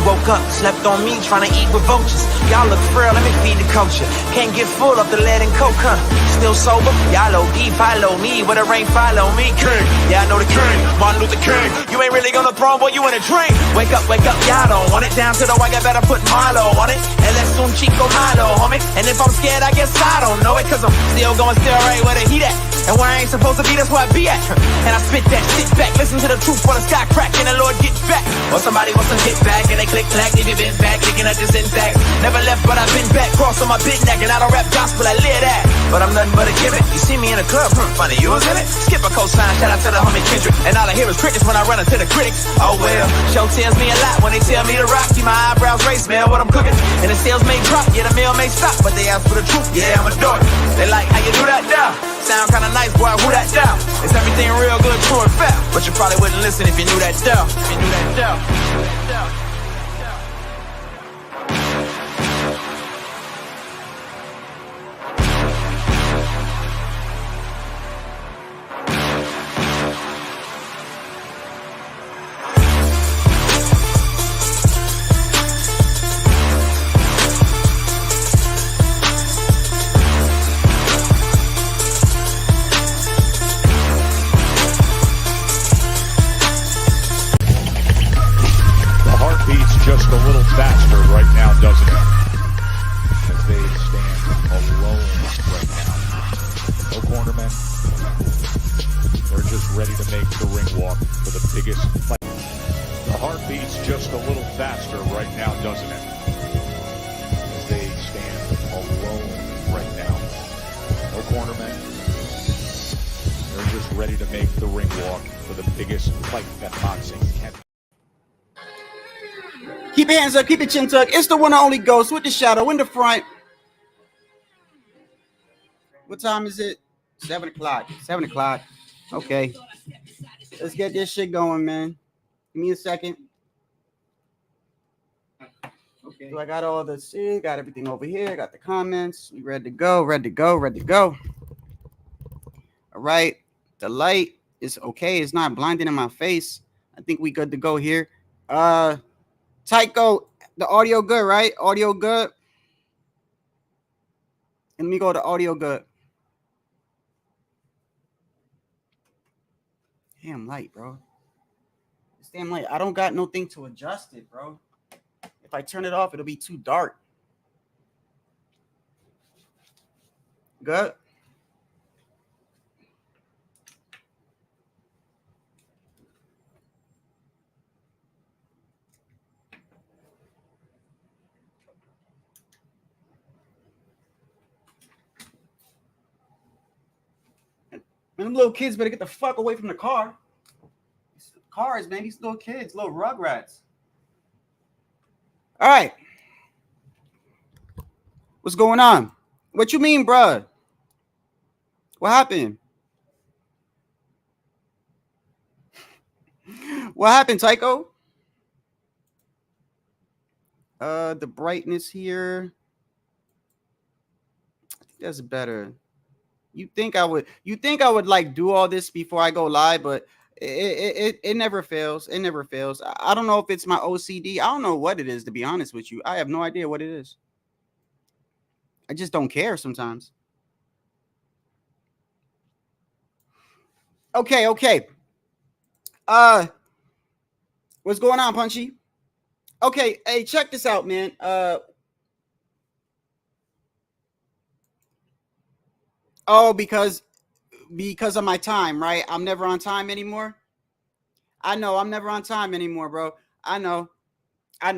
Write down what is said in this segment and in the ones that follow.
woke up, slept on me, trying to eat with vultures. Y'all look frail, let me feed the culture. Can't get full of the lead and coke, huh? Still sober? Y'all OD, follow me. Where the rain follow me. King, yeah, I know the king. Martin Luther King. You ain't really gonna throw, boy, you in a dream. Wake up, y'all don't want it. Down to the white, I better put Marlo on it. And let's soon Chico Malo, homie. And if I'm scared, I guess I don't know it. Cause I'm still going still right where the heat at. And where I ain't supposed to be, that's where I be at. And I spit that, sit back, listen to the truth while the sky crack. And the Lord get back. Or somebody wants some get back. And they click, clack, leave you been back. Looking at this intact. Never left, but I've been back. Cross on my big neck. And I don't rap gospel, I live that. But I'm nothing but a gimmick. You see me in the club, funny, you was in it. Skip a cosign, shout out to the homie Kendrick. And all I hear is crickets when I run into the critics. Oh well, show tells me a lot when they tell me to rock. Keep my eyebrows raised, smell what I'm cooking. And the sales may drop, yeah, the meal may stop. But they ask for the truth, yeah, I'm a dork. They like, how you do that now? Sound kinda nice, boy, who that down? Is everything real good, true and fair? But you probably wouldn't listen if you knew that down. If you knew that down. Just a little faster right now, doesn't it? As they stand alone right now. No cornermen. They're just ready to make the ring walk for the biggest fight. The heart beats just a little faster right now, doesn't it? As they stand alone right now. No cornermen. They're just ready to make the ring walk for the biggest fight that boxing can. Keep your hands up, keep your chin tucked. It's the one and only Ghost with the shadow in the front. What time is it? 7 o'clock. 7 o'clock. Okay. Let's get this shit going, man. Give me a second. Okay. So I got all the shit, got everything over here, got the comments. We ready to go, ready to go, ready to go. All right. The light is okay. It's not blinding in my face. I think we good to go here. Tycho, the audio good, right? Audio good. And let me go to audio good. Damn light, bro. It's damn light. I don't got no thing to adjust it, bro. If I turn it off, it'll be too dark. Good. Man, them little kids better get the fuck away from the car. Cars, man. These little kids, little rugrats. All right. What's going on? What you mean, bruh? What happened? What happened, Tycho? The brightness here. I think that's better. You think I would like do all this before I go live, but it never fails. It never fails. I don't know if it's my OCD. I don't know what it is, to be honest with you. I have no idea what it is. I just don't care sometimes. Okay. What's going on, Punchy? Okay, hey, check this out, man. Oh, because of my time, right? I'm never on time anymore. I know I'm never on time anymore, bro. I know. I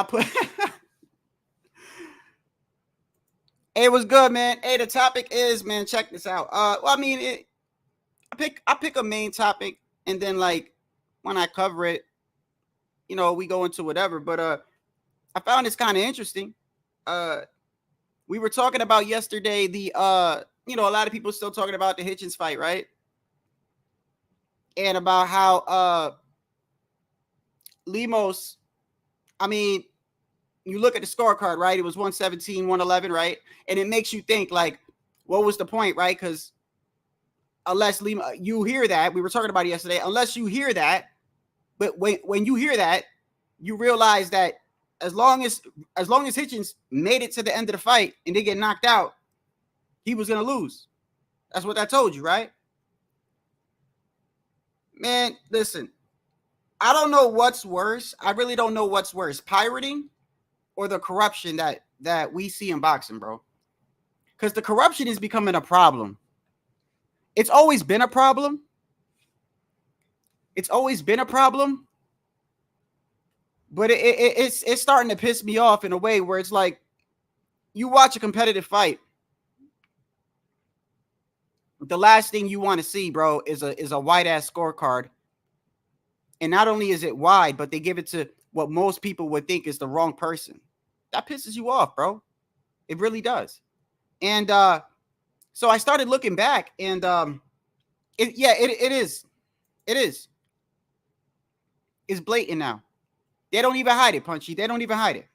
put Hey, it was good, man. Hey, the topic is, man, check this out. Well, I mean, I pick a main topic, and then like when I cover it, you know, we go into whatever. But I found this kind of interesting. We were talking about yesterday the you know, a lot of people still talking about the Hitchens fight, right? And about how Lemos, I mean, you look at the scorecard, right? It was 117, 111, right? And it makes you think, like, what was the point, right? Because unless Lemos, you hear that, we were talking about it yesterday, unless you hear that, but when you hear that, you realize that as long as Hitchens made it to the end of the fight and they get knocked out, he was gonna lose. That's what I told you, right? Man, listen, I don't know what's worse. I really don't know what's worse, pirating or the corruption that we see in boxing, bro. Because the corruption is becoming a problem. It's always been a problem. It's always been a problem. But it's starting to piss me off in a way where it's like you watch a competitive fight. The last thing you want to see, bro, is a white ass scorecard. And not only is it wide, but they give it to what most people would think is the wrong person. That pisses you off, bro. It really does. And so I started looking back, and it is. It is. It's blatant now. They don't even hide it, Punchy. They don't even hide it.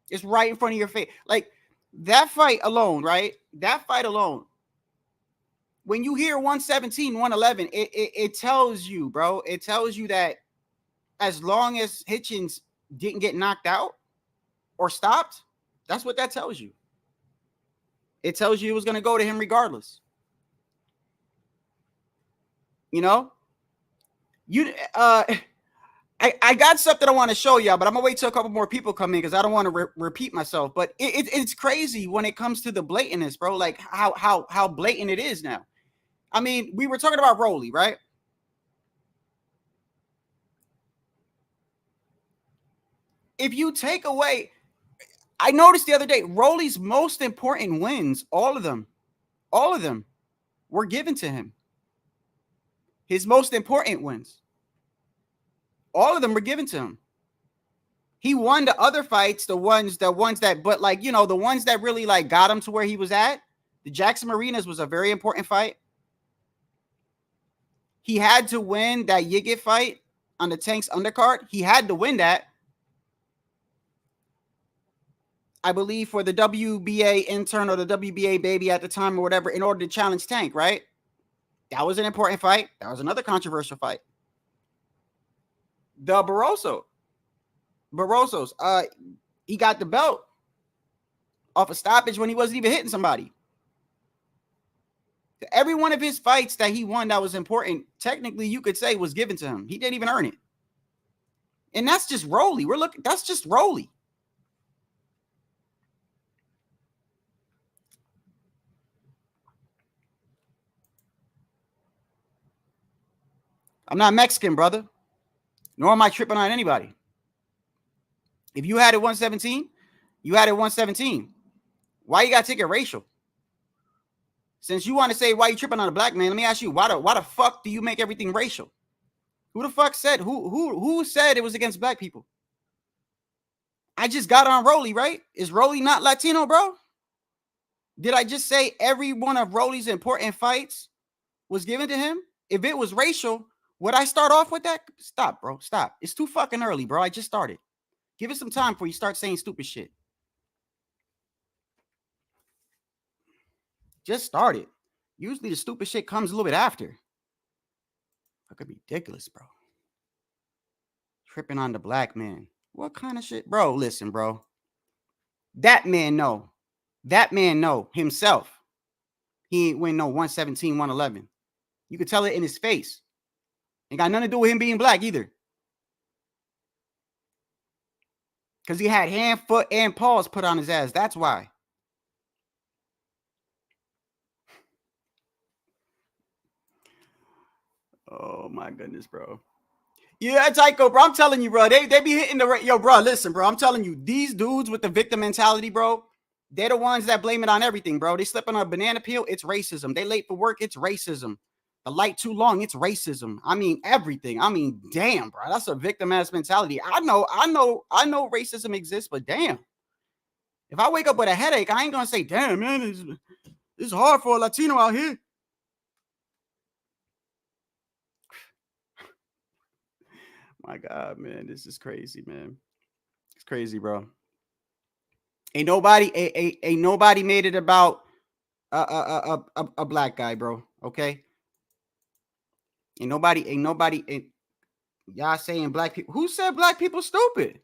It's right in front of your face. Like that fight alone, right? That fight alone. When you hear 117, 111, it tells you, bro. It tells you that as long as Hitchens didn't get knocked out or stopped, that's what that tells you. It tells you it was going to go to him regardless. You know? I got something I want to show y'all, but I'm going to wait till a couple more people come in because I don't want to repeat myself. But it's crazy when it comes to the blatantness, bro. Like how blatant it is now. I mean, we were talking about Rolly, right? If you take away, I noticed the other day, Rolly's most important wins, all of them were given to him. His most important wins, all of them were given to him. He won the other fights, the ones that, but like, you know, the ones that really like got him to where he was at. The Jackson Marinas was a very important fight. He had to win that Yigit fight on the Tank's undercard. He had to win that. I believe for the WBA intern or the WBA baby at the time or whatever, in order to challenge Tank, right? That was an important fight. That was another controversial fight. The Barrosos, he got the belt off a stoppage when he wasn't even hitting somebody. Every one of his fights that he won that was important, technically you could say was given to him. He didn't even earn it. And that's just Rolly. That's just Rolly. I'm not Mexican, brother. Nor am I tripping on anybody. If you had it 117, you had it 117. Why you got to take it racial? Since you want to say why you tripping on a black man, let me ask you, why the fuck do you make everything racial? Who the fuck said, who said it was against black people? I just got on Rolly, right? Is Rolly not Latino, bro? Did I just say every one of Rolly's important fights was given to him? If it was racial, would I start off with that? Stop, bro. Stop. It's too fucking early, bro. I just started. Give it some time before you start saying stupid shit. Just started. Usually the stupid shit comes a little bit after. Fucking ridiculous, bro. Tripping on the black man. What kind of shit? Bro, listen, bro. That man know. That man know himself. He ain't win no 117, 111. You could tell it in his face. Ain't got nothing to do with him being black either. Because he had hand, foot, and paws put on his ass. That's why. Oh, my goodness, bro. Yeah, Tycho, bro. I'm telling you, bro. They be hitting the... Yo, bro, listen, bro. I'm telling you. These dudes with the victim mentality, bro, they're the ones that blame it on everything, bro. They slip on a banana peel, it's racism. They late for work, it's racism. The light too long, it's racism. I mean, everything. I mean, damn, bro. That's a victim-ass mentality. I know racism exists, but damn. If I wake up with a headache, I ain't going to say, damn, man, it's hard for a Latino out here. My God, man, this is crazy, man. It's crazy, bro. Ain't nobody made it about a black guy, bro. Okay. Ain't nobody. Y'all saying black people. Who said black people stupid?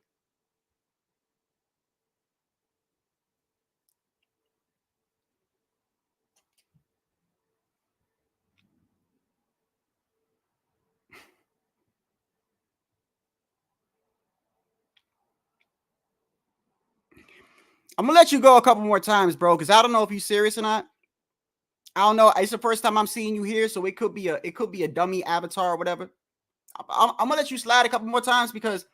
I'm gonna let you go a couple more times, bro, because I don't know if you're serious or not. I don't know. It's the first time I'm seeing you here, so it could be a dummy avatar or whatever. I'm gonna let you slide a couple more times because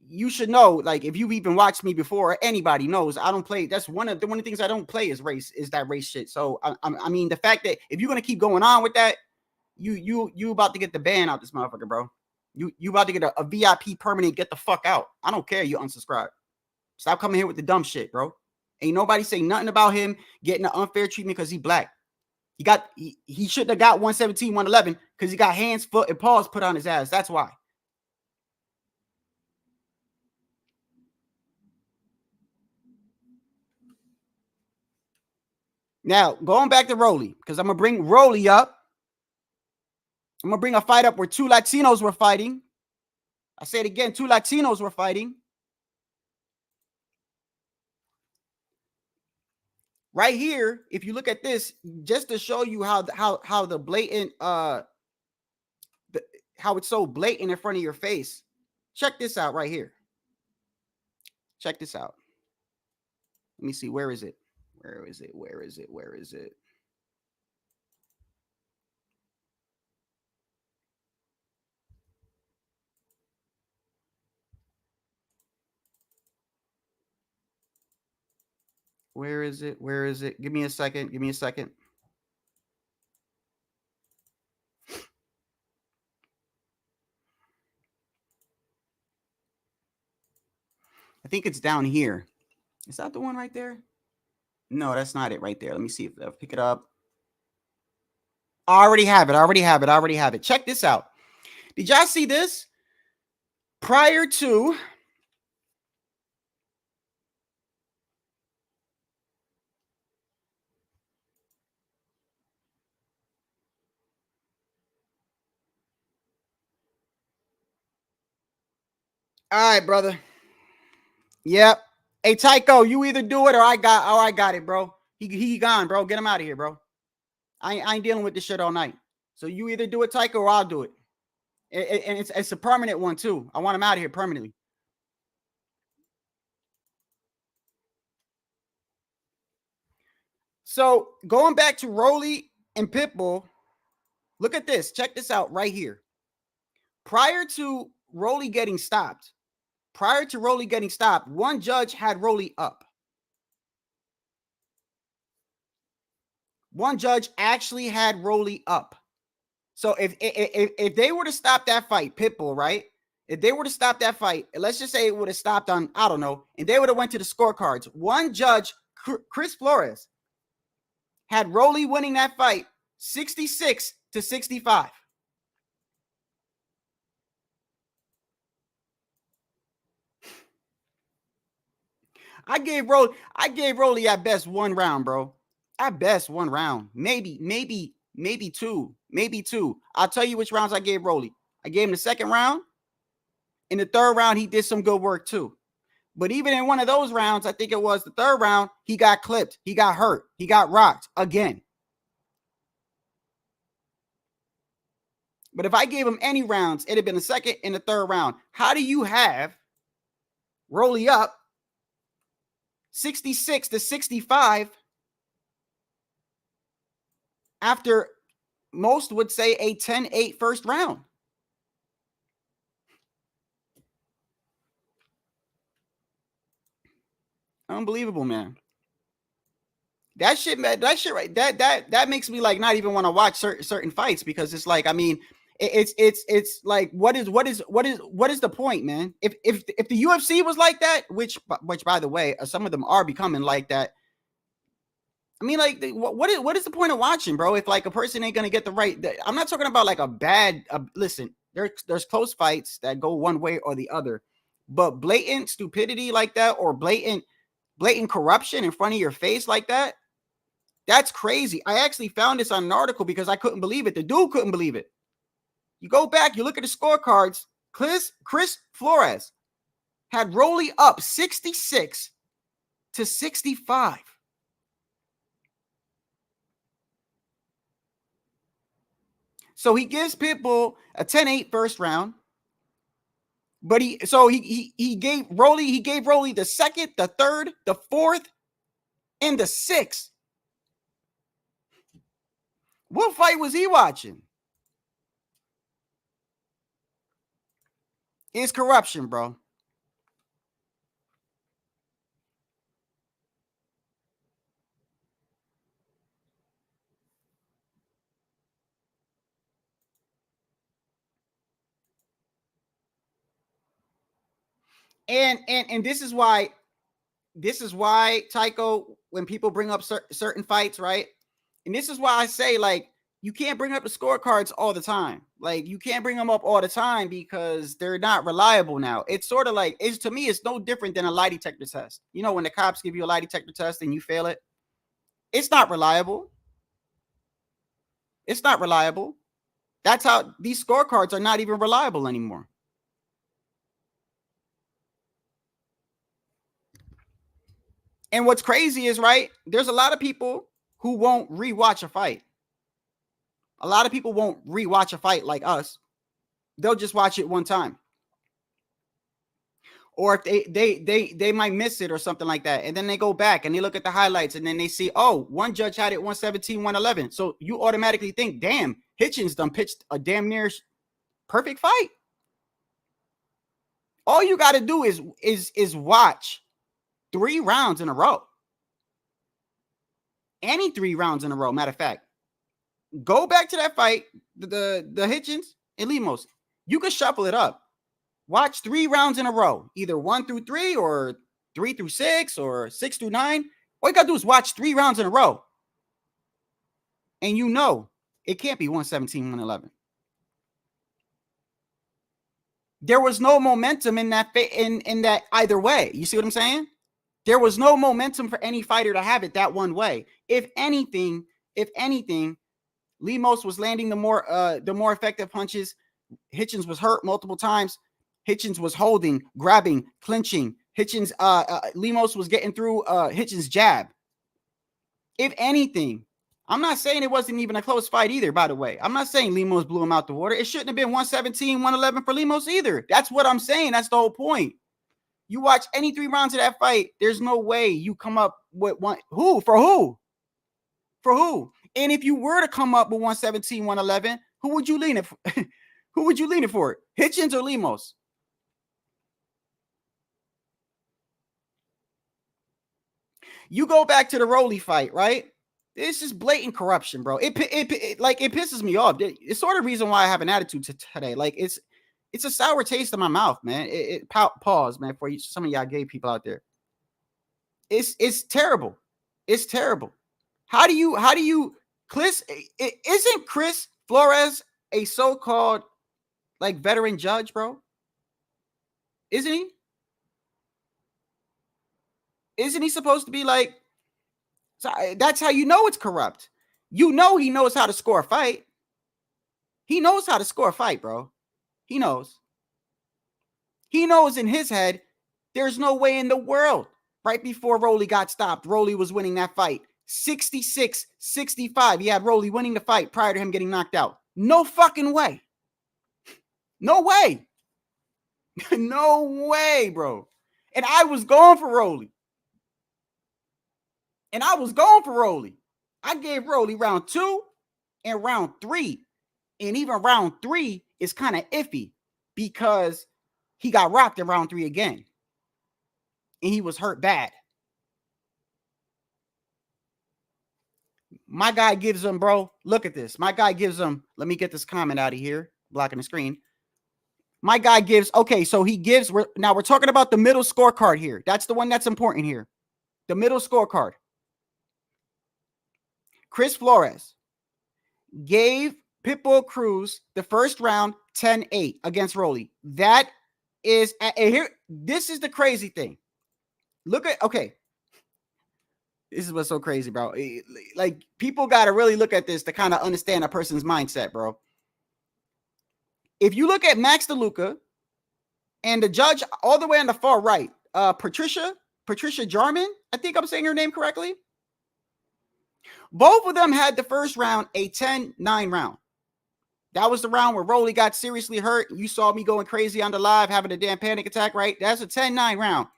you should know, like, if you've even watched me before, or anybody knows, I don't play. That's one of the things I don't play is that race shit. So I mean, the fact that if you're gonna keep going on with that, you about to get the ban out this motherfucker, bro. You about to get a VIP permanent. Get the fuck out. I don't care. You unsubscribe. Stop coming here with the dumb shit, bro. Ain't nobody say nothing about him getting an unfair treatment because he black. He shouldn't have got 117, 111 because he got hands, foot, and paws put on his ass. That's why. Now, going back to Rolly, because I'm going to bring Rolly up. I'm going to bring a fight up where two Latinos were fighting. I say it again, two Latinos were fighting. Right here, if you look at this, just to show you how the blatant how it's so blatant in front of your face. Check this out right here. Check this out. Let me see. Where is it? Where is it? Where is it? Where is it? Where is it? Where is it? Give me a second. Give me a second. I think it's down here. Is that the one right there? No, that's not it right there. Let me see if I'll pick it up. I already have it. I already have it. I already have it. Check this out. Did y'all see this? Prior to all right, brother. Yep. Hey, Tycho, you either do it or I got it, bro. He gone, bro. Get him out of here, bro. I ain't dealing with this shit all night. So you either do it, Tycho, or I'll do it. And it's a permanent one too. I want him out of here permanently. So going back to Rolly and Pitbull, look at this. Check this out right here. Prior to Rolly getting stopped, one judge had Rolly up. One judge actually had Rolly up. So if they were to stop that fight, Pitbull, right? If they were to stop that fight, let's just say it would have stopped on, I don't know, and they would have went to the scorecards. One judge, Chris Flores, had Rolly winning that fight 66-65. I gave Rolly at best one round, bro. At best one round. Maybe two. Maybe two. I'll tell you which rounds I gave Rolly. I gave him the second round. In the third round, he did some good work too. But even in one of those rounds, I think it was the third round, he got clipped. He got hurt. He got rocked again. But if I gave him any rounds, it'd have been the second and the third round. How do you have Rolly up 66-65 after most would say a 10-8 first round? Unbelievable, man. That shit, man, that makes me like not even want to watch certain fights because it's like, I mean, it's like what is the point, man? If the UFC was like that, which by the way, some of them are becoming like that. I mean, like, what is the point of watching, bro? If like a person ain't gonna get the right, I'm not talking about like a bad. Listen, there's close fights that go one way or the other, but blatant stupidity like that or blatant corruption in front of your face like that, that's crazy. I actually found this on an article because I couldn't believe it. The dude couldn't believe it. You go back, you look at the scorecards. Chris Flores had Rolly up 66-65. So he gives Pitbull a 10-8 first round. But he gave Rolly the second, the third, the fourth, and the sixth. What fight was he watching? It's corruption, bro. And this is why Tycho, when people bring up certain fights, right? And this is why I say, like, you can't bring up the scorecards all the time. Like, you can't bring them up all the time because they're not reliable now. It's sort of like, to me, it's no different than a lie detector test. You know, when the cops give you a lie detector test and you fail it, it's not reliable. It's not reliable. That's how these scorecards are not even reliable anymore. And what's crazy is, right, there's a lot of people who won't rewatch a fight. A lot of people won't rewatch a fight like us. They'll just watch it one time. Or if they might miss it or something like that. And then they go back and they look at the highlights and then they see, oh, one judge had it 117, 111. So you automatically think, damn, Hitchens done pitched a damn near perfect fight. All you got to do is watch 3 rounds in a row. Any 3 rounds in a row, matter of fact. Go back to that fight, the Hitchens and Lemos. You can shuffle it up. Watch 3 rounds in a row, either 1 through 3 or 3 through 6 or 6 through 9. All you got to do is watch 3 rounds in a row. And you know it can't be 117, 111. There was no momentum in that in that either way. You see what I'm saying? There was no momentum for any fighter to have it that one way. If anything, Lemos was landing the more effective punches. Hitchens was hurt multiple times. Hitchens was holding, grabbing, clinching. Lemos was getting through Hitchens' jab. If anything, I'm not saying it wasn't even a close fight either, by the way. I'm not saying Lemos blew him out the water. It shouldn't have been 117, 111 for Lemos either. That's what I'm saying. That's the whole point. You watch any 3 rounds of that fight, there's no way you come up with one. Who? For who? For who? And if you were to come up with 117, 111, who would you lean it for? Who would you lean it for? Hitchens or Lemos? You go back to the Rolly fight, right? It's just blatant corruption, bro. It pisses me off. It's sort of the reason why I have an attitude today. Like, it's a sour taste in my mouth, man. Pause, man, for some of y'all gay people out there. It's terrible. It's terrible. How do you isn't Chris Flores a so-called like veteran judge, bro? Isn't he? Isn't he supposed to be like, so that's how you know it's corrupt. You know he knows how to score a fight. He knows how to score a fight, bro. He knows. He knows in his head, there's no way in the world. Right before Rolly got stopped, Rolly was winning that fight. 66-65. He had Rolly winning the fight prior to him getting knocked out. No fucking way. No way. No way, bro. And I was going for Rolly. I gave Rolly round 2 and round 3. And even round 3 is kind of iffy because he got rocked in round 3 again. And he was hurt bad. My guy gives him, bro, look at this. My guy gives him, let me get this comment out of here, blocking the screen. My guy gives, okay, so he gives, now we're talking about the middle scorecard here. That's the one that's important here. The middle scorecard. Chris Flores gave Pitbull Cruz the first round 10-8 against Rolly. That is, here, this is the crazy thing. Look at, okay. This is what's so crazy, bro. Like, people got to really look at this to kind of understand a person's mindset, bro. If you look at Max DeLuca And the judge all the way on the far right, Patricia Jarman, I think I'm saying her name correctly. Both of them had the first round a 10-9 round. That was the round where Rolly got seriously hurt. You saw me going crazy on the live, having a damn panic attack, right? That's a 10-9 round.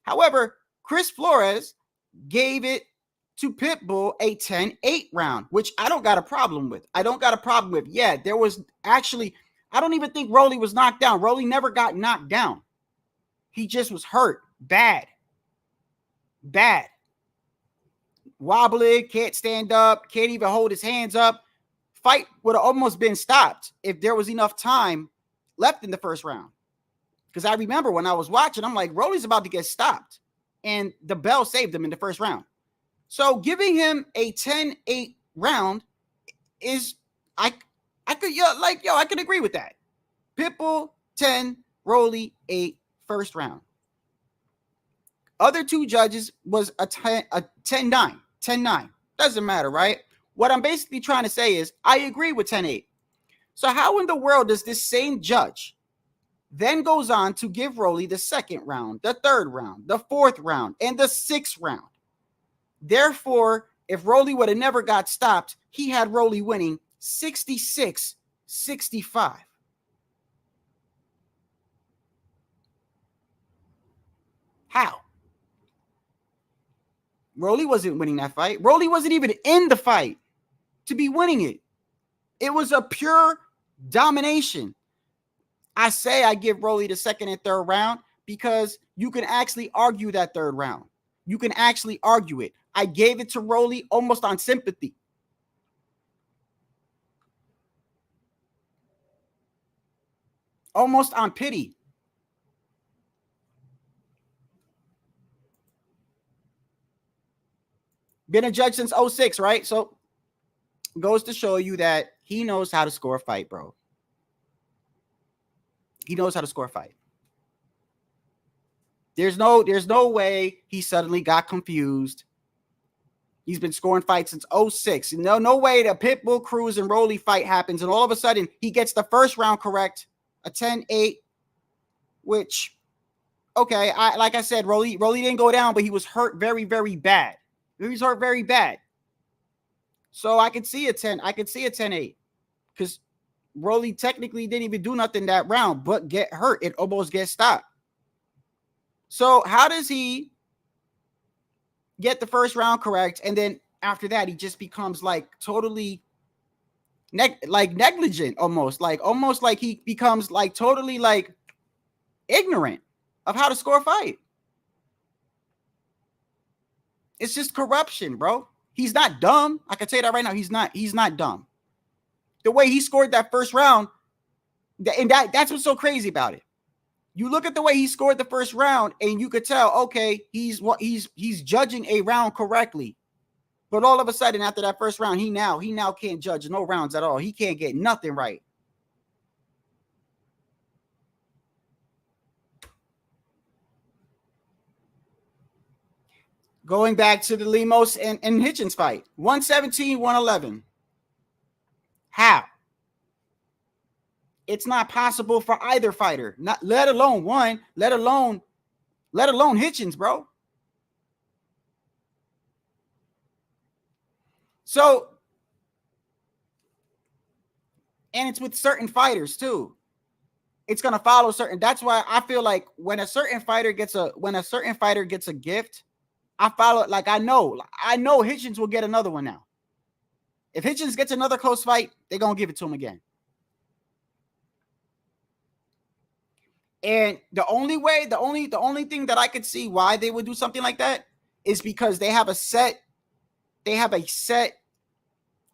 However, Chris Flores gave it to Pitbull a 10-8 round, which I don't got a problem with. Yeah, there was actually, I don't even think Rolly was knocked down. Rolly never got knocked down. He just was hurt. Bad. Wobbly, can't stand up, can't even hold his hands up. Fight would have almost been stopped if there was enough time left in the first round. Because I remember when I was watching, I'm like, Rolly's about to get stopped. And the bell saved him in the first round. So giving him a 10-8 round is, I could agree with that. Pitbull 10, Rolly 8, first round. Other two judges was a 10-9. Doesn't matter, right? What I'm basically trying to say is I agree with 10-8. So how in the world does this same judge then goes on to give Rolly the second round, the third round, the fourth round, and the sixth round? Therefore, if Rolly would have never got stopped, he had Rolly winning 66-65. How? Rolly wasn't winning that fight. Rolly wasn't even in the fight to be winning it. It was a pure domination. I say I give Rolly the second and third round because you can actually argue that third round. You can actually argue it. I gave it to Rolly almost on sympathy. Almost on pity. Been a judge since 06, right? So goes to show you that he knows how to score a fight, bro. He knows how to score a fight. There's no way he suddenly got confused. He's been scoring fights since 06. No way the Pitbull Cruz and Rolly fight happens, and all of a sudden he gets the first round correct, a 10-8, which, okay, like I said, Rolly didn't go down, but he was hurt very, very bad. He was hurt very bad. So I could see a 10-8 because Rolly technically didn't even do nothing that round, but get hurt. It almost gets stopped. So how does he get the first round correct, and then after that he just becomes like totally negligent, almost like he becomes like totally like ignorant of how to score a fight? It's just corruption, bro. He's not dumb. I can tell you that right now. He's not dumb. The way he scored that first round, and that's what's so crazy about it. You look at the way he scored the first round, and you could tell, okay, he's judging a round correctly. But all of a sudden, after that first round, he now can't judge no rounds at all. He can't get nothing right. Going back to the Lemos and Hitchens fight, 117-111. How? It's not possible for either fighter, not let alone one, let alone Hitchens, bro. So, and it's with certain fighters too. It's gonna follow certain. That's why I feel like when a certain fighter gets a gift, I follow it. Like I know Hitchens will get another one now. If Hitchens gets another close fight, they're gonna give it to him again. And the only thing that I could see why they would do something like that is because they have a set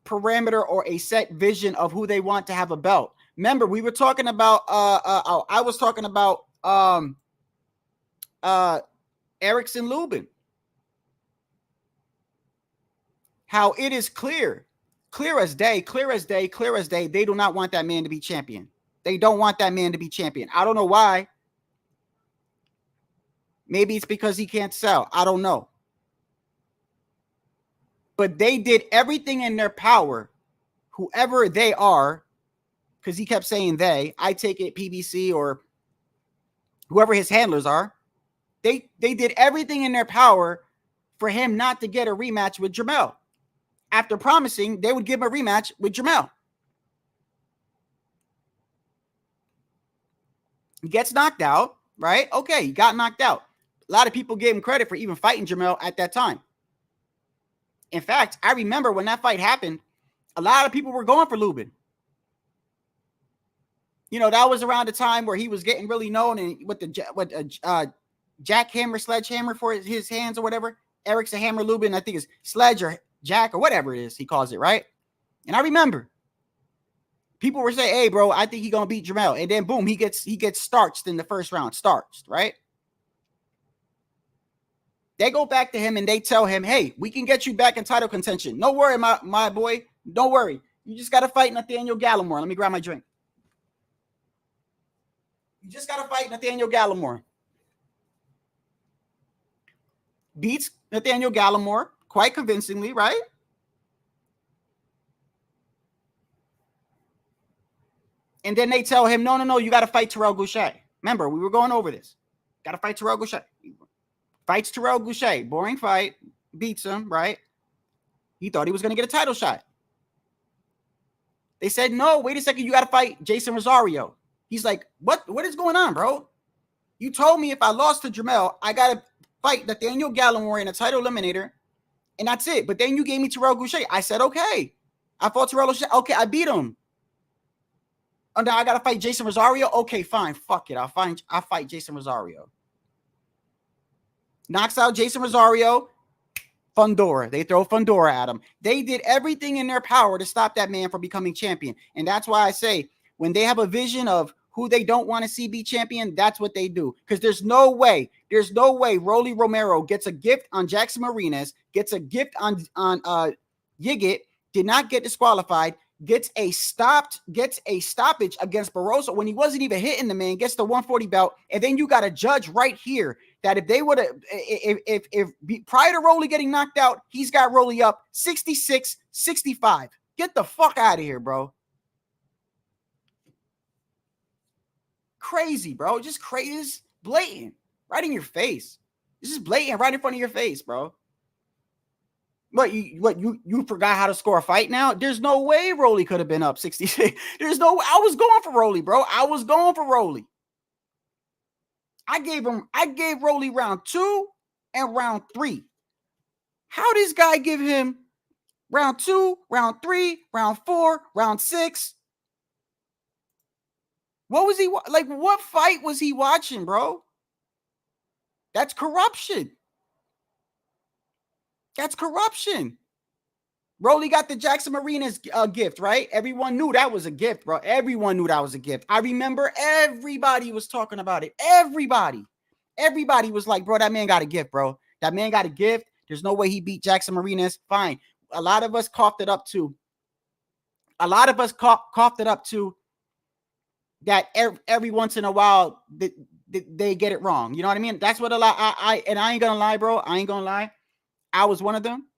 parameter or a set vision of who they want to have a belt. Remember, we were talking about I was talking about Erickson Lubin. How it is clear as day, they do not want that man to be champion. They don't want that man to be champion. I don't know why. Maybe it's because he can't sell. I don't know. But they did everything in their power, whoever they are, because he kept saying they. I take it PBC or whoever his handlers are, they did everything in their power for him not to get a rematch with Jermell. After promising they would give him a rematch with Jermell. He gets knocked out, right? Okay, he got knocked out. A lot of people gave him credit for even fighting Jermell at that time. In fact, I remember when that fight happened, a lot of people were going for Lubin. You know, that was around the time where he was getting really known, and with the jackhammer, sledgehammer for his hands or whatever. Eric's a hammer, Lubin, I think it's sledge or jack or whatever it is he calls it, right? And I remember people were saying, "Hey, bro, I think he's gonna beat Jermell," and then boom, he gets starched in the first round, right? They go back to him and they tell him, "Hey, we can get you back in title contention. No worry, my boy. Don't worry. You just got to fight Nathaniel Gallimore." Let me grab my drink. You just got to fight Nathaniel Gallimore. Beats Nathaniel Gallimore quite convincingly, right? And then they tell him, no, you got to fight Terrell Goucher. Remember, we were going over this. Got to fight Terrell Goucher. Fights Terrell Goucher. Boring fight. Beats him, right? He thought he was going to get a title shot. They said, no, wait a second. You got to fight Jason Rosario. He's like, what is going on, bro? You told me if I lost to Jermell, I got to fight Nathaniel Gallimore in a title eliminator, and that's it. But then you gave me Terrell Goucher. I said, okay. I fought Terrell Goucher. Okay, I beat him. And now I got to fight Jason Rosario? Okay, fine. Fuck it. I'll fight Jason Rosario. Knocks out Jason Rosario. Fundora. They throw Fundora at him. They did everything in their power to stop that man from becoming champion. And that's why I say, when they have a vision of who they don't want to see be champion, that's what they do. Because there's no way Rolly Romero gets a gift on Jackson Marinas, gets a gift on Yigit, did not get disqualified, gets a stoppage against Barroso when he wasn't even hitting the man, gets the 140 belt, and then you got a judge right here that if they would have, if prior to Rolly getting knocked out, he's got Rolly up 66-65. Get the fuck out of here, bro. Crazy, bro. Just crazy. Just blatant. Right in your face. This is blatant right in front of your face, bro. You forgot how to score a fight now? There's no way Rolly could have been up 66. There's no way. I was going for Rolly, bro. I was going for Rolly. I gave Rolly round 2 and round 3. How this guy give him round 2, round 3, round 4, round 6? What was he like? What fight was he watching, bro? That's corruption. That's corruption. Rolly got the Jackson Marinas gift, right? Everyone knew that was a gift, bro. Everyone knew that was a gift. I remember everybody was talking about it. Everybody was like, bro, that man got a gift, bro. That man got a gift. There's no way he beat Jackson Marinas. Fine. A lot of us coughed it up too. That every once in a while they get it wrong. You know what I mean? That's what a lot. I ain't gonna lie, bro. I ain't gonna lie. I was one of them.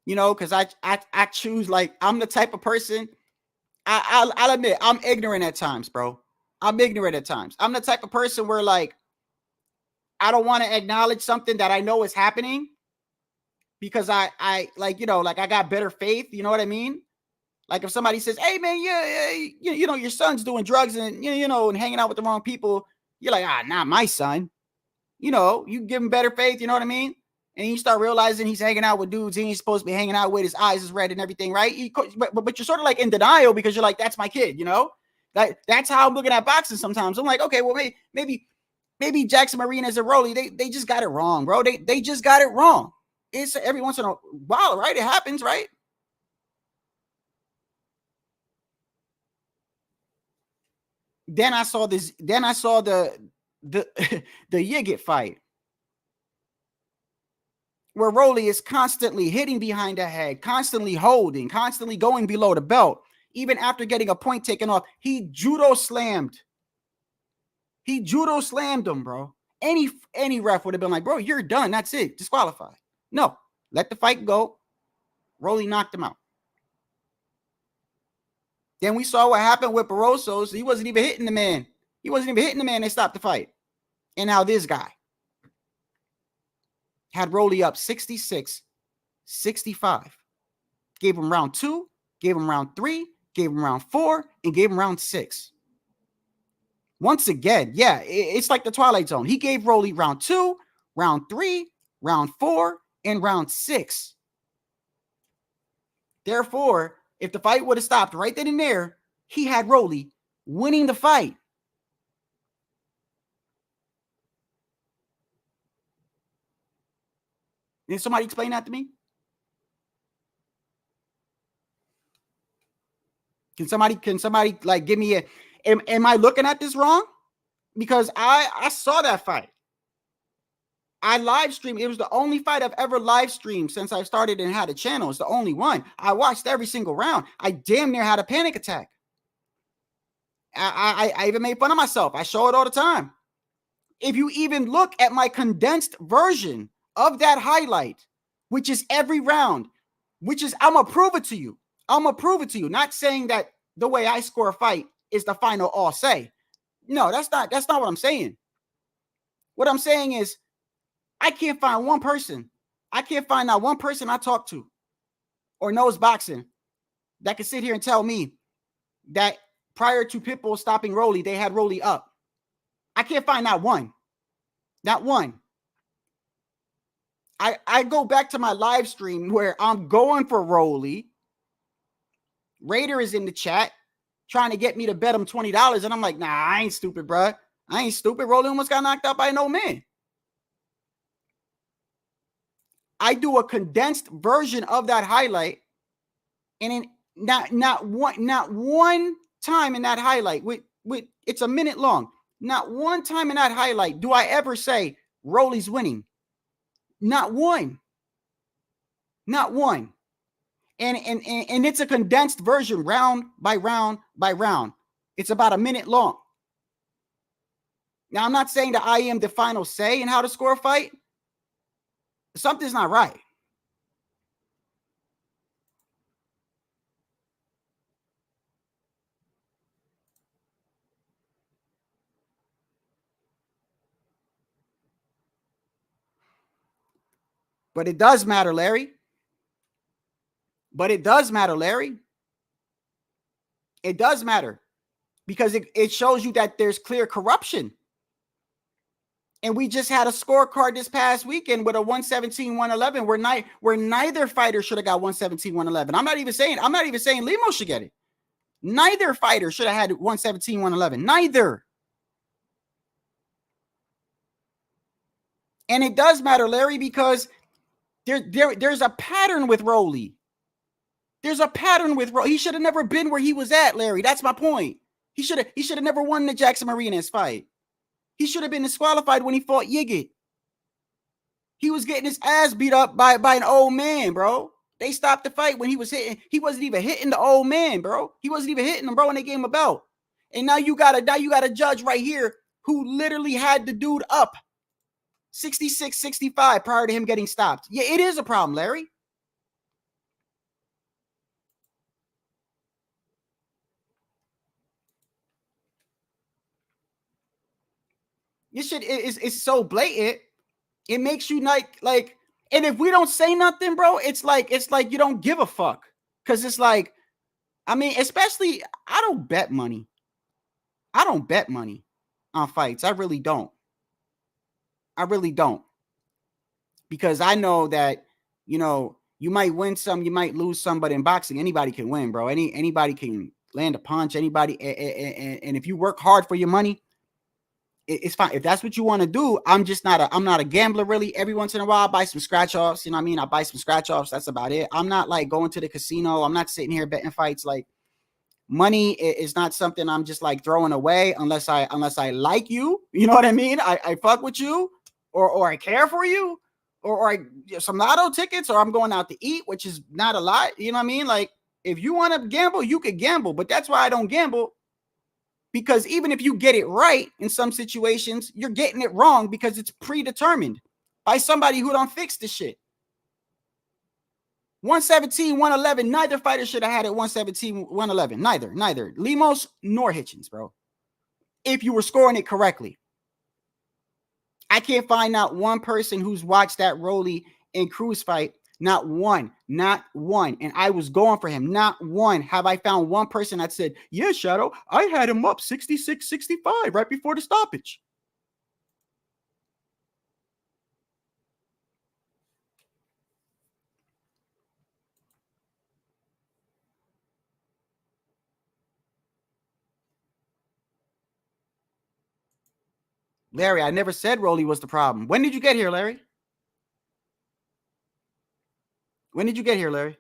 You know, because I choose, like, I'm the type of person. I'll admit I'm ignorant at times, bro. I'm ignorant at times. I'm the type of person where, like, I don't want to acknowledge something that I know is happening because I like, you know, like, I got better faith. You know what I mean? Like, if somebody says, hey, man, you know, your son's doing drugs and, you know, and hanging out with the wrong people, you're like, not my son. You know, you give him better faith. You know what I mean? And you start realizing he's hanging out with dudes he ain't supposed to be hanging out with. His eyes is red and everything, right? But you're sort of like in denial because you're like, that's my kid, you know? That's how I'm looking at boxing sometimes. I'm like, okay, well, maybe Jackson Marinas and Rolly, they just got it wrong, bro. They just got it wrong. It's every once in a while, right? It happens, right? Then I saw the Yigit fight where Rolly is constantly hitting behind the head, constantly holding, constantly going below the belt. Even after getting a point taken off, he judo slammed him, bro. Any ref would have been like, bro, you're done. That's it. Disqualified. No, let the fight go. Rolly knocked him out. Then we saw what happened with Barroso. So he wasn't even hitting the man. He wasn't even hitting the man. They stopped the fight. And now this guy had Rolly up 66-65. Gave him round 2, gave him round 3, gave him round 4, and gave him round 6. Once again, yeah, it's like the Twilight Zone. He gave Rolly round 2, round 3, round 4, and round 6. Therefore, if the fight would have stopped right then and there, he had Rolly winning the fight. Can somebody explain that to me? Can somebody like give me a, am I looking at this wrong? Because I saw that fight. I live streamed. It was the only fight I've ever live streamed since I started and had a channel. It's the only one. I watched every single round. I damn near had a panic attack. I even made fun of myself. I show it all the time. If you even look at my condensed version of that highlight, which is every round, which is, I'm gonna prove it to you. I'm gonna prove it to you. Not saying that the way I score a fight is the final all say. No, that's not what I'm saying. What I'm saying is, I can't find one person. I can't find that one person I talk to or knows boxing that can sit here and tell me that prior to Pitbull stopping Rolly, they had Rolly up. I can't find that one. Not one. I go back to my live stream where I'm going for Rolly. Raider is in the chat trying to get me to bet him $20. And I'm like, nah, I ain't stupid, bro. I ain't stupid. Rolly almost got knocked out by no man. I do a condensed version of that highlight. And in not one time in that highlight, with it's a minute long. Not one time in that highlight do I ever say Rolly's winning. Not one. Not one. And it's a condensed version, round by round by round. It's about a minute long. Now, I'm not saying that I am the final say in how to score a fight. Something's not right. But it does matter, Larry. But it does matter, Larry. It does matter because it shows you that there's clear corruption. And we just had a scorecard this past weekend with a 117-111 where neither fighter should have got 117-111. I'm not even saying Limo should get it. Neither fighter should have had 117-111. Neither. And it does matter, Larry, because there's a pattern with Rolly. There's a pattern with Rolly. He should have never been where he was at, Larry. That's my point. He should have never won the Jackson Marinas fight. He should have been disqualified when he fought Yigit. He was getting his ass beat up by an old man, bro. They stopped the fight when he was hitting. He wasn't even hitting the old man, bro. He wasn't even hitting him, bro, and they gave him a belt. And now you got a judge right here who literally had the dude up 66-65 prior to him getting stopped. Yeah, it is a problem, Larry. This shit is so blatant. It makes you like, and if we don't say nothing, bro, it's like you don't give a fuck. Cause it's like, I mean, especially I don't bet money. I don't bet money on fights. I really don't. Because I know that, you know, you might win some, you might lose some, but in boxing, anybody can win, bro. Anybody can land a punch, anybody. And if you work hard for your money, it's fine. If that's what you want to do, I'm not a gambler really. Every once in a while I buy some scratch offs. You know what I mean? I buy some scratch offs. That's about it. I'm not like going to the casino. I'm not sitting here betting fights. Like, money is not something I'm just like throwing away unless I like you. You know what I mean? I fuck with you or I care for you or some lotto tickets or I'm going out to eat, which is not a lot. You know what I mean? Like, if you want to gamble, you could gamble, but that's why I don't gamble. Because even if you get it right in some situations, you're getting it wrong because it's predetermined by somebody who don't fix the shit. 117, 111, neither fighter should have had it 117, 111. Neither. Lemos nor Hitchens, bro. if you were scoring it correctly. I can't find not one person who's watched that Rolly and Cruz fight. Not one. And I was going for him. Not one. Have I found one person that said, yeah, Shadow, I had him up 66-65 right before the stoppage. Larry, I never said Rolly was the problem. When did you get here, Larry? When did you get here, Larry?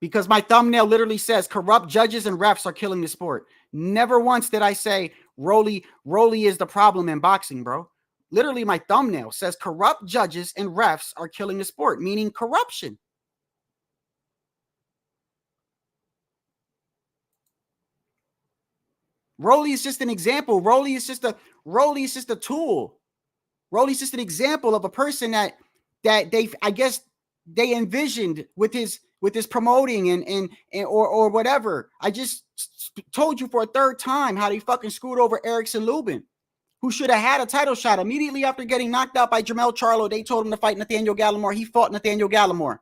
Because my thumbnail literally says corrupt judges and refs are killing the sport. Never once did I say Rolly is the problem in boxing, bro. Literally, my thumbnail says corrupt judges and refs are killing the sport, meaning corruption. Rolly is just an example. Rolly is just a tool. Rolly's just an example of a person that they envisioned with his promoting and or whatever. I just told you for a third time how they fucking screwed over Erickson Lubin, who should have had a title shot immediately after getting knocked out by Jermell Charlo. They told him to fight Nathaniel Gallimore. He fought Nathaniel Gallimore.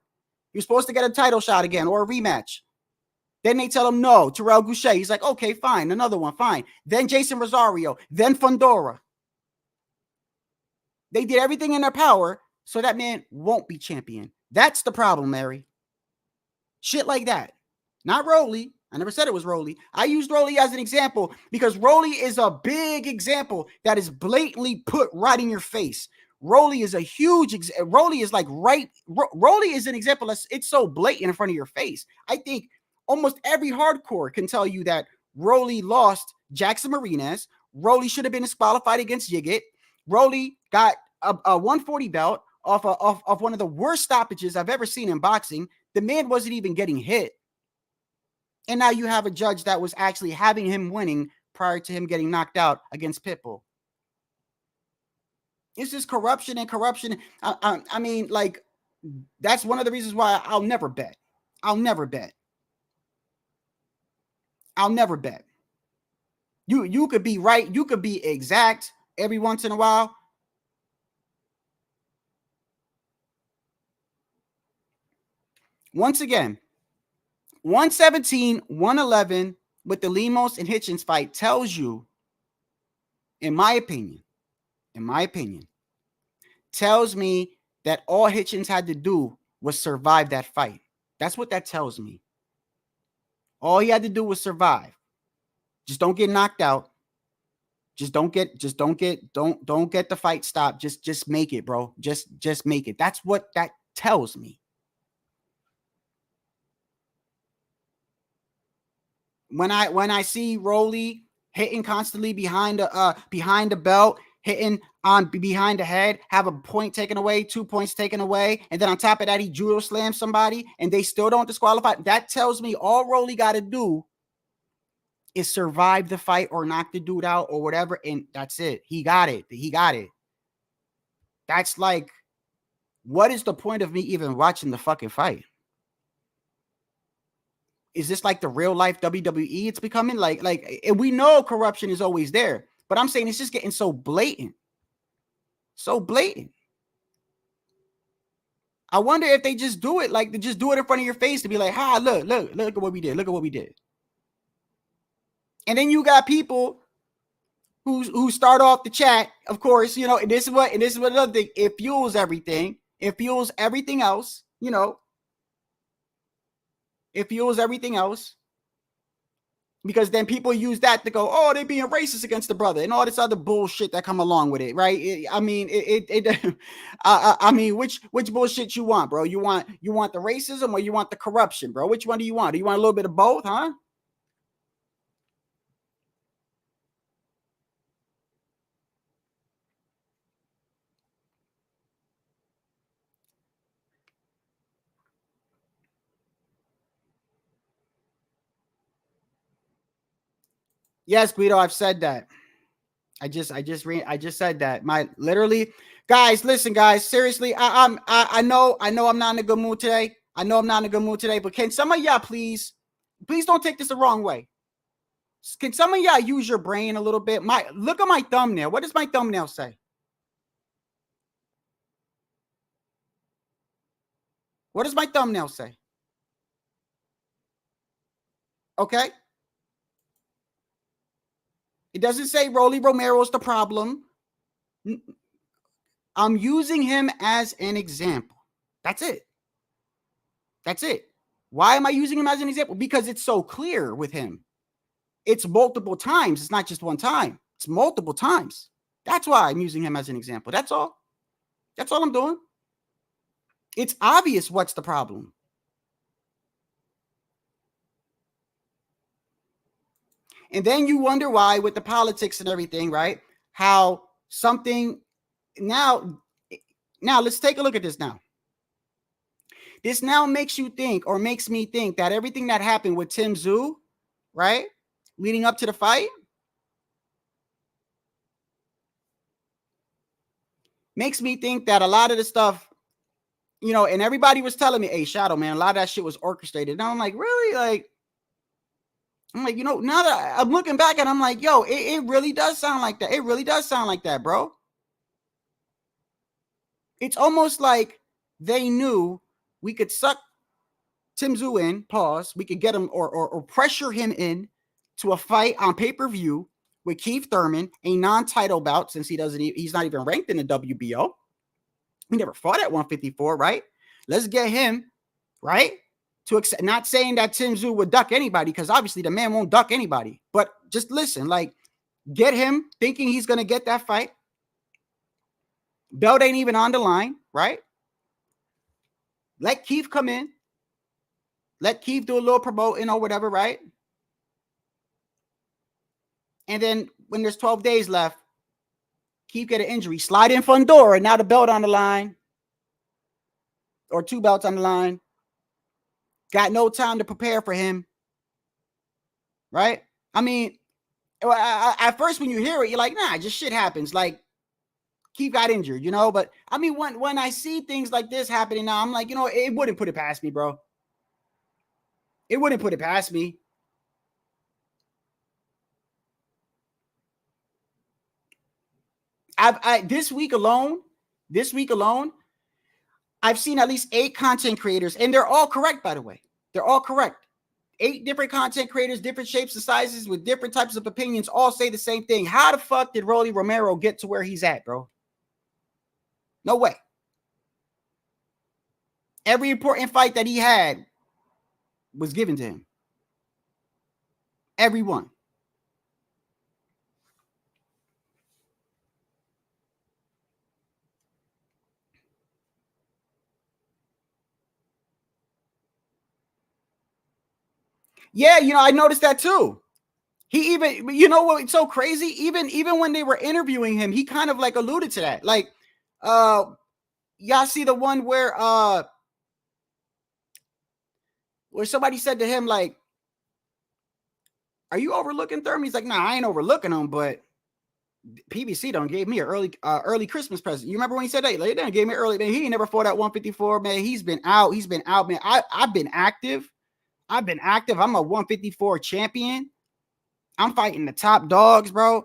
He was supposed to get a title shot again or a rematch. Then they tell him no, Terrell Goucher. He's like, okay, fine, another one, fine. Then Jason Rosario, then Fundora. They did everything in their power so that man won't be champion. That's the problem, Mary. Shit like that. Not Rolly. I never said it was Rolly. I used Rolly as an example because Rolly is a big example that is blatantly put right in your face. Rolly is a huge Rolly is like Rolly is an example that's it's so blatant in front of your face. I think almost every hardcore can tell you that Rolly lost Jackson Marinas. Rolly should have been disqualified against Yigit. Rolly got a 140 belt off one of the worst stoppages I've ever seen in boxing. The man wasn't even getting hit. And now you have a judge that was actually having him winning prior to him getting knocked out against Pitbull. It's just corruption and corruption. I mean, like, that's one of the reasons why I'll never bet. I'll never bet. I'll never bet. You could be right. You could be exact every once in a while. Once again, 117, 111 with the Lemos and Hitchens fight tells you, in my opinion, tells me that all Hitchens had to do was survive that fight. That's what that tells me. All he had to do was survive. Just don't get knocked out. Don't get the fight stopped. Just make it, bro. Just make it. That's what that tells me. When I see Rolly hitting constantly behind the belt, hitting on behind the head, have a point taken away, 2 points taken away, and then on top of that, he judo slams somebody and they still don't disqualify. That tells me all Rolly got to do is survive the fight or knock the dude out or whatever, and that's it. He got it. That's like, what is the point of me even watching the fucking fight? Is this like the real life WWE? It's becoming like we know corruption is always there, but I'm saying it's just getting so blatant. So blatant. I wonder if they just do it, like they just do it in front of your face to be like, look at what we did. Look at what we did. And then you got people who start off the chat, of course, you know, and this is what another thing, it fuels everything. It fuels everything else, you know. It fuels everything else. Because then people use that to go, oh, they being racist against the brother and all this other bullshit that come along with it, right? I mean, which bullshit you want, bro? You want the racism or you want the corruption, bro? Which one do you want? Do you want a little bit of both, huh? Yes, Guido, I've said that. I just said that. Guys, listen, guys, seriously, I know I'm not in a good mood today. But can some of y'all please please don't take this the wrong way. Can some of y'all use your brain a little bit? Look at my thumbnail. What does my thumbnail say? What does my thumbnail say? Okay. It doesn't say Rolly Romero's the problem. I'm using him as an example. That's it. That's it. Why am I using him as an example? Because it's so clear with him. It's multiple times. It's not just one time. It's multiple times. That's why I'm using him as an example. That's all. That's all I'm doing. It's obvious what's the problem. And then you wonder why with the politics and everything, right? How something now let's take a look at this now. This now makes you think, or makes me think, that everything that happened with Tim Tszyu, right, leading up to the fight, makes me think that a lot of the stuff, you know, and everybody was telling me, hey, Shadow, man, a lot of that shit was orchestrated. And I'm like, really? Like, I'm like, you know, now that I'm looking back and I'm like, yo, it really does sound like that. It really does sound like that, bro. It's almost like they knew we could suck Tim Tszyu in, pause. We could get him or pressure him in to a fight on pay-per-view with Keith Thurman, a non-title bout, since he's not even ranked in the WBO. He never fought at 154, right? Let's get him, right? To accept, not saying that Tim Tszyu would duck anybody, because obviously the man won't duck anybody. But just listen, like, get him thinking he's going to get that fight. Belt ain't even on the line, right? Let Keith come in. Let Keith do a little promoting or whatever, right? And then when there's 12 days left, Keith get an injury. Slide in Fundora. Now the belt on the line. Or 2 belts on the line. Got no time to prepare for him. Right? I mean, at first when you hear it, you're like, nah, just shit happens. Like, Keith got injured, you know? But, I mean, when I see things like this happening now, I'm like, you know, it wouldn't put it past me, bro. It wouldn't put it past me. This week alone, I've seen at least 8 content creators, and they're all correct, by the way. They're all correct. 8 different content creators, different shapes and sizes with different types of opinions, all say the same thing. How the fuck did Rolly Romero get to where he's at, bro? No way. Every important fight that he had was given to him. Everyone. Yeah, you know, I noticed that too. He even, you know what, it's so crazy? Even when they were interviewing him, he kind of like alluded to that. Like, y'all see the one where somebody said to him, like, are you overlooking Thurman? He's like, nah, I ain't overlooking him, but PBC done gave me an early Christmas present. You remember when he said that? Like, they done gave me early. Man, he ain't never fought at 154, man. He's been out, man. I've been active. I'm a 154 champion. I'm fighting the top dogs, bro.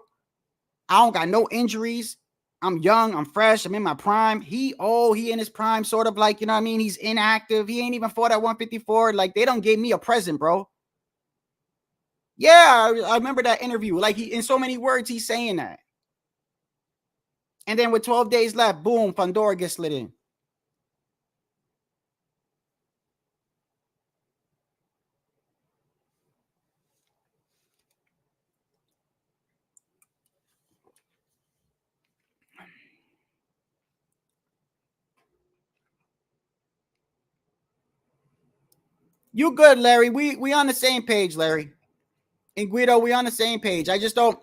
I don't got no injuries. I'm young. I'm fresh. I'm in my prime. He in his prime, sort of like, you know what I mean? He's inactive. He ain't even fought at 154. Like, they done gave me a present, bro. Yeah, I remember that interview. Like, he, in so many words, he's saying that. And then with 12 days left, boom, Fundora gets slid in. You good, Larry. We on the same page, Larry. And Guido, we on the same page. I just don't.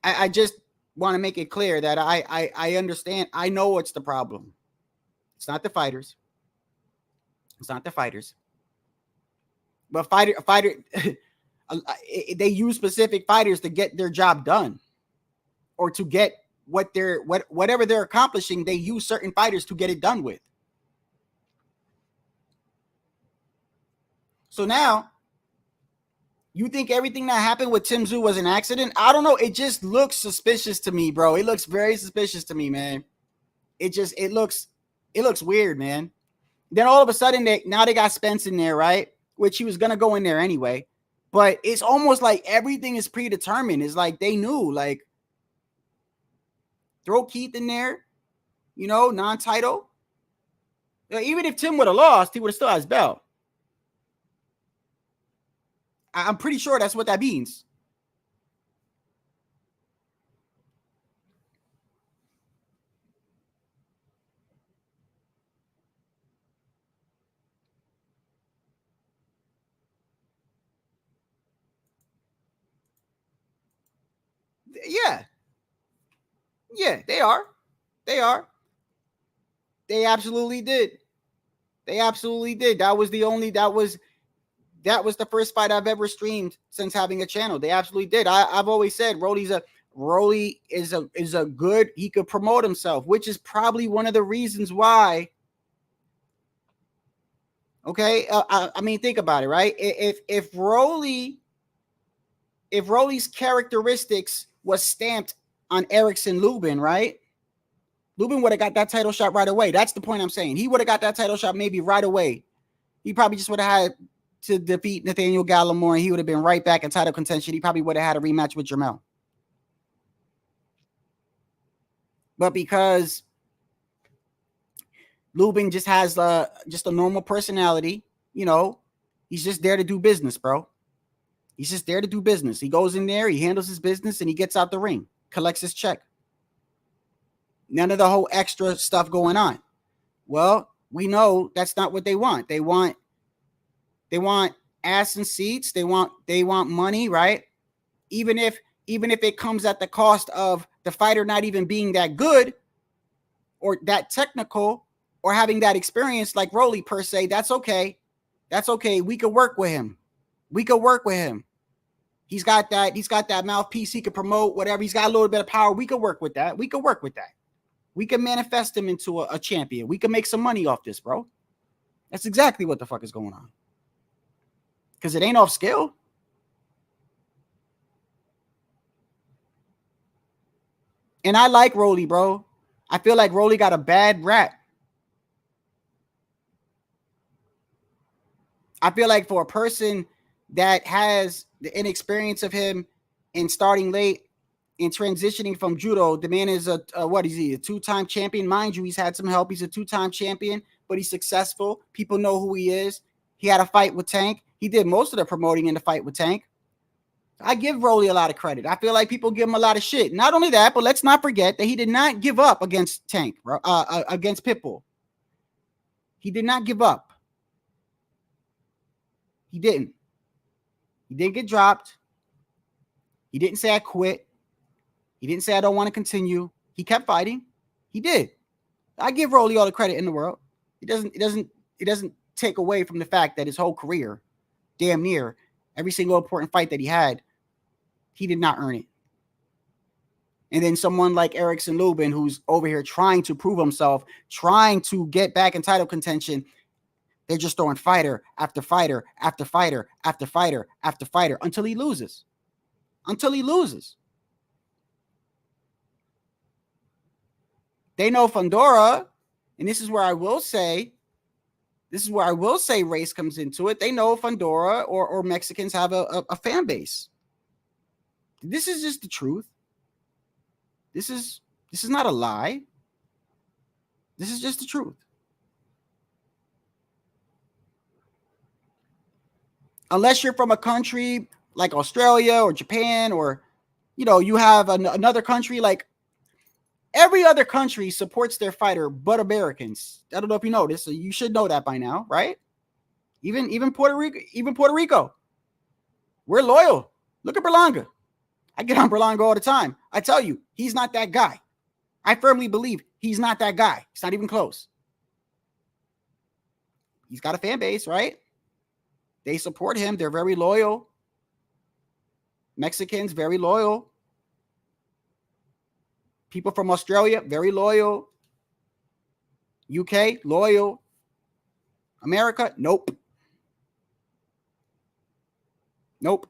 I just want to make it clear that I understand. I know what's the problem. It's not the fighters. It's not the fighters. But fighter, they use specific fighters to get their job done, or to get whatever they're accomplishing. They use certain fighters to get it done with. So now, you think everything that happened with Tim Tszyu was an accident? I don't know. It just looks suspicious to me, bro. It looks very suspicious to me, man. It looks weird, man. Then all of a sudden, now they got Spence in there, right? Which he was gonna go in there anyway. But it's almost like everything is predetermined. It's like they knew, like, throw Keith in there, you know, non-title. Even if Tim would have lost, he would have still had his belt. I'm pretty sure that's what that means. Yeah. Yeah, they are. They are. They absolutely did. They absolutely did. That was the first fight I've ever streamed since having a channel. They absolutely did. I've always said Rolly is a good, he could promote himself, which is probably one of the reasons why. Okay, I mean, think about it, right? If Rolly's characteristics was stamped on Erickson Lubin, right? Lubin would have got that title shot right away. That's the point I'm saying. He would have got that title shot maybe right away. He probably just would have had to defeat Nathaniel Gallimore, and he would have been right back in title contention. He probably would have had a rematch with Jermell. But because Lubin just has just a normal personality, you know, he's just there to do business, bro. He's just there to do business. He goes in there, he handles his business, and he gets out the ring, collects his check. None of the whole extra stuff going on. Well, we know that's not what they want. They want ass and seats. They want money, right? Even if it comes at the cost of the fighter not even being that good or that technical or having that experience like Rolly per se, that's okay. That's okay. We could work with him. He's got that mouthpiece. He could promote whatever. He's got a little bit of power. We could work with that. We can manifest him into a champion. We can make some money off this, bro. That's exactly what the fuck is going on. Because it ain't off skill. And I like Rolly, bro. I feel like Rolly got a bad rap. I feel like for a person that has the inexperience of him in starting late and transitioning from judo, the man is what is he? A two-time champion. Mind you, he's had some help. He's a two-time champion, but he's successful. People know who he is. He had a fight with Tank. He did most of the promoting in the fight with Tank. I give Rolly a lot of credit. I feel like people give him a lot of shit. Not only that, but let's not forget that he did not give up against Tank, against Pitbull. He did not give up. He didn't. He didn't get dropped. He didn't say I quit. He didn't say I don't want to continue. He kept fighting. He did. I give Rolly all the credit in the world. It doesn't take away from the fact that his whole career, damn near every single important fight that he had, he did not earn it. And then someone like Erickson Lubin, who's over here trying to prove himself, trying to get back in title contention, they're just throwing fighter after fighter after fighter after fighter after fighter until he loses. They know Fundora, and this is where I will say race comes into it. They know Fundora or Mexicans have a fan base. This is just the truth. This is not a lie. This is just the truth. Unless you're from a country like Australia or Japan, or, you know, you have another country, like every other country supports their fighter but Americans. I don't know if you know this, so you should know that by now, right? Even Puerto Rico. We're loyal. Look at Berlanga. I get on Berlanga all the time. I tell you, he's not that guy. I firmly believe he's not that guy. It's not even close. He's got a fan base, right? They support him. They're very loyal. Mexicans, very loyal. People from Australia, very loyal. UK, loyal. America, nope. Nope.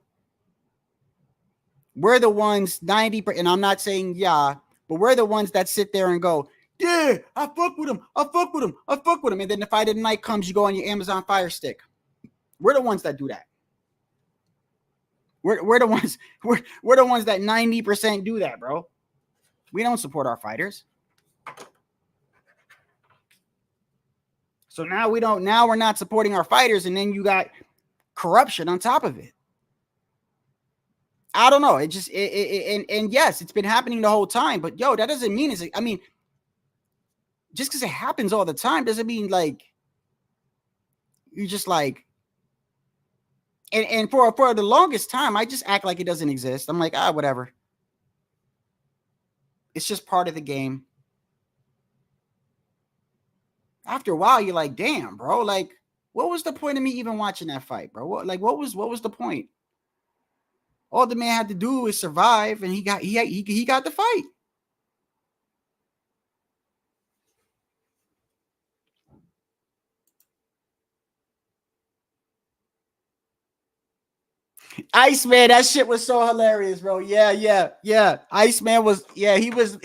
We're the ones 90%, and I'm not saying yeah, but we're the ones that sit there and go, yeah, I fuck with him. I fuck with him. I fuck with him. And then the fight of the night comes, you go on your Amazon Fire Stick. We're the ones that do that. We're the ones, we're the ones that 90% do that, bro. We don't support our fighters. So now we're not supporting our fighters, and then you got corruption on top of it. I don't know. And yes, it's been happening the whole time, but yo, that doesn't mean just because it happens all the time doesn't mean like you just like. And for the longest time, I just act like it doesn't exist. I'm like, whatever. It's just part of the game. After a while, you're like, damn, bro. Like, what was the point of me even watching that fight, bro? What was the point? All the man had to do is survive, and he got the fight. Iceman, that shit was so hilarious, bro. Yeah. Iceman was, he was.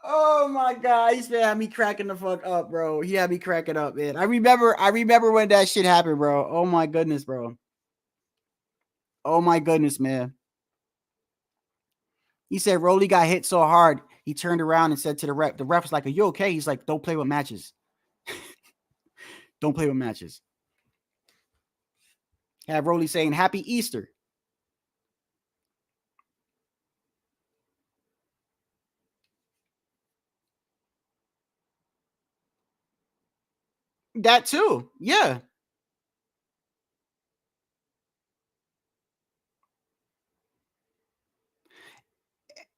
Oh my God, Iceman had me cracking the fuck up, bro. He had me cracking up, man. I remember when that shit happened, bro. Oh my goodness, bro. Oh my goodness, man. He said Rolly got hit so hard, he turned around and said to the ref, was like, are you okay? He's like, don't play with matches. Don't play with matches. Have Rolly saying Happy Easter. That too. Yeah.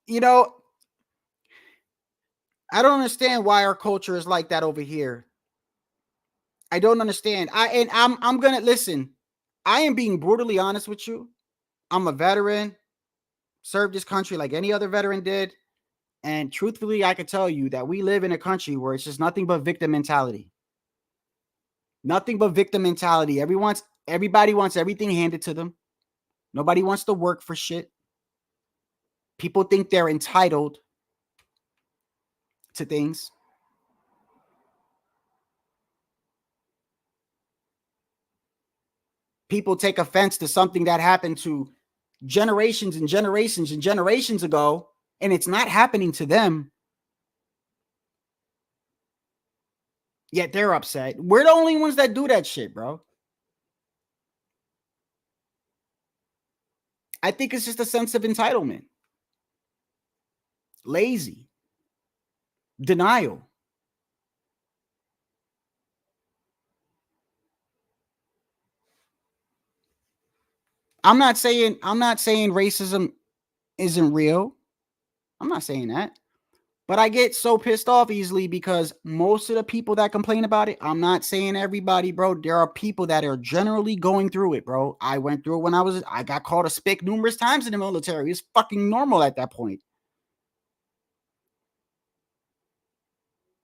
You know, I don't understand why our culture is like that over here. I don't understand. I'm gonna listen. I am being brutally honest with you. I'm a veteran, served this country like any other veteran did. And truthfully, I can tell you that we live in a country where it's just nothing but victim mentality. Nothing but victim mentality. Everybody wants everything handed to them. Nobody wants to work for shit. People think they're entitled to things. People take offense to something that happened to generations and generations and generations ago, and it's not happening to them. Yet they're upset. We're the only ones that do that shit, bro. I think it's just a sense of entitlement. Lazy. Denial. I'm not saying racism isn't real. I'm not saying that. But I get so pissed off easily because most of the people that complain about it, I'm not saying everybody, bro. There are people that are generally going through it, bro. I went through it when I got called a spick numerous times in the military. It's fucking normal at that point.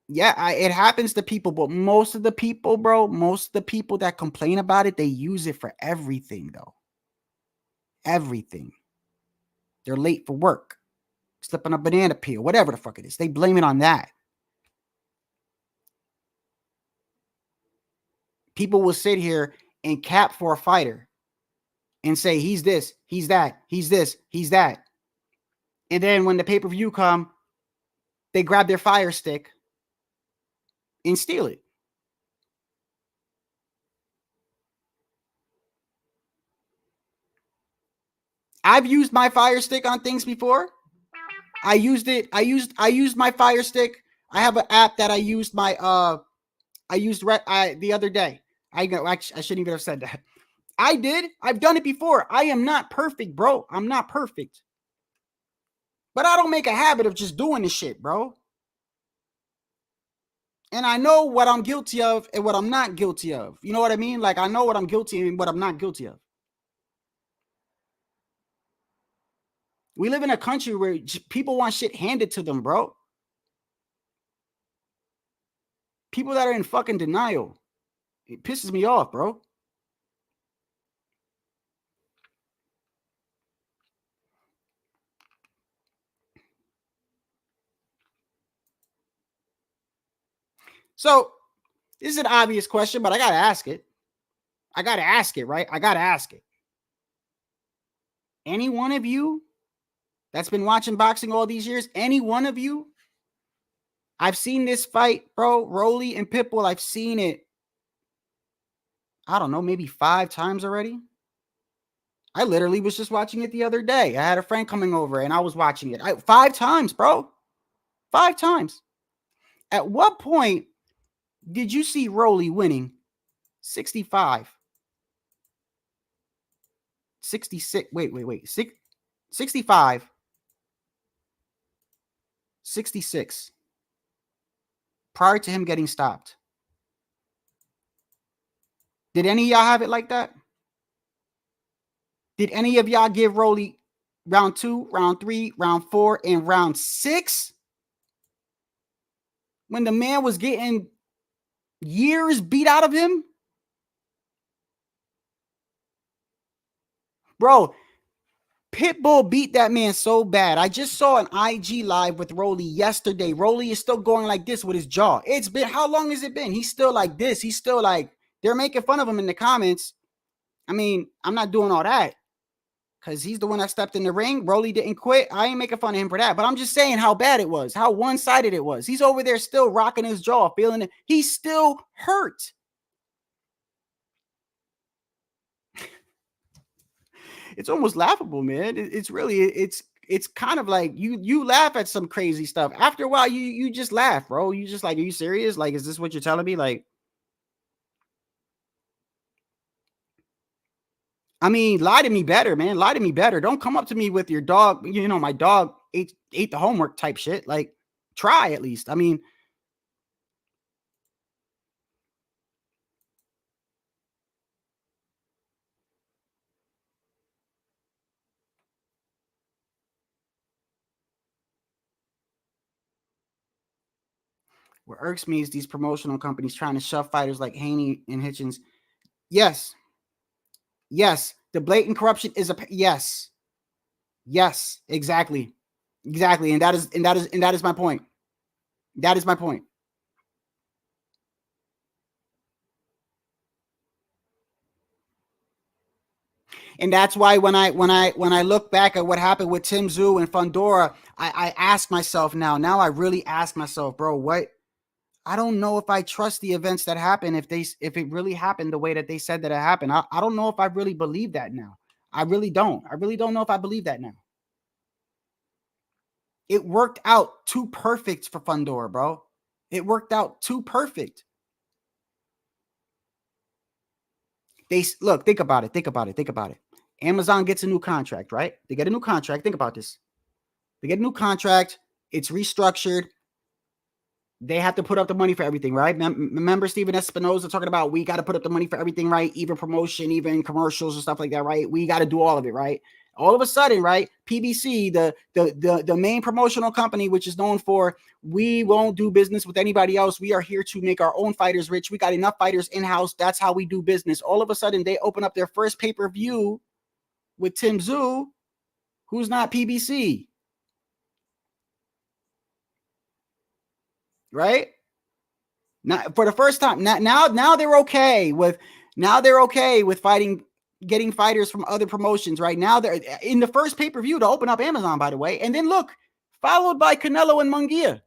Yeah, it happens to people, but most of the people, bro, most of the people that complain about it, they use it for everything, though. Everything. They're late for work. Slipping a banana peel, whatever the fuck it is. They blame it on that. People will sit here and cap for a fighter and say he's this, he's that, he's this, he's that. And then when the pay-per-view come, they grab their fire stick and steal it. I've used my fire stick on things before. I used my fire stick. I have an app that I used the other day. I shouldn't even have said that. I did. I've done it before. I am not perfect, bro. I'm not perfect. But I don't make a habit of just doing this shit, bro. And I know what I'm guilty of and what I'm not guilty of. You know what I mean? Like, I know what I'm guilty and what I'm not guilty of. We live in a country where people want shit handed to them, bro. People that are in fucking denial. It pisses me off, bro. So this is an obvious question, but I got to ask it. I got to ask it, right? I got to ask it. Any one of you that's been watching boxing all these years, any one of you, I've seen this fight, bro, Rolly and Pitbull, I've seen it, I don't know, maybe 5 times already. I literally was just watching it the other day. I had a friend coming over and I was watching it. 5 times, bro. 5 times. At what point did you see Rolly winning 65? 66. Wait. 65. 66. Prior to him getting stopped. Did any of y'all have it like that? Did any of y'all give Rolly round 2, round 3, round 4, and round 6? When the man was getting years beat out of him? Bro, Pitbull beat that man so bad. I just saw an IG live with Rolly yesterday. Rolly is still going like this with his jaw. It's been, how long has it been? He's still like this. He's still like, they're making fun of him in the comments. I mean, I'm not doing all that because he's the one that stepped in the ring. Rolly didn't quit. I ain't making fun of him for that. But I'm just saying how bad it was, how one-sided it was. He's over there still rocking his jaw, feeling it. He's still hurt. It's almost laughable, man. It's really, it's kind of like you laugh at some crazy stuff. After a while, you just laugh, bro. You just like, are you serious? Like, is this what you're telling me? Like, I mean, lie to me better, man. Lie to me better. Don't come up to me with your dog. You know, my dog ate the homework type shit. Like, try at least. I mean, what irks me is these promotional companies trying to shove fighters like Haney and Hitchens. Yes. The blatant corruption is yes. Yes, exactly. And that is my point. That is my point. And that's why when I look back at what happened with Tim Tszyu and Fundora, I ask myself now I really ask myself, bro, what? I don't know if I trust the events that happen if it really happened the way that they said that it happened. I don't know if I really believe that now. I really don't. I really don't know if I believe that now. It worked out too perfect for Fundora, bro. It worked out too perfect. Look, think about it. Amazon gets a new contract, right? They get a new contract. Think about this. They get a new contract. It's restructured. They have to put up the money for everything, right? Remember Steven Espinoza talking about we got to put up the money for everything, right? Even promotion, even commercials and stuff like that, right? We got to do all of it, right? All of a sudden, right? PBC, the main promotional company, which is known for we won't do business with anybody else. We are here to make our own fighters rich. We got enough fighters in-house. That's how we do business. All of a sudden, they open up their first pay-per-view with Tim Tszyu, who's not PBC. Right? Now, for the first time, now they're okay with getting fighters from other promotions. Right now, they're in the first pay-per-view to open up Amazon, by the way, and then look, followed by Canelo and Munguia,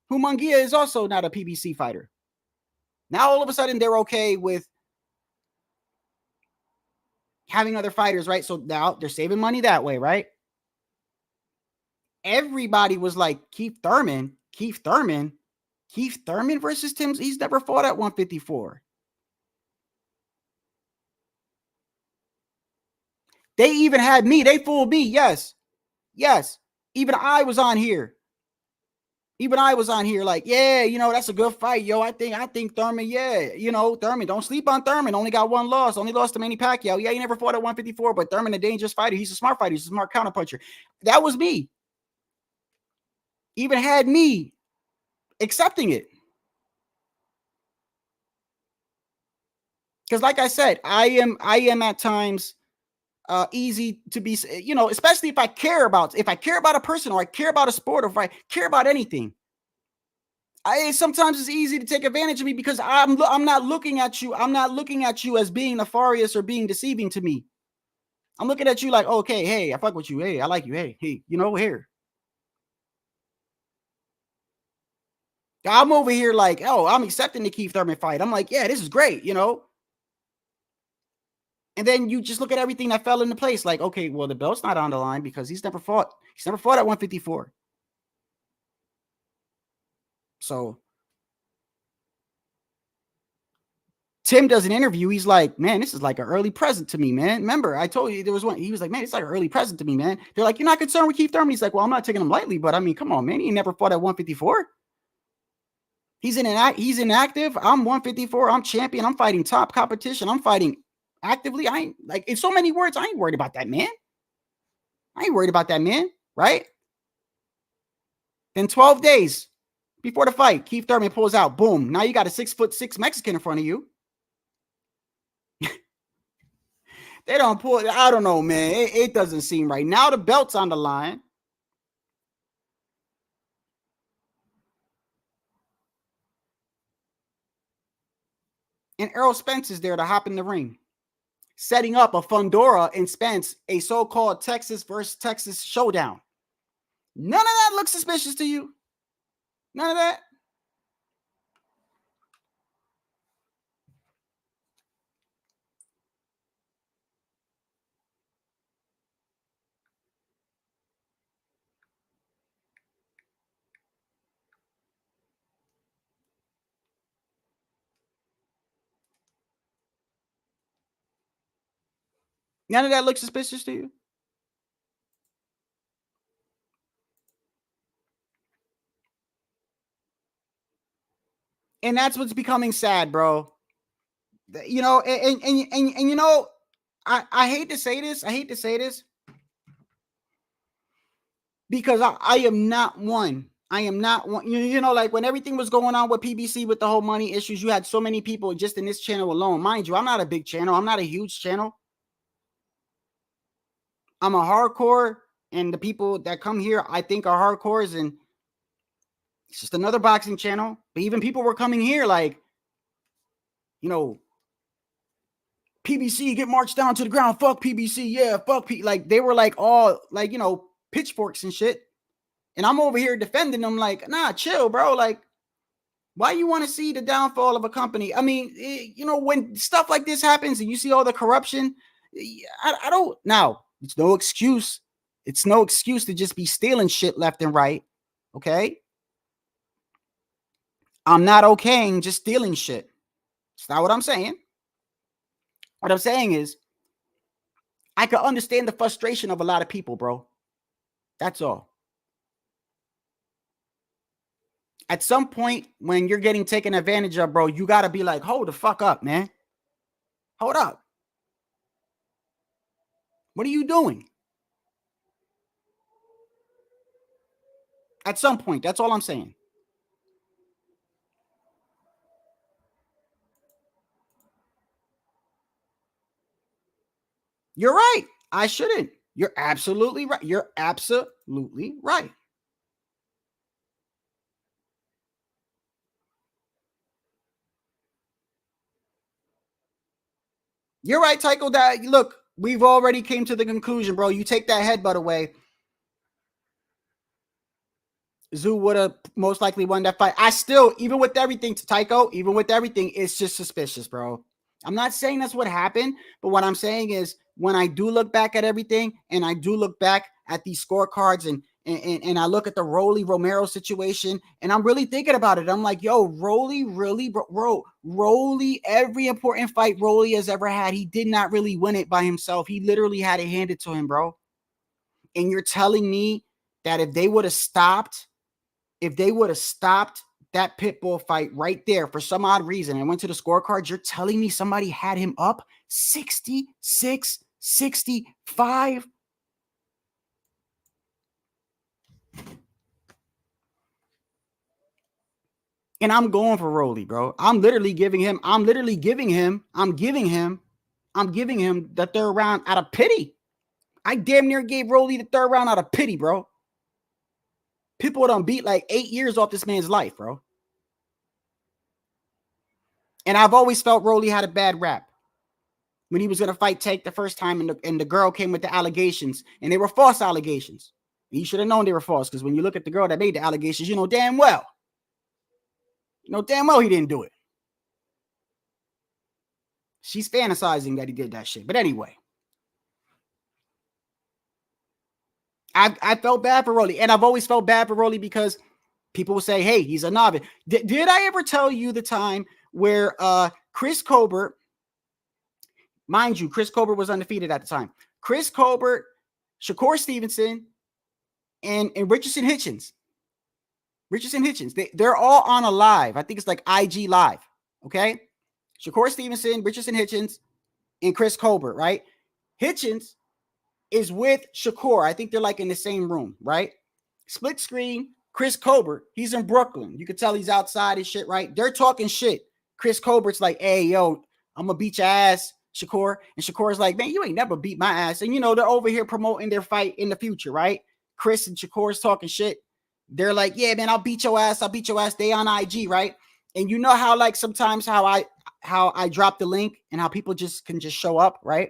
who Munguia is also not a PBC fighter. Now all of a sudden they're okay with having other fighters, right? So now they're saving money that way, right? Everybody was like Keith Thurman versus Tim. He's never fought at 154. They even had me. They fooled me. Yes. Even I was on here. Like, yeah, you know, that's a good fight, yo. I think Thurman, yeah, you know, Thurman. Don't sleep on Thurman. Only got one loss. Only lost to Manny Pacquiao. Yeah, he never fought at 154, but Thurman, a dangerous fighter. He's a smart fighter. He's a smart counterpuncher. That was me. Even had me accepting it. Because like I said, I am at times easy to be, especially if I care about a person, or I care about a sport, or if I care about anything. Sometimes it's easy to take advantage of me because I'm not looking at you. I'm not looking at you as being nefarious or being deceiving to me. I'm looking at you like, okay, hey, I fuck with you. Hey, I like you. Hey, here. I'm over here like, oh, I'm accepting the Keith Thurman fight. I'm like, yeah, this is great, And then you just look at everything that fell into place. Like, okay, well, the belt's not on the line because he's never fought. He's never fought at 154. So Tim does an interview. He's like, man, this is like an early present to me, man. Remember, I told you there was one. He was like, man, it's like an early present to me, man. They're like, you're not concerned with Keith Thurman? He's like, well, I'm not taking him lightly, but I mean, come on, man. He never fought at 154. He's inactive. I'm 154. I'm champion. I'm fighting top competition. I'm fighting actively. I ain't like, in so many words, I ain't worried about that, man. Right? Then 12 days before the fight, Keith Thurman pulls out. Boom. Now you got a 6'6" Mexican in front of you. They don't pull. I don't know, man. It doesn't seem right. Now the belt's on the line. And Errol Spence is there to hop in the ring, setting up a Fundora and Spence, a so-called Texas versus Texas showdown. None of that looks suspicious to you? None of that? None of that looks suspicious to you? And that's what's becoming sad, bro. And I hate to say this. Because I am not one. Like when everything was going on with PBC with the whole money issues, you had so many people just in this channel alone. Mind you, I'm not a big channel. I'm not a huge channel. I'm a hardcore, and the people that come here, I think are hardcores, and it's just another boxing channel. But even people were coming here like, PBC, get marched down to the ground. Fuck PBC. Yeah, fuck P. Like they were like all like, pitchforks and shit. And I'm over here defending them like, nah, chill, bro. Like, why you want to see the downfall of a company? I mean, when stuff like this happens and you see all the corruption, I don't. Now, it's no excuse. It's no excuse to just be stealing shit left and right. Okay? I'm not okaying just stealing shit. It's not what I'm saying. What I'm saying is, I can understand the frustration of a lot of people, bro. That's all. At some point, when you're getting taken advantage of, bro, you got to be like, hold the fuck up, man. Hold up. What are you doing? At some point, that's all I'm saying. You're right. I shouldn't. You're absolutely right. You're absolutely right. You're right, Tycho. That look, we've already came to the conclusion, bro. You take that headbutt away, Zoo would have most likely won that fight. I still, even with everything, to Tycho, even with everything, it's just suspicious, bro. I'm not saying that's what happened, but what I'm saying is when I do look back at everything and I do look back at these scorecards and I look at the Rolly Romero situation and I'm really thinking about it. I'm like, yo, Rolly really, bro, Rolly, every important fight Rolly has ever had, he did not really win it by himself. He literally had it handed to him, bro. And you're telling me that if they would have stopped that Pitbull fight right there for some odd reason and went to the scorecards, you're telling me somebody had him up 66-65? And I'm going for Rolly, bro. I'm giving him the third round out of pity. I damn near gave Rolly the third round out of pity, bro. People done beat like 8 years off this man's life, bro. And I've always felt Rolly had a bad rap. When he was going to fight Tank the first time, and the girl came with the allegations, and they were false allegations. And you should have known they were false, because when you look at the girl that made the allegations, you know damn well he didn't do it. She's fantasizing that he did that shit. But anyway, I felt bad for Rolly, and I've always felt bad for Rolly because people will say, hey, he's a novice. Did I ever tell you the time where Chris Colbert, mind you, Chris Colbert was undefeated at the time. Chris Colbert, Shakur Stevenson, and Richardson Hitchens. They're all on a live. I think it's like IG Live. Okay? Shakur Stevenson, Richardson Hitchens, and Chris Colbert, right? Hitchens is with Shakur. I think they're like in the same room, right? Split screen. Chris Colbert, he's in Brooklyn. You can tell he's outside and shit, right? They're talking shit. Chris Colbert's like, hey, yo, I'm going to beat your ass, Shakur. And Shakur's like, man, you ain't never beat my ass. And, they're over here promoting their fight in the future, right? Chris and Shakur's talking shit. They're like, yeah, man, I'll beat your ass. They on IG, right? And you know how, like, sometimes how I drop the link and how people can just show up, right?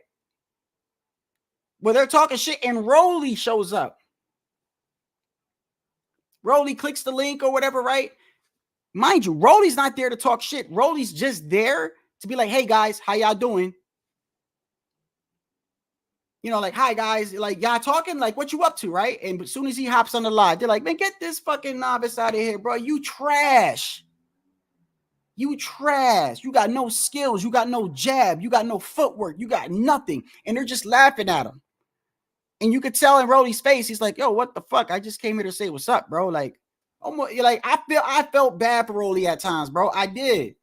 Well, they're talking shit and Rolly shows up. Rolly clicks the link or whatever, right? Mind you, Rolly's not there to talk shit. Rolly's just there to be like, hey, guys, how y'all doing? Like, hi, guys. Like, y'all talking? Like, what you up to, right? And as soon as he hops on the live, they're like, man, get this fucking novice out of here, bro. You trash. You got no skills. You got no jab. You got no footwork. You got nothing. And they're just laughing at him. And you could tell in Rolly's face, he's like, yo, what the fuck? I just came here to say what's up, bro. Like, almost like I felt bad for Rolly at times, bro. I did.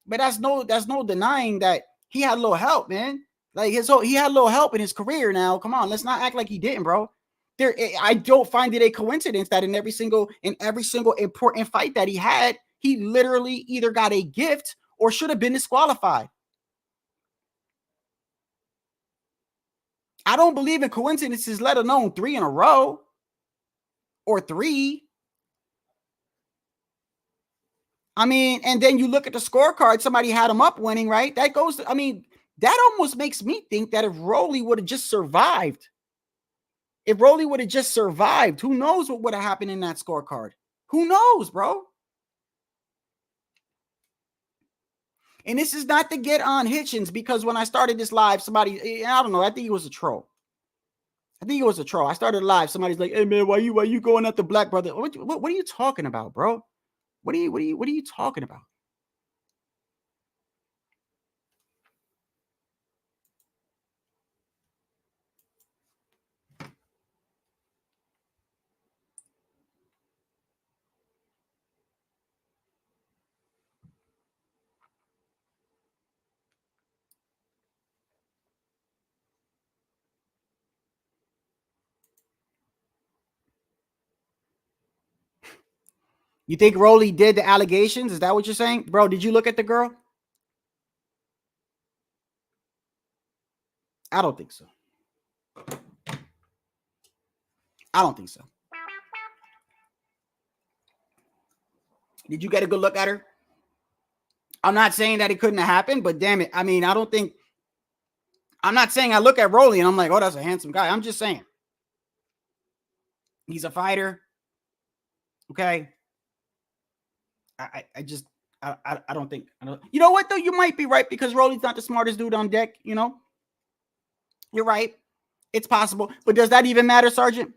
But that's no denying that he had a little help, man. Like he had a little help in his career now. Come on, let's not act like he didn't, bro. I don't find it a coincidence that in every single important fight that he had, he literally either got a gift or should have been disqualified. I don't believe in coincidences, let alone 3 in a row or 3. I mean, and then you look at the scorecard, somebody had him up winning, right? That goes to, I mean, that almost makes me think that if Rolly would have just survived, who knows what would have happened in that scorecard? Who knows, bro? And this is not to get on Hitchens, because when I started this live, somebody, I don't know, I think it was a troll. I started live. Somebody's like, hey man, why you going at the black brother? What are you talking about, bro? What are you talking about? You think Rolly did the allegations? Is that what you're saying? Bro, did you look at the girl? I don't think so. Did you get a good look at her? I'm not saying that it couldn't have happened, but damn it. I mean, I'm not saying I look at Rolly and I'm like, oh, that's a handsome guy. I'm just saying. He's a fighter. Okay. I don't think. You know what, though? You might be right, because Rolly's not the smartest dude on deck, You're right. It's possible. But does that even matter, Sergeant?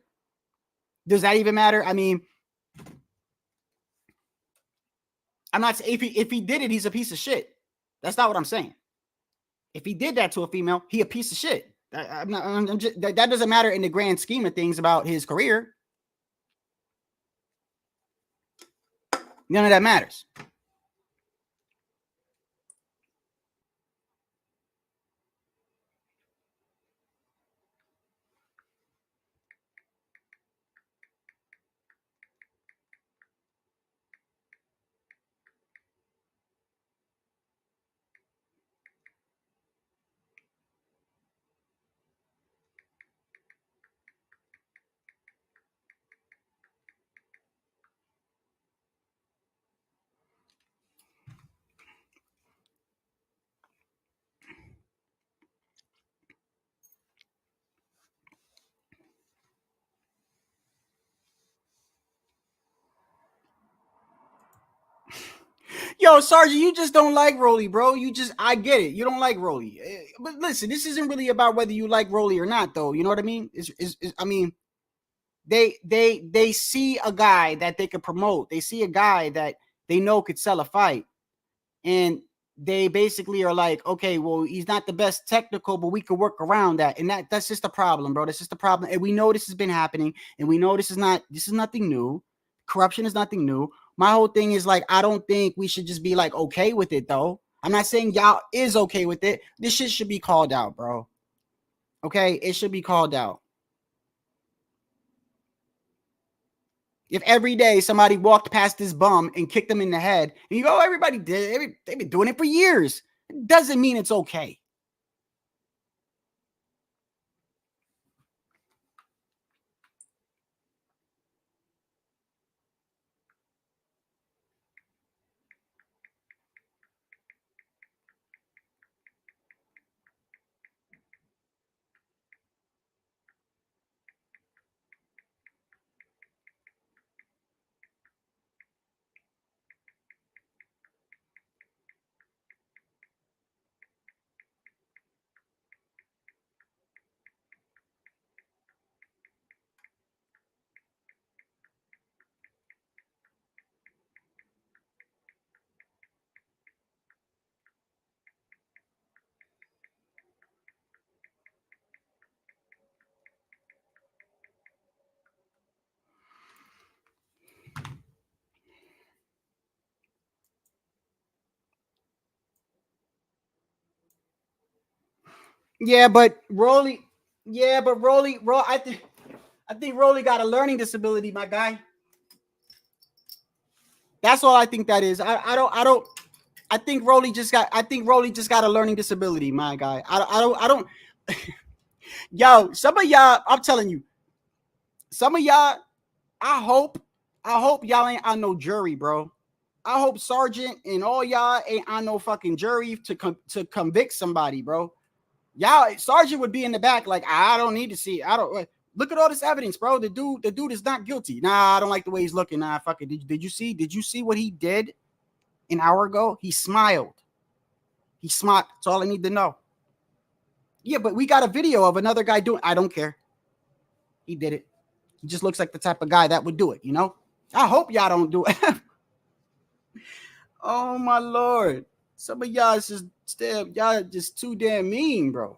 Does that even matter? I mean, I'm not saying if he did it, he's a piece of shit. That's not what I'm saying. If he did that to a female, he a piece of shit. That doesn't matter in the grand scheme of things about his career. None of that matters. Yo, Sergeant, you just don't like Rolly, bro. I get it. You don't like Rolly. But listen, this isn't really about whether you like Rolly or not, though. You know what I mean? I mean, they see a guy that they could promote. They see a guy that they know could sell a fight, and they basically are like, okay, well, he's not the best technical, but we could work around that. And that's just a problem, bro. That's just a problem. And we know this has been happening, and we know this is nothing new. Corruption is nothing new. My whole thing is like, I don't think we should just be like okay with it, though. I'm not saying y'all is okay with it. This shit should be called out, bro. Okay, it should be called out. If every day somebody walked past this bum and kicked him in the head, and you go, oh, everybody did it. They've been doing it for years. It doesn't mean it's okay. Yeah, but Rolly, I think Rolly got a learning disability, my guy. That's all I think that is. I think Rolly just got a learning disability, my guy. I don't yo, some of y'all, I'm telling you, some of y'all, I hope y'all ain't on no jury, bro. I hope Sergeant and all y'all ain't on no fucking jury to convict somebody, bro. Y'all, Sergeant would be in the back like, I don't need to see it. I don't look at all this evidence, bro. The dude is not guilty. Nah, I don't like the way he's looking. Nah, fuck it. Did you see what he did an hour ago? He smiled. He smiled. That's all I need to know. Yeah, but we got a video of another guy doing. I don't care. He did it. He just looks like the type of guy that would do it, you know? I hope y'all don't do it. Oh my Lord. Some of y'all is just y'all just too damn mean, bro.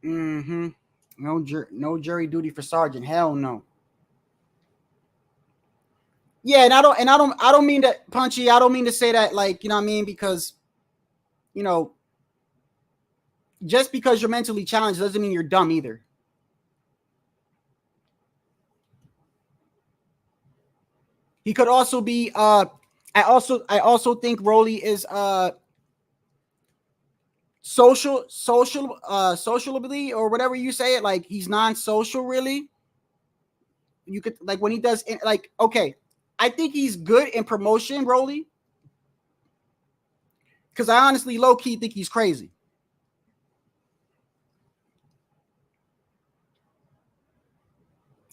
Mm-hmm. No jury duty for Sergeant. Hell no. Yeah, and I don't mean to Punchy. I don't mean to say that like, you know what I mean, because you know, just because you're mentally challenged doesn't mean you're dumb either. He could also be I also think Rolly is socially or whatever you say it, like he's non-social really. You could like when he does like, okay, I think he's good in promotion, Rolly, because I honestly low-key think he's crazy.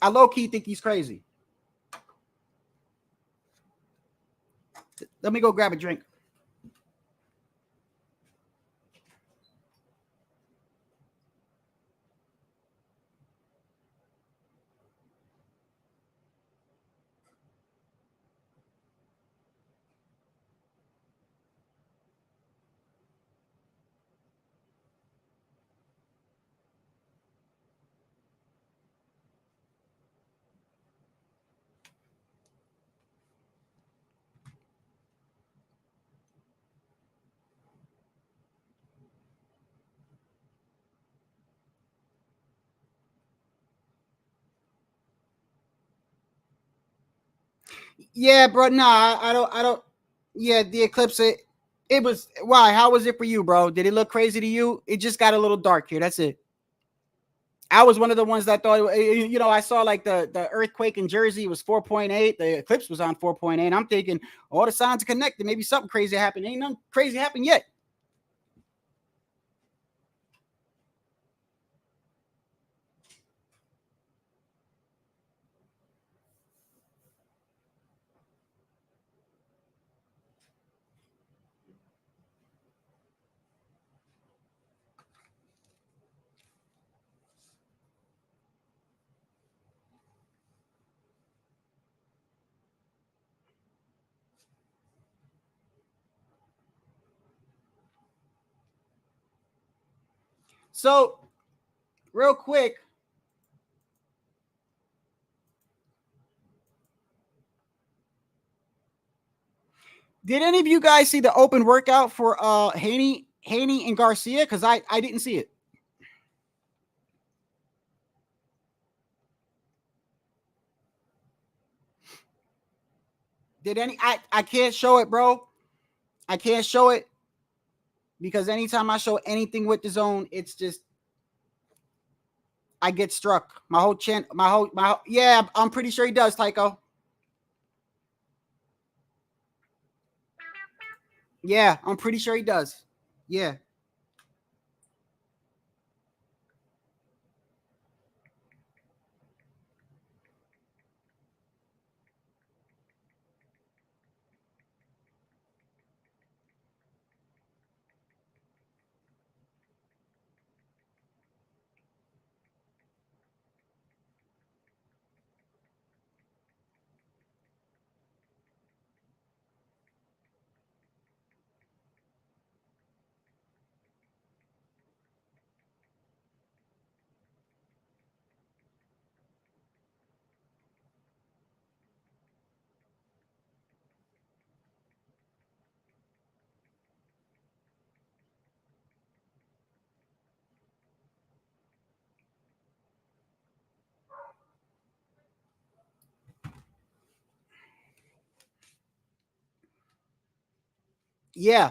I low-key think he's crazy. Let me go grab a drink. Yeah, bro. Nah, I don't. Yeah, the eclipse. It was why? How was it for you, bro? Did it look crazy to you? It just got a little dark here. That's it. I was one of the ones that thought, I saw like the earthquake in Jersey was 4.8. The eclipse was on 4.8. I'm thinking all the signs are connected. Maybe something crazy happened. Ain't nothing crazy happened yet. So, real quick, did any of you guys see the open workout for Haney and Garcia? Because I didn't see it. Did any? I can't show it, bro. I can't show it because anytime I show anything with the zone, it's just I get struck. My whole chin, yeah, I'm pretty sure he does, Tycho. Yeah, I'm pretty sure he does. Yeah. Yeah.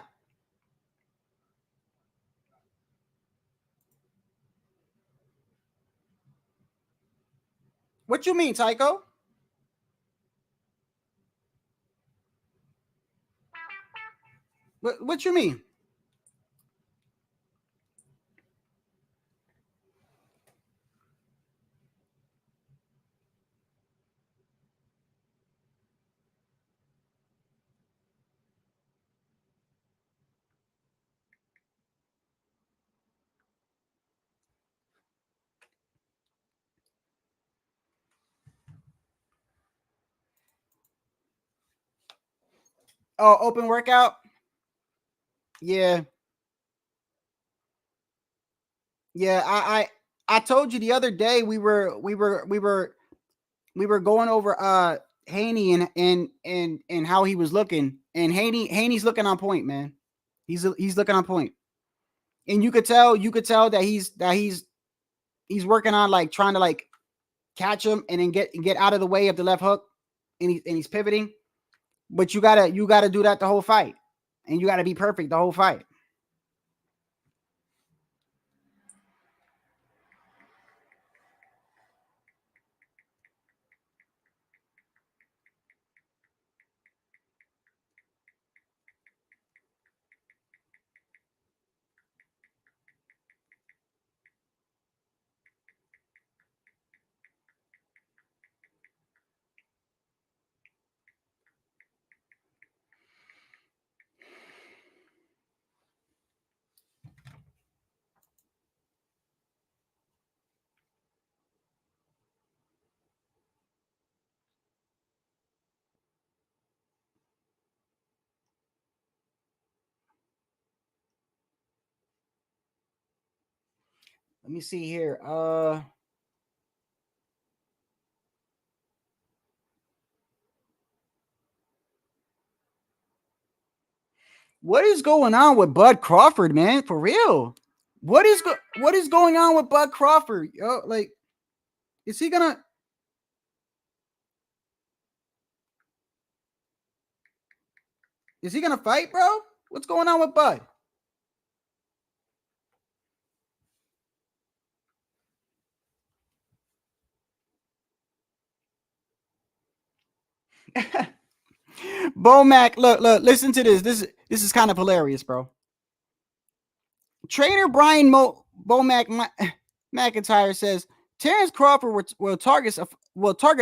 What you mean, Tycho? What you mean? Oh, open workout? Yeah. Yeah, I told you the other day we were going over Haney and how he was looking. And Haney's looking on point, man. He's looking on point. And you could tell that he's working on like trying to like catch him and then get out of the way of the left hook, and he's pivoting. But you gotta do that the whole fight, and you gotta be perfect the whole fight. Let me see here. What is going on with Bud Crawford, man? For real. What is going on with Bud Crawford? Yo, like, is he gonna Is he gonna fight, bro? What's going on with Bud? Bomac, look, listen to this. This is kind of hilarious, bro. Trainer Brian Bomac McIntyre says Terrence Crawford will target a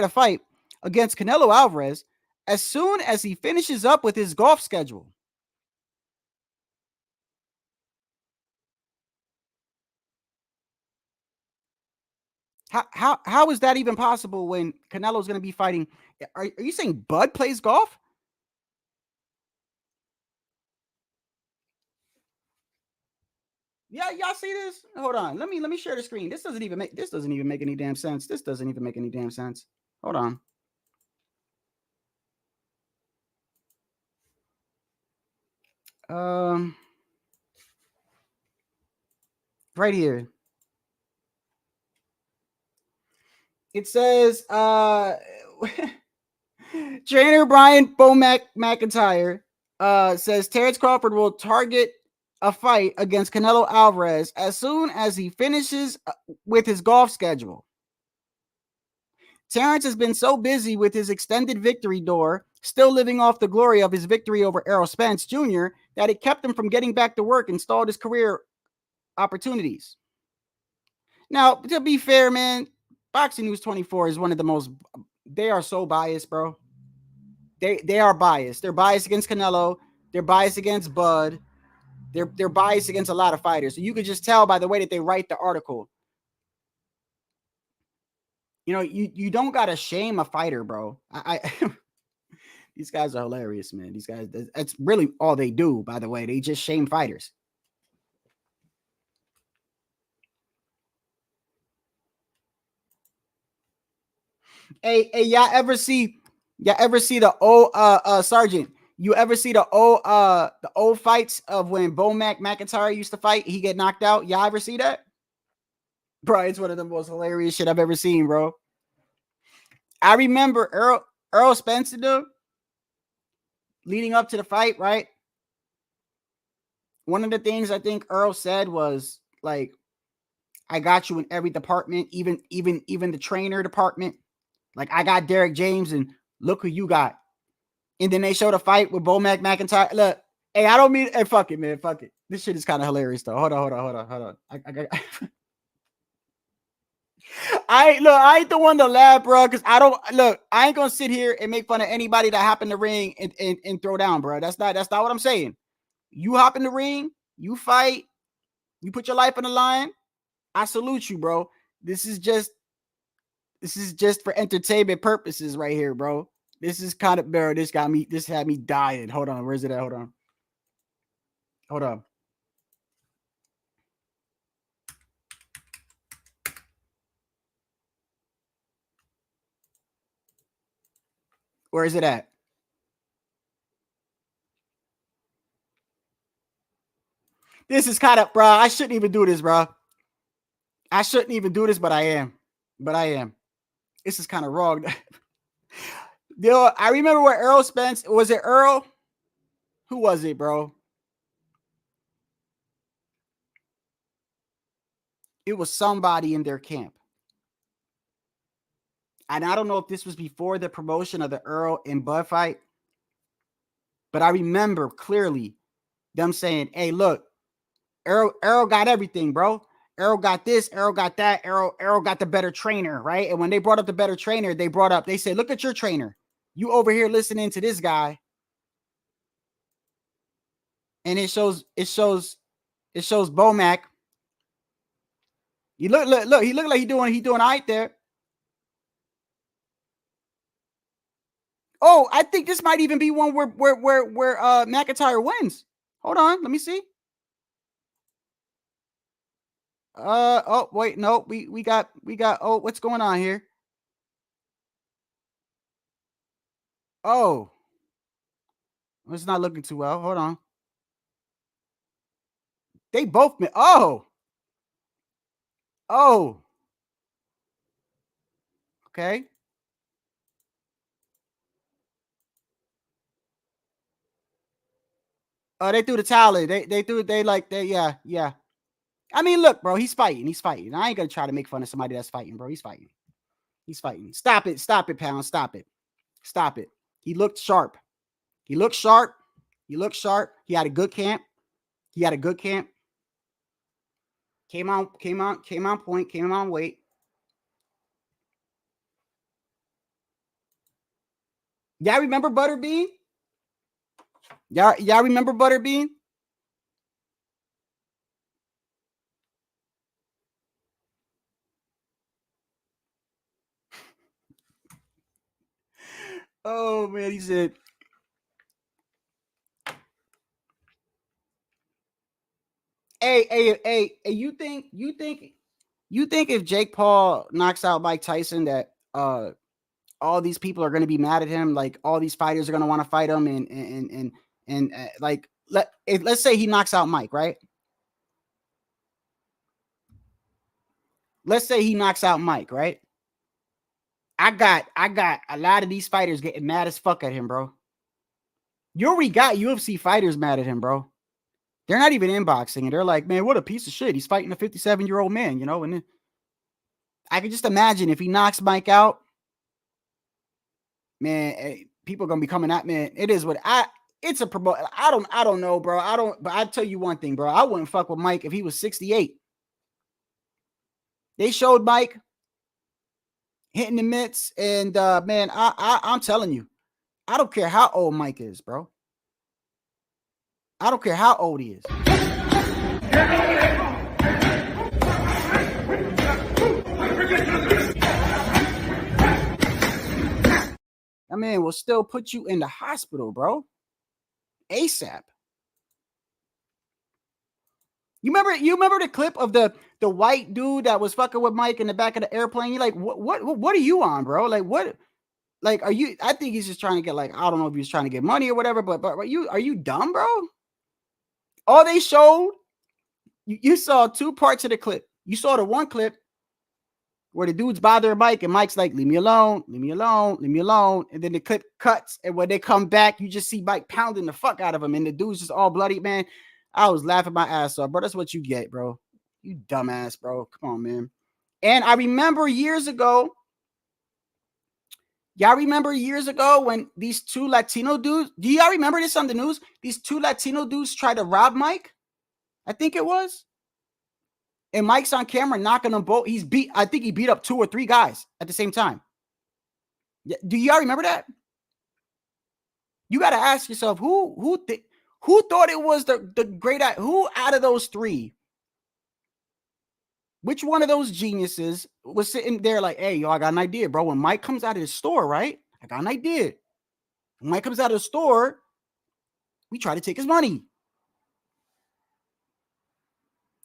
fight against Canelo Alvarez as soon as he finishes up with his golf schedule. How is that even possible when Canelo's going to be fighting? Are you saying Bud plays golf? Yeah, y'all see this? Hold on. Let me share the screen. This doesn't even make any damn sense. This doesn't even make any damn sense. Hold on. Right here. It says trainer Brian Bomac McIntyre says Terrence Crawford will target a fight against Canelo Alvarez as soon as he finishes with his golf schedule. Terrence has been so busy with his extended victory tour, still living off the glory of his victory over Errol Spence Jr., that it kept him from getting back to work and stalled his career opportunities. Now, to be fair, man, Boxing News 24 is one of the most. They are so biased, bro. They are biased. They're biased against Canelo. They're biased against Bud. They're biased against a lot of fighters. So you could just tell by the way that they write the article. You know, you don't gotta shame a fighter, bro. I these guys are hilarious, man. These guys, that's really all they do, by the way. They just shame fighters. Hey, y'all ever see the old Sergeant? You ever see the old fights of when Bomac McIntyre used to fight? He get knocked out. Y'all ever see that? Bro, it's one of the most hilarious shit I've ever seen, bro. I remember Errol Spencer leading up to the fight, right? One of the things I think Earl said was like, I got you in every department, even the trainer department. Like, I got Derek James, and look who you got. And then they showed a fight with Bomac McIntyre. Look, hey, I don't mean, hey, fuck it, man. Fuck it. This shit is kind of hilarious, though. Hold on. I ain't the one to laugh, bro, because I ain't gonna sit here and make fun of anybody that hop in the ring and throw down, bro. That's not what I'm saying. You hop in the ring, you fight, you put your life on the line. I salute you, bro. This is just for entertainment purposes right here, bro. This is kind of, bro. This had me dying. Hold on. Where's it at? Hold on. Where is it at? This is kind of, bro. I shouldn't even do this, bro. I shouldn't even do this, but I am. This is kind of wrong. Yo, I remember where Errol Spence, was it Earl? Who was it, bro? It was somebody in their camp. And I don't know if this was before the promotion of the Earl and Bud fight, but I remember clearly them saying, hey, look, Errol got everything, bro. Errol got this, Errol got that, Errol got the better trainer, right? And when they brought up the better trainer, they said, look at your trainer. You over here listening to this guy. And it shows Bomac. He look, he looked like he doing all right there. Oh, I think this might even be one where McIntyre wins. Hold on, let me see. Oh wait, no, we got oh, what's going on here? Oh, it's not looking too well. Hold on. They both oh. Okay. They threw the towel in. Yeah. I mean, look, bro, he's fighting. I ain't gonna try to make fun of somebody that's fighting, bro. He's fighting. Stop it, Pound. Stop it. He looked sharp. He had a good camp. Came on point, came on weight. Y'all remember Butterbean? Y'all remember Butterbean? Oh man, he said, Hey, you think if Jake Paul knocks out Mike Tyson that all these people are going to be mad at him, like all these fighters are going to want to fight him, and like let's say he knocks out Mike, right? Let's say he knocks out Mike, right? I got a lot of these fighters getting mad as fuck at him, bro. You already got UFC fighters mad at him, bro. They're not even in boxing, and they're like, man, what a piece of shit. He's fighting a 57-year-old man, you know? And then I can just imagine if he knocks Mike out, man, people are gonna be coming at me. It is what it's a promote. I don't know, bro. But I tell you one thing, bro. I wouldn't fuck with Mike if he was 68. They showed Mike hitting the mitts, and man, I'm telling you, I don't care how old Mike is, bro. I don't care how old he is. That man will still put you in the hospital, bro. ASAP. You remember the clip of the white dude that was fucking with Mike in the back of the airplane? You're like, what are you on, bro? Like, what? Like, are you? I think he's just trying to get, like, I don't know if he's trying to get money or whatever, but are you dumb, bro? All they showed, you saw two parts of the clip. You saw the one clip where the dude's bothering Mike, and Mike's like, leave me alone. And then the clip cuts, and when they come back, you just see Mike pounding the fuck out of him, and the dude's just all bloody, man. I was laughing my ass off, bro. That's what you get, bro. You dumbass, bro. Come on, man. And I remember years ago, y'all remember years ago when these two Latino dudes, do y'all remember this on the news? These two Latino dudes tried to rob Mike. I think it was. And Mike's on camera knocking them both. I think he beat up 2 or 3 guys at the same time. Do y'all remember that? You got to ask yourself, who thought it was the great, who out of those 3? Which one of those geniuses was sitting there like, hey, yo, I got an idea, bro. When Mike comes out of the store, right? I got an idea. When Mike comes out of the store, we try to take his money.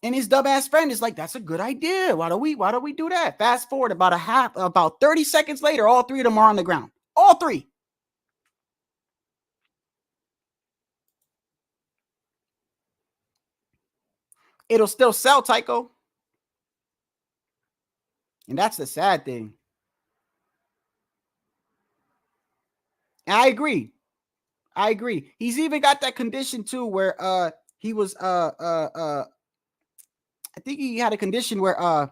And his dumbass friend is like, that's a good idea. Why don't we do that? Fast forward about 30 seconds later, all 3 of them are on the ground. All 3. It'll still sell, Tycho. And that's the sad thing. And I agree. He's even got that condition too, where he was I think he had a condition where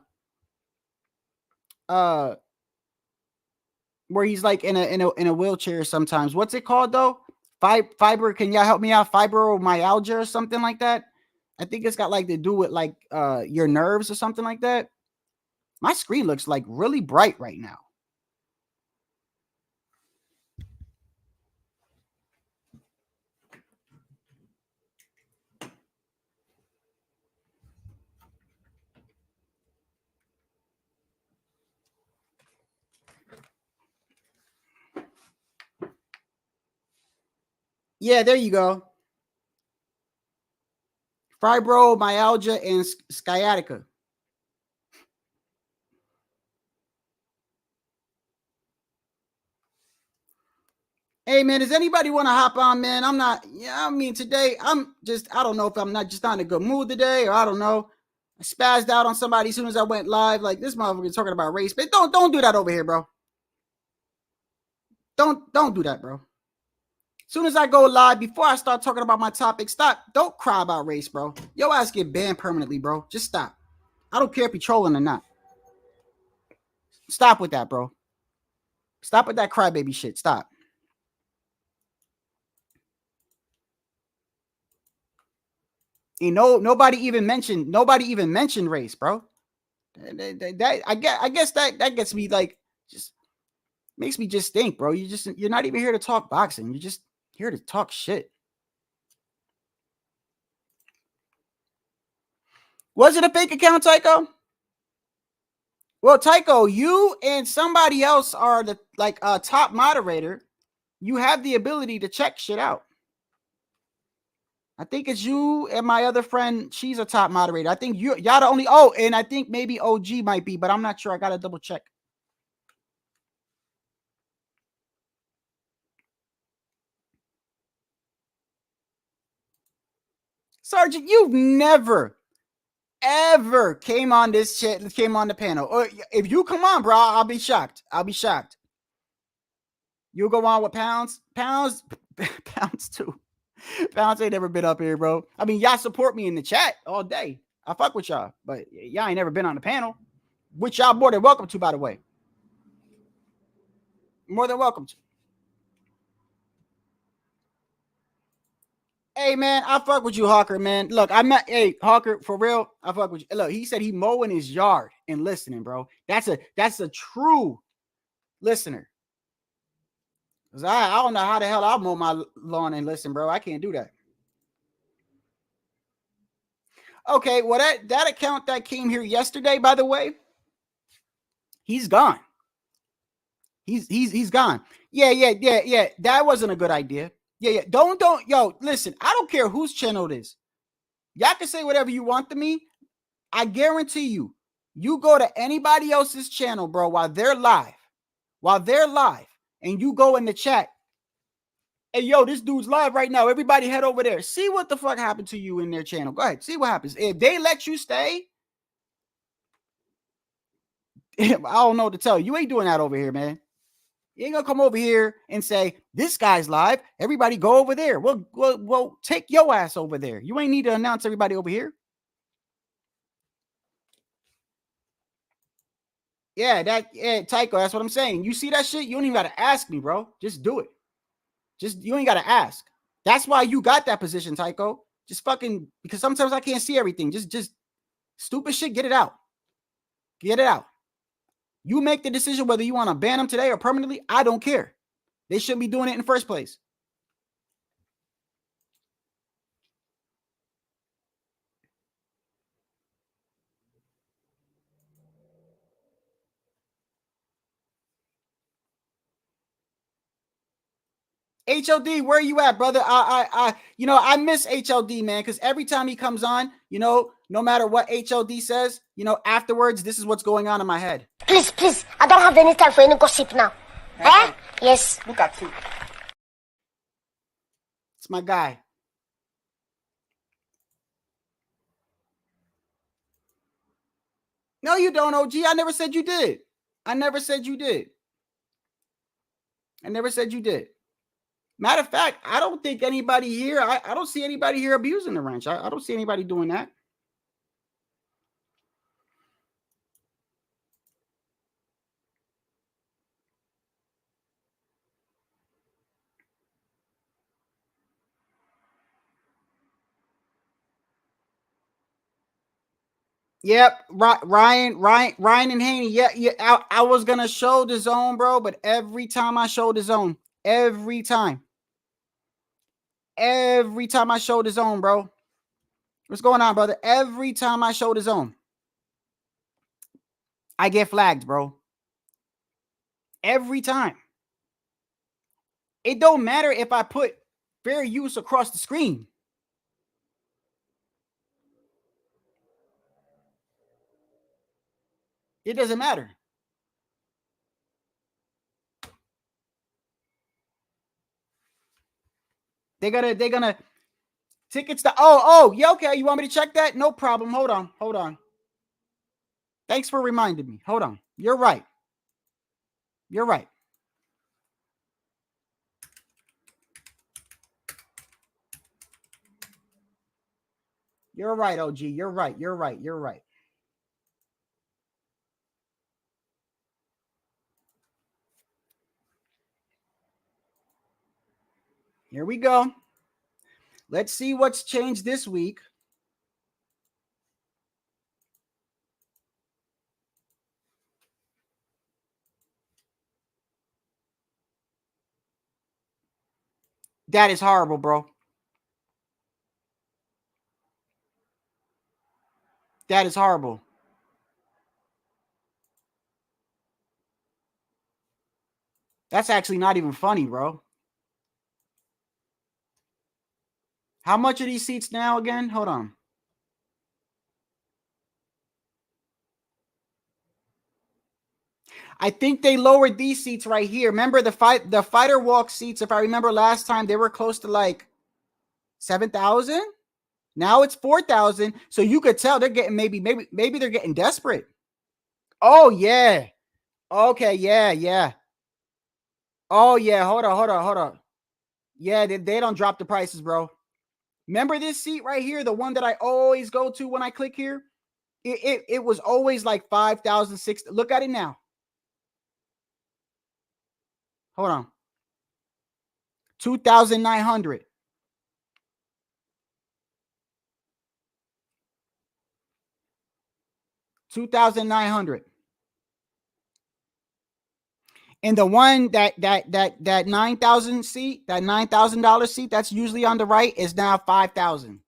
he's like in a wheelchair sometimes. What's it called though? Fiber. Can y'all help me out? Fibromyalgia or something like that. I think it's got like to do with like your nerves or something like that. My screen looks like really bright right now. Yeah, there you go. Fibromyalgia and sciatica. Hey man, does anybody want to hop on, man? I'm not, I mean, today I don't know if I'm not in a good mood today, or I don't know. I spazzed out on somebody as soon as I went live. Like, this motherfucker talking about race, but don't do that over here, bro. Don't do that, bro. Soon as I go live, before I start talking about my topic, stop. Don't cry about race, bro. Your ass get banned permanently, bro. Just stop. I don't care if you're trolling or not. Stop with that, bro. Stop with that crybaby shit. Stop. You know, nobody even mentioned race, bro. I guess that gets me like, just makes me just think, bro. You're not even here to talk boxing. You're just here to talk shit. Was it a fake account, Tycho? Well, Tycho, you and somebody else are the top moderator. You have the ability to check shit out. I think it's you and my other friend. She's a top moderator. I think y'all the only. Oh, and I think maybe OG might be, but I'm not sure. I gotta double check. Sergeant, you've never, ever came on this shit. Came on the panel. Or if you come on, bro, I'll be shocked. I'll be shocked. You'll go on with Pounds too. Pounds ain't never been up here, bro. I mean, y'all support me in the chat all day. I fuck with y'all, but y'all ain't never been on the panel, which y'all more than welcome to, by the way. More than welcome to. Hey, man, I fuck with you, Hawker, man. Look, I'm not, hey, Hawker, for real, I fuck with you. Look, he said he mowing his yard and listening, bro. That's a true listener. Because I don't know how the hell I'll mow my lawn and listen, bro. I can't do that. Okay, well, that account that came here yesterday, by the way, he's gone. He's gone. Yeah. That wasn't a good idea. Yeah. Don't. Yo, listen, I don't care whose channel it is. Y'all can say whatever you want to me. I guarantee you, you go to anybody else's channel, bro, while they're live, and you go in the chat, hey, yo, this dude's live right now. Everybody head over there. See what the fuck happened to you in their channel. Go ahead. See what happens. If they let you stay, I don't know what to tell you. You ain't doing that over here, man. You ain't gonna come over here and say, this guy's live. Everybody go over there. Well, take your ass over there. You ain't need to announce everybody over here. Yeah, Tycho, that's what I'm saying. You see that shit? You don't even gotta ask me, bro. Just do it. You ain't gotta ask. That's why you got that position, Tycho. Just fucking, because sometimes I can't see everything. Just stupid shit, get it out. Get it out. You make the decision whether you want to ban them today or permanently. I don't care. They shouldn't be doing it in the first place. HLD, where are you at, brother? I miss HLD, man, because every time he comes on, no matter what HLD says, afterwards, this is what's going on in my head. Please, I don't have any time for any gossip now. Eh? Yes. Look at you. It's my guy. No, you don't, OG. I never said you did. Matter of fact, I don't think anybody here, I don't see anybody here abusing the wrench. I don't see anybody doing that. Yep, Ryan and Haney. Yeah. I was gonna show the zone, bro, but every time I show the zone, every time I show the zone, bro. What's going on, brother? Every time I show the zone, I get flagged, bro. Every time. It don't matter if I put fair use across the screen. It doesn't matter. They're gonna tickets to yeah, okay. You want me to check that? No problem. Hold on. Thanks for reminding me. Hold on. You're right. You're right, OG. You're right. You're right. You're right. Here we go. Let's see what's changed this week. That is horrible, bro. That is horrible. That's actually not even funny, bro. How much are these seats now again? Hold on. I think they lowered these seats right here. Remember the fighter walk seats, if I remember last time, they were close to like 7,000. Now it's 4,000. So you could tell they're getting maybe they're getting desperate. Oh yeah. Okay, yeah. Oh yeah, hold on. Yeah, they don't drop the prices, bro. Remember this seat right here, the one that I always go to when I click here? It was always like 5,000, 6,000. Look at it now. Hold on. 2,900. 2,900. And the one that 9,000 seat, that $9,000 seat that's usually on the right is now 5,000.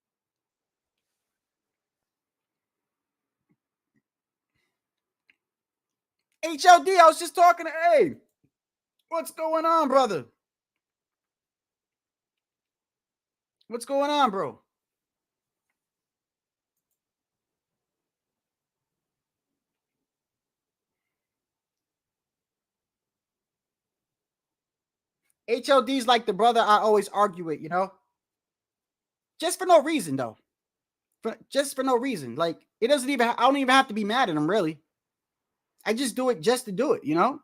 HLD, I was just talking to A. What's going on, brother? What's going on, bro? HLD's like the brother I always argue with, you know? Just for no reason, though. Just for no reason. Like, it doesn't even, I don't even have to be mad at him, really. I just do it just to do it, you know?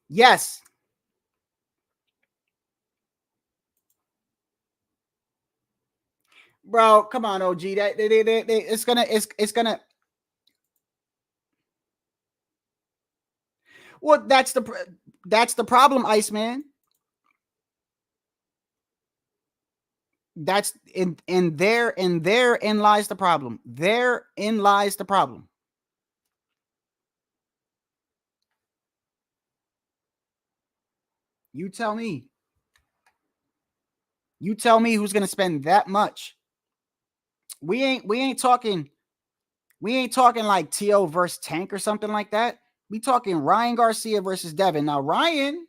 Yes. Bro, come on, OG. It's gonna. Well, that's the problem, Iceman. That's therein lies the problem. Therein lies the problem. You tell me. You tell me who's gonna spend that much. We ain't talking like T.O. versus Tank or something like that. We talking Ryan Garcia versus Devin. Now Ryan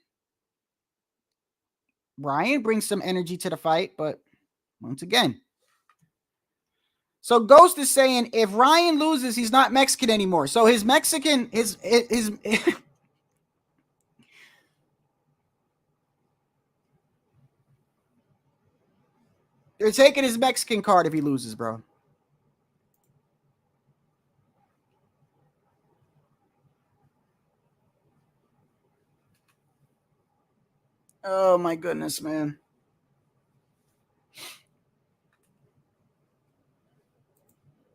brings some energy to the fight, but once again. So Ghost is saying if Ryan loses, he's not Mexican anymore. So his Mexican his they're taking his Mexican card if he loses, bro. Oh my goodness, man.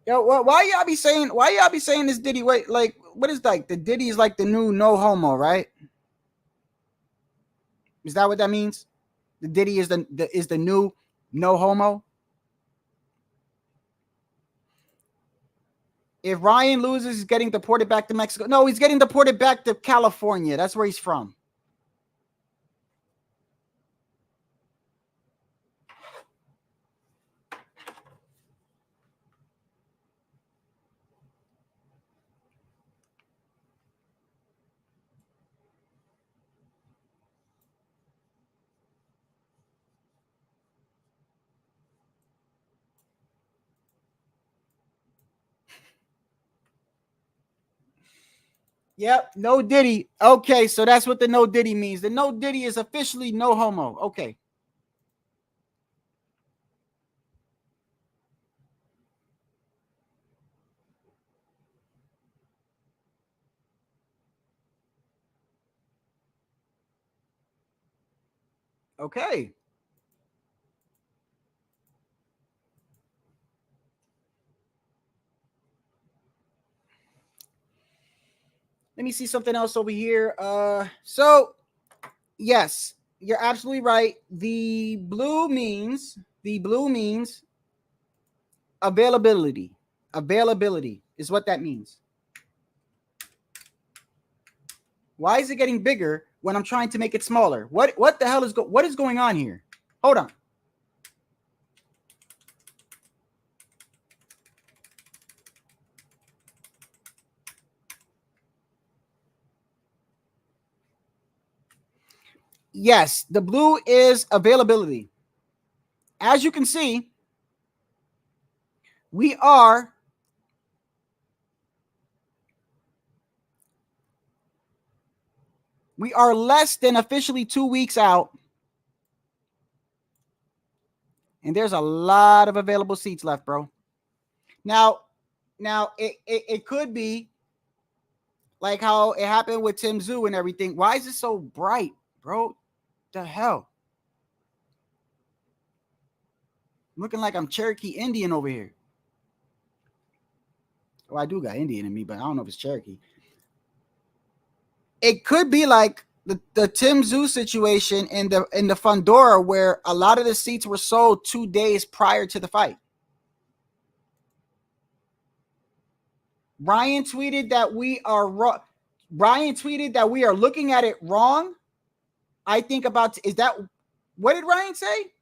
Yo, why y'all be saying this Diddy? Wait, like, what is like the Diddy is like the new no homo, right? Is that what that means? The Diddy is the new no homo. If Ryan loses, he's getting deported back to Mexico. No, he's getting deported back to California. That's where he's from. Yep, no Diddy. Okay, so that's what the no Diddy means. The no Diddy is officially no homo. Okay. Okay. Let me see something else over here. So yes, you're absolutely right. The blue means availability. Availability is what that means. Why is it getting bigger when I'm trying to make it smaller? What the hell is what is going on here? Hold on. Yes, the blue is availability. As you can see, we are less than officially 2 weeks out. And there's a lot of available seats left, bro. Now it could be like how it happened with Tim Zoo and everything. Why is it so bright, bro? The hell? I'm looking like I'm Cherokee Indian over here. Well, I do got Indian in me, but I don't know if it's Cherokee. It could be like the Tim Zoo situation in the Fundora, where a lot of the seats were sold 2 days prior to the fight. Ryan tweeted that we are wrong. Ryan tweeted that we are looking at it wrong. I think about, is that, what did Ryan say?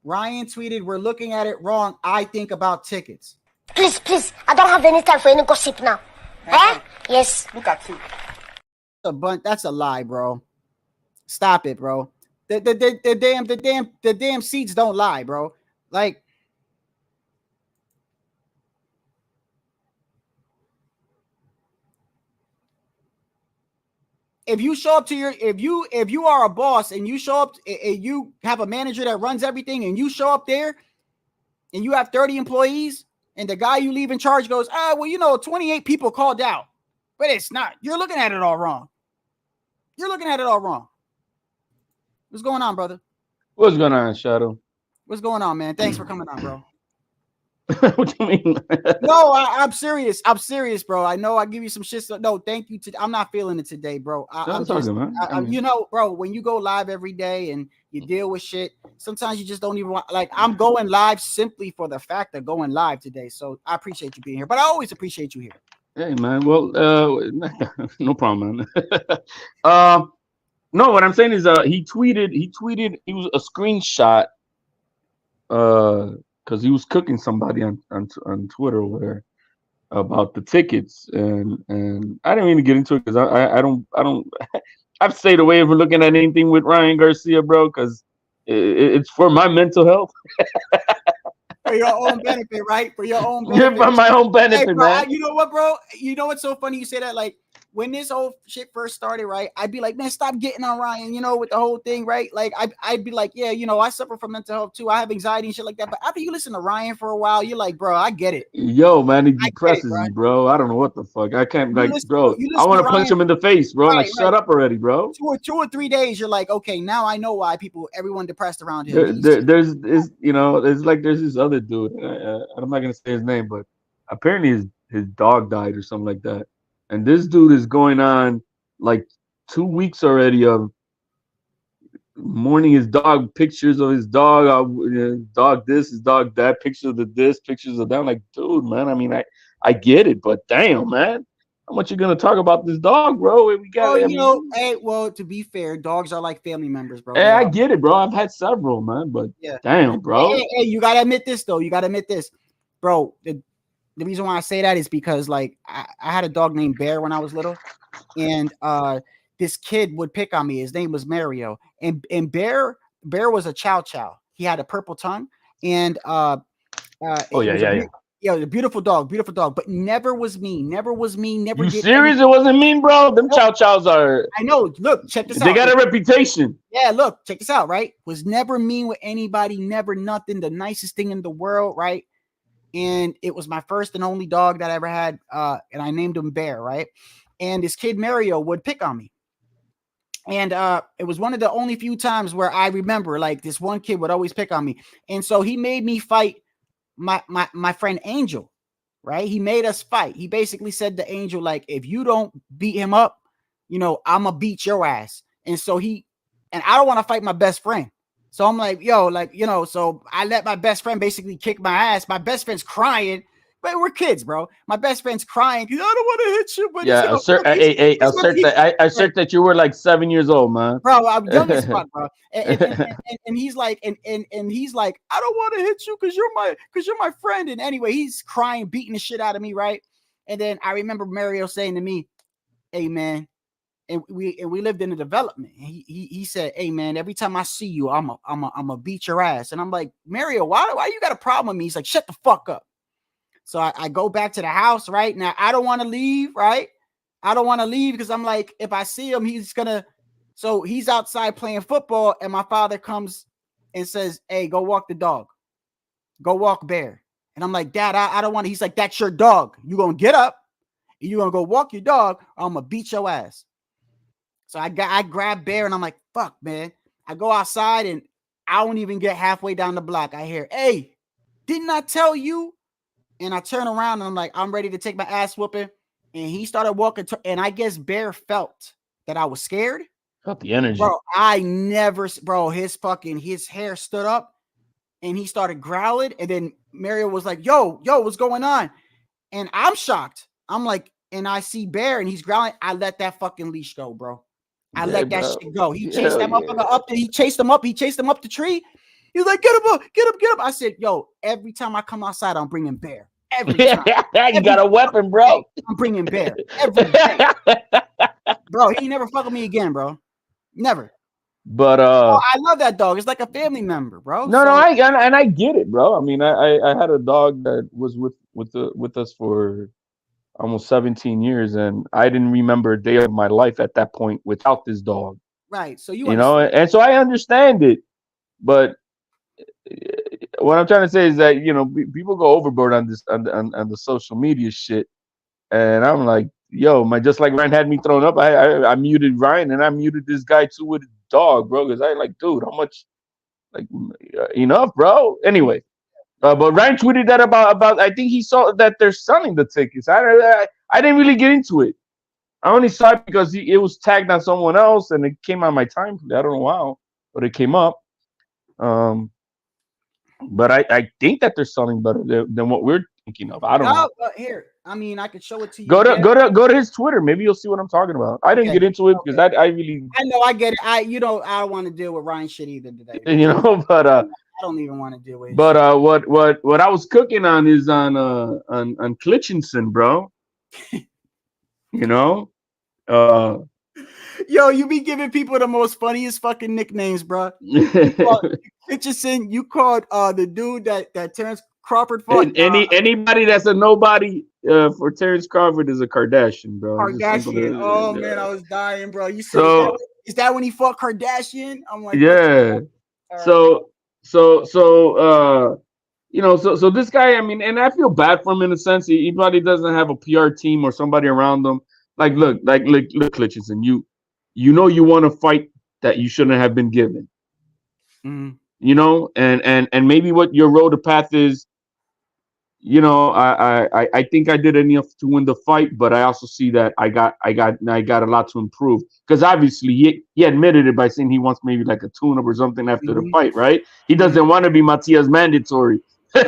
Ryan tweeted, we're looking at it wrong. I think about tickets. Please, I don't have any time for any gossip now. Eh? Yes. Look at you. That's a lie, bro. Stop it, bro. The damn seats don't lie, bro. Like, if you show up to your, if you are a boss and you show up and you have a manager that runs everything and you show up there and you have 30 employees and the guy you leave in charge goes, well, 28 people called out, but it's not. You're looking at it all wrong. You're looking at it all wrong. What's going on, brother? What's going on, Shadow? What's going on, man? Thanks for coming on, bro. What you mean? No, I'm serious. I'm serious, bro. I know I give you some shit. So, no, thank you. I'm not feeling it today, bro. Bro, when you go live every day and you deal with shit, sometimes you just don't even want, like, I'm going live simply for the fact of going live today. So I appreciate you being here, but I always appreciate you here. Hey, man. Well, no problem, man. No, what I'm saying is, he tweeted, it was a screenshot, because he was cooking somebody on Twitter over there about the tickets, and I didn't even get into it because I don't I've stayed away from looking at anything with Ryan Garcia, bro, because it's for my mental health. For your own benefit, right? For your own benefit. For my own benefit, hey, bro, man. You know what, bro? You know what's so funny? You say that, like, when this whole shit first started, right? I'd be like, man, stop getting on Ryan, with the whole thing, right? Like, I'd be like, yeah, I suffer from mental health too. I have anxiety and shit like that. But after you listen to Ryan for a while, you're like, bro, I get it. Yo, man, it depresses me, bro. I don't know what the fuck. I can't, I want to punch him in the face, bro. Right, shut up already, bro. 2 or 3 days, you're like, okay, now I know why everyone depressed around him. There's this other dude. I'm not gonna say his name, but apparently his dog died or something like that. And this dude is going on like 2 weeks already of mourning his dog, pictures of his dog, dog this, his dog that, pictures of this, pictures of that. I'm like, dude, man, I mean, I get it, but damn, man, how much you gonna talk about this dog, bro? We got, hey, well, to be fair, dogs are like family members, bro. Hey, I get it, bro. I've had several, man, but yeah. Damn, bro. Hey, you gotta admit this, though. You gotta admit this, bro. The reason why I say that is because, like, I had a dog named Bear when I was little, and this kid would pick on me. His name was Mario, and Bear was a chow chow. He had a purple tongue, and a beautiful dog, but never was mean. Never you serious? It wasn't mean, bro. Them chow chows are. I know. Look, check this out. They got a reputation. Yeah, look, check this out. Right, was never mean with anybody. Never nothing. The nicest thing in the world. Right. and it was my first and only dog that I ever had, and I named him Bear, right? And this kid Mario would pick on me. And it was one of the only few times where I remember like this one kid would always pick on me. And so he made me fight my friend Angel, right? He made us fight. He basically said to Angel, like, if you don't beat him up, you know, I'm gonna beat your ass. And so and I don't want to fight my best friend. So I'm like, yo, like, you know, so I let my best friend basically kick my ass. My best friend's crying. But we're kids, bro. My best friend's crying. I don't want to hit you, but Yeah, assert that you were like 7 years old, man. Bro, I'm young as fuck, bro. And he's like, and he's like, I don't want to hit you because you're my friend. And anyway, he's crying, beating the shit out of me, right? And then I remember Mario saying to me, "Hey, man," and we lived in a development. And he said, "Hey, man, every time I see you, I'm a beat your ass." And I'm like, Mario, why you got a problem with me? He's like, "Shut the fuck up." So I go back to the house, right? Now, I don't want to leave, right? I don't want to leave because I'm like, if I see him, so he's outside playing football, and my father comes and says, "Hey, go walk the dog. Go walk Bear." And I'm like, "Dad, I don't want to." He's like, "That's your dog. You're going to get up, and you're going to go walk your dog, or I'm going to beat your ass." So I grab Bear, and I'm like, fuck, man. I go outside, and I don't even get halfway down the block. I hear, "Hey, didn't I tell you?" And I turn around and I'm like, I'm ready to take my ass whooping. And he started walking. And I guess Bear felt that I was scared. Felt the energy. Bro, his hair stood up and he started growling. And then Mario was like, yo, what's going on? And I'm shocked. I'm like, and I see Bear and he's growling. I let that fucking leash go, bro. I let that shit go. He chased him up he chased him up the tree. He's like, get up. I said, yo, every time I come outside, I'm bringing Bear. Every time. You got a weapon, bro. I'm bringing Bear. Every day. Bro, he never fuck with me again, bro. Never. But I love that dog. It's like a family member, bro. I get it, bro. I mean, I had a dog that was with us for almost 17 years, and I didn't remember a day of my life at that point without this dog. Right. So you know, and so I understand it, but what I'm trying to say is that, you know, people go overboard on this on the social media shit, and I'm like, yo, just like Ryan had me thrown up, I muted Ryan and I muted this guy too with his dog, bro, because I like, dude, how much, like, enough, bro. Anyway, but Ryan tweeted that about I think he saw that they're selling the tickets. I didn't really get into it. I only saw it because it was tagged on someone else and it came on my time. I don't know how, but it came up. But I think that they're selling better than what we're thinking of. I don't know. Here, I mean, I could show it to you. Go to his Twitter. Maybe you'll see what I'm talking about. I didn't get into it because I know I get it. I don't want to deal with Ryan shit either today. You know, but I don't even want to deal with it. But what I was cooking on is on Klitchinson, bro. You know? Yo, you be giving people the most funniest fucking nicknames, bro. Kitchison, you called the dude that Terrence Crawford fought. Anybody that's a nobody for Terrence Crawford is a Kardashian, bro. Kardashian. Oh man, I was dying, bro. You said is that when he fought Kardashian? I'm like, yeah. So you know, so this guy, I mean, and I feel bad for him in a sense. He probably doesn't have a PR team or somebody around him. Like, look, Klitchinson, you know you want to fight that you shouldn't have been given. Mm-hmm. You know, and maybe what your road to path is, you know, I think I did enough to win the fight, but I also see that I got a lot to improve, because obviously he admitted it by saying he wants maybe like a tune-up or something after the fight, right? He doesn't want to be Matias Mandatory.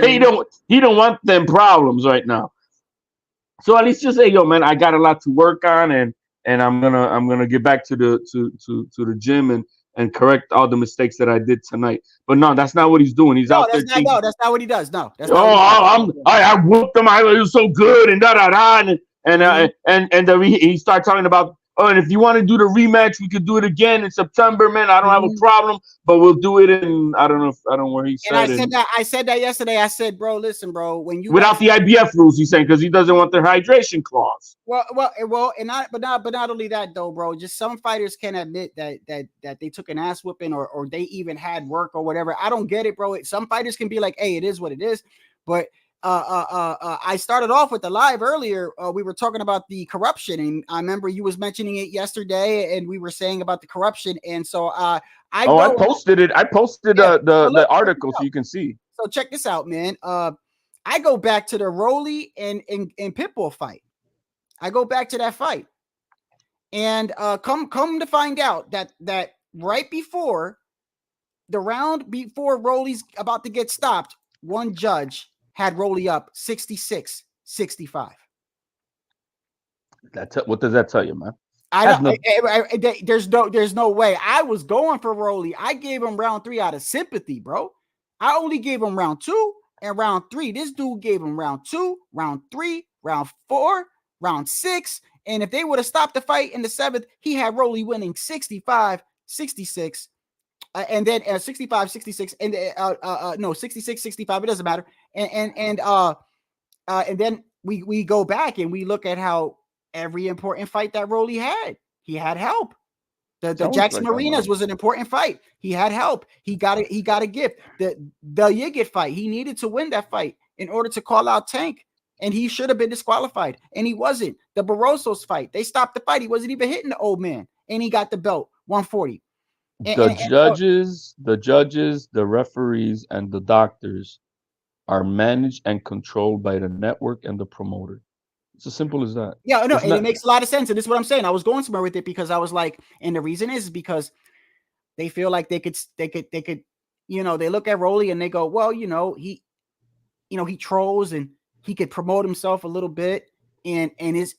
he don't want them problems right now. So at least just say, yo, man, I got a lot to work on, and I'm gonna get back to the gym and correct all the mistakes that I did tonight. But no, that's not what he's doing. He's out there. No, that's not what he does. No. That's I whooped him. I was so good and and he started talking about, oh, and if you want to do the rematch, we could do it again in September, man. I don't have a problem, but we'll do it in, I don't know where he said. And I said that yesterday. I said, bro, listen, bro, when you without the IBF rules, he's saying, because he doesn't want the hydration clause. But not only that though, bro. Just some fighters can admit that they took an ass whipping or they even had work or whatever. I don't get it, bro. Some fighters can be like, hey, it is what it is, but I started off with the live earlier. We were talking about the corruption, and I remember you was mentioning it yesterday, and we were saying about the corruption. And so I posted it. I posted the article so you can see. So check this out, man. I go back to the Rolly and Pitbull fight. I go back to that fight, and come to find out that right before the round before Rolly's about to get stopped, one judge had Rolly up 66-65. What does that tell you, man? There's no way. I was going for Rolly. I gave him round 3 out of sympathy, bro. I only gave him round 2 and round 3. This dude gave him round 2, round 3, round 4, round 6. And if they would have stopped the fight in the 7th, he had Rolly winning 65-66. And then 65-66 and no 66-65. It doesn't matter. And then we go back and we look at how every important fight that Rolly had, he had help. The Jackson Marinas was an important fight. He had help. He got a gift. The Yigit fight, he needed to win that fight in order to call out Tank, and he should have been disqualified, and he wasn't. The Barroso's fight, they stopped the fight. He wasn't even hitting the old man, and he got the belt 140. The judges, the referees, and the doctors are managed and controlled by the network and the promoter. It's as simple as that. Yeah, no, and it makes a lot of sense. And this is what I'm saying. I was going somewhere with it because I was like, and the reason is because they feel like they could, you know, they look at Rolly and they go, well, he trolls and he could promote himself a little bit, and his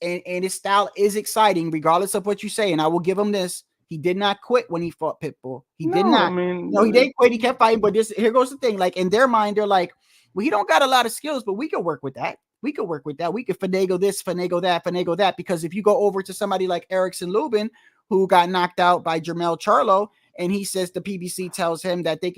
style is exciting regardless of what you say. And I will give him this. He did not quit when he fought Pitbull. He did not. He didn't quit. He kept fighting. But here goes the thing. Like in their mind, they're like, well, he don't got a lot of skills, but we can work with that. We could work with that. We could finagle this, finagle that. Because if you go over to somebody like Erickson Lubin, who got knocked out by Jermell Charlo, and he says the PBC tells him that he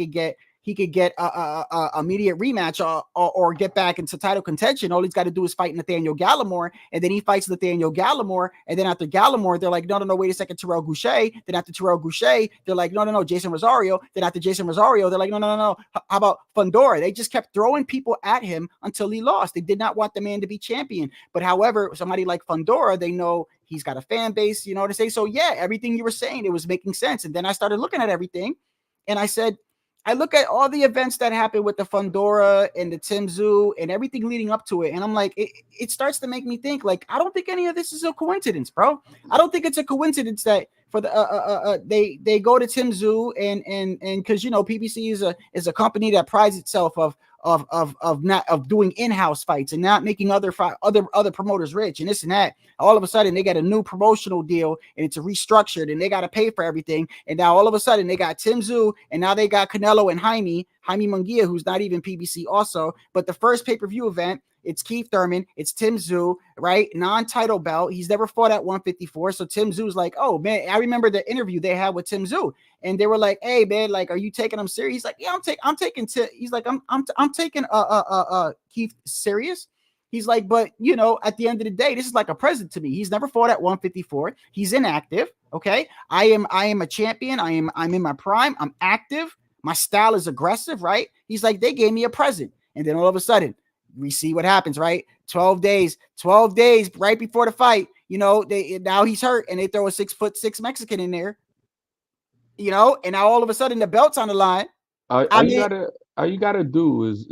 could get a immediate rematch or get back into title contention. All he's got to do is fight Nathaniel Gallimore, and then he fights Nathaniel Gallimore, and then after Gallimore, they're like, no, wait a second, Terrell Goucher. Then after Terrell Goucher, they're like, no, Jason Rosario. Then after Jason Rosario, they're like, no. How about Fundora? They just kept throwing people at him until he lost. They did not want the man to be champion. But however, somebody like Fundora, they know he's got a fan base, you know what I say? So yeah, everything you were saying, it was making sense. And then I started looking at everything, and I said, I look at all the events that happened with the Fundora and the Tim Tszyu and everything leading up to it, and I'm like, it starts to make me think, like, I don't think any of this is a coincidence, bro. I don't think it's a coincidence that for the they go to Tim Tszyu and because PBC is a company that prides itself of doing in-house fights and not making other promoters rich and this and that. All of a sudden they got a new promotional deal and it's restructured and they got to pay for everything. And now all of a sudden they got Tim Tszyu and now they got Canelo and Jaime Munguia, who's not even PBC also. But the first pay-per-view event, it's Keith Thurman, it's Tim Tszyu, right? Non-title belt. He's never fought at 154. So Tim Tszyu's like, oh man, I remember the interview they had with Tim Tszyu, and they were like, hey man, like, are you taking him serious? He's like, yeah, I'm taking Keith serious. He's like, but at the end of the day, this is like a present to me. He's never fought at 154. He's inactive. Okay. I am a champion. I'm in my prime. I'm active. My style is aggressive, right? He's like, they gave me a present. And then all of a sudden, we see what happens, right? 12 days right before the fight, now he's hurt and they throw a 6'6" Mexican in there, and now all of a sudden the belt's on the line. All you gotta do is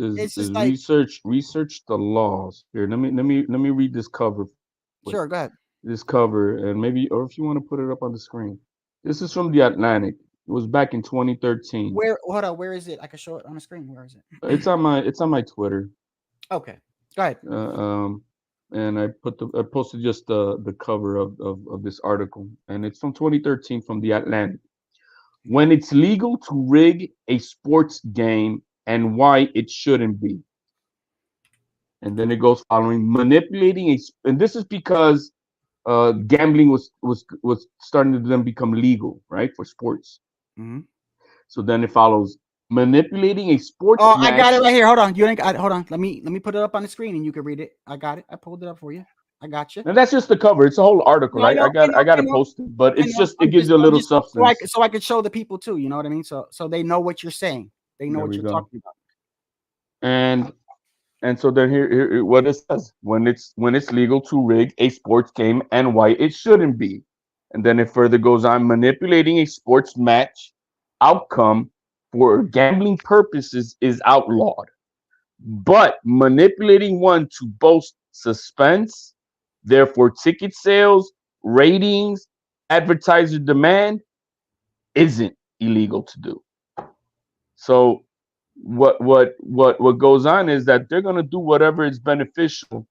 research the laws. Here, let me read this cover. Sure, go ahead. This cover, and maybe, or if you want to put it up on the screen. This is from The Atlantic. It was back in 2013. Hold on, where is it? I can show it on the screen. Where is it? It's on my Twitter. Okay, go ahead. And I posted just the cover of this article, and it's from 2013 from The Atlantic. When it's legal to rig a sports game and why it shouldn't be. And then it goes following manipulating and this is because gambling was starting to then become legal, right, for sports. Mm-hmm. So then it follows manipulating a sports. Oh, match. I got it right here. Hold on. Hold on. Let me put it up on the screen and you can read it. I got it. I pulled it up for you. I got you. And that's just the cover. It's a whole article, right? I got it posted, but it's it gives you a little substance. So I could show the people too. You know what I mean? So they know what you're saying. They know what you're talking about. And so then here what it says: when it's legal to rig a sports game and why it shouldn't be. And then it further goes on: manipulating a sports match outcome for gambling purposes is outlawed, but manipulating one to boast suspense, therefore ticket sales, ratings, advertiser demand, isn't illegal to do. So what goes on is that they're going to do whatever is beneficial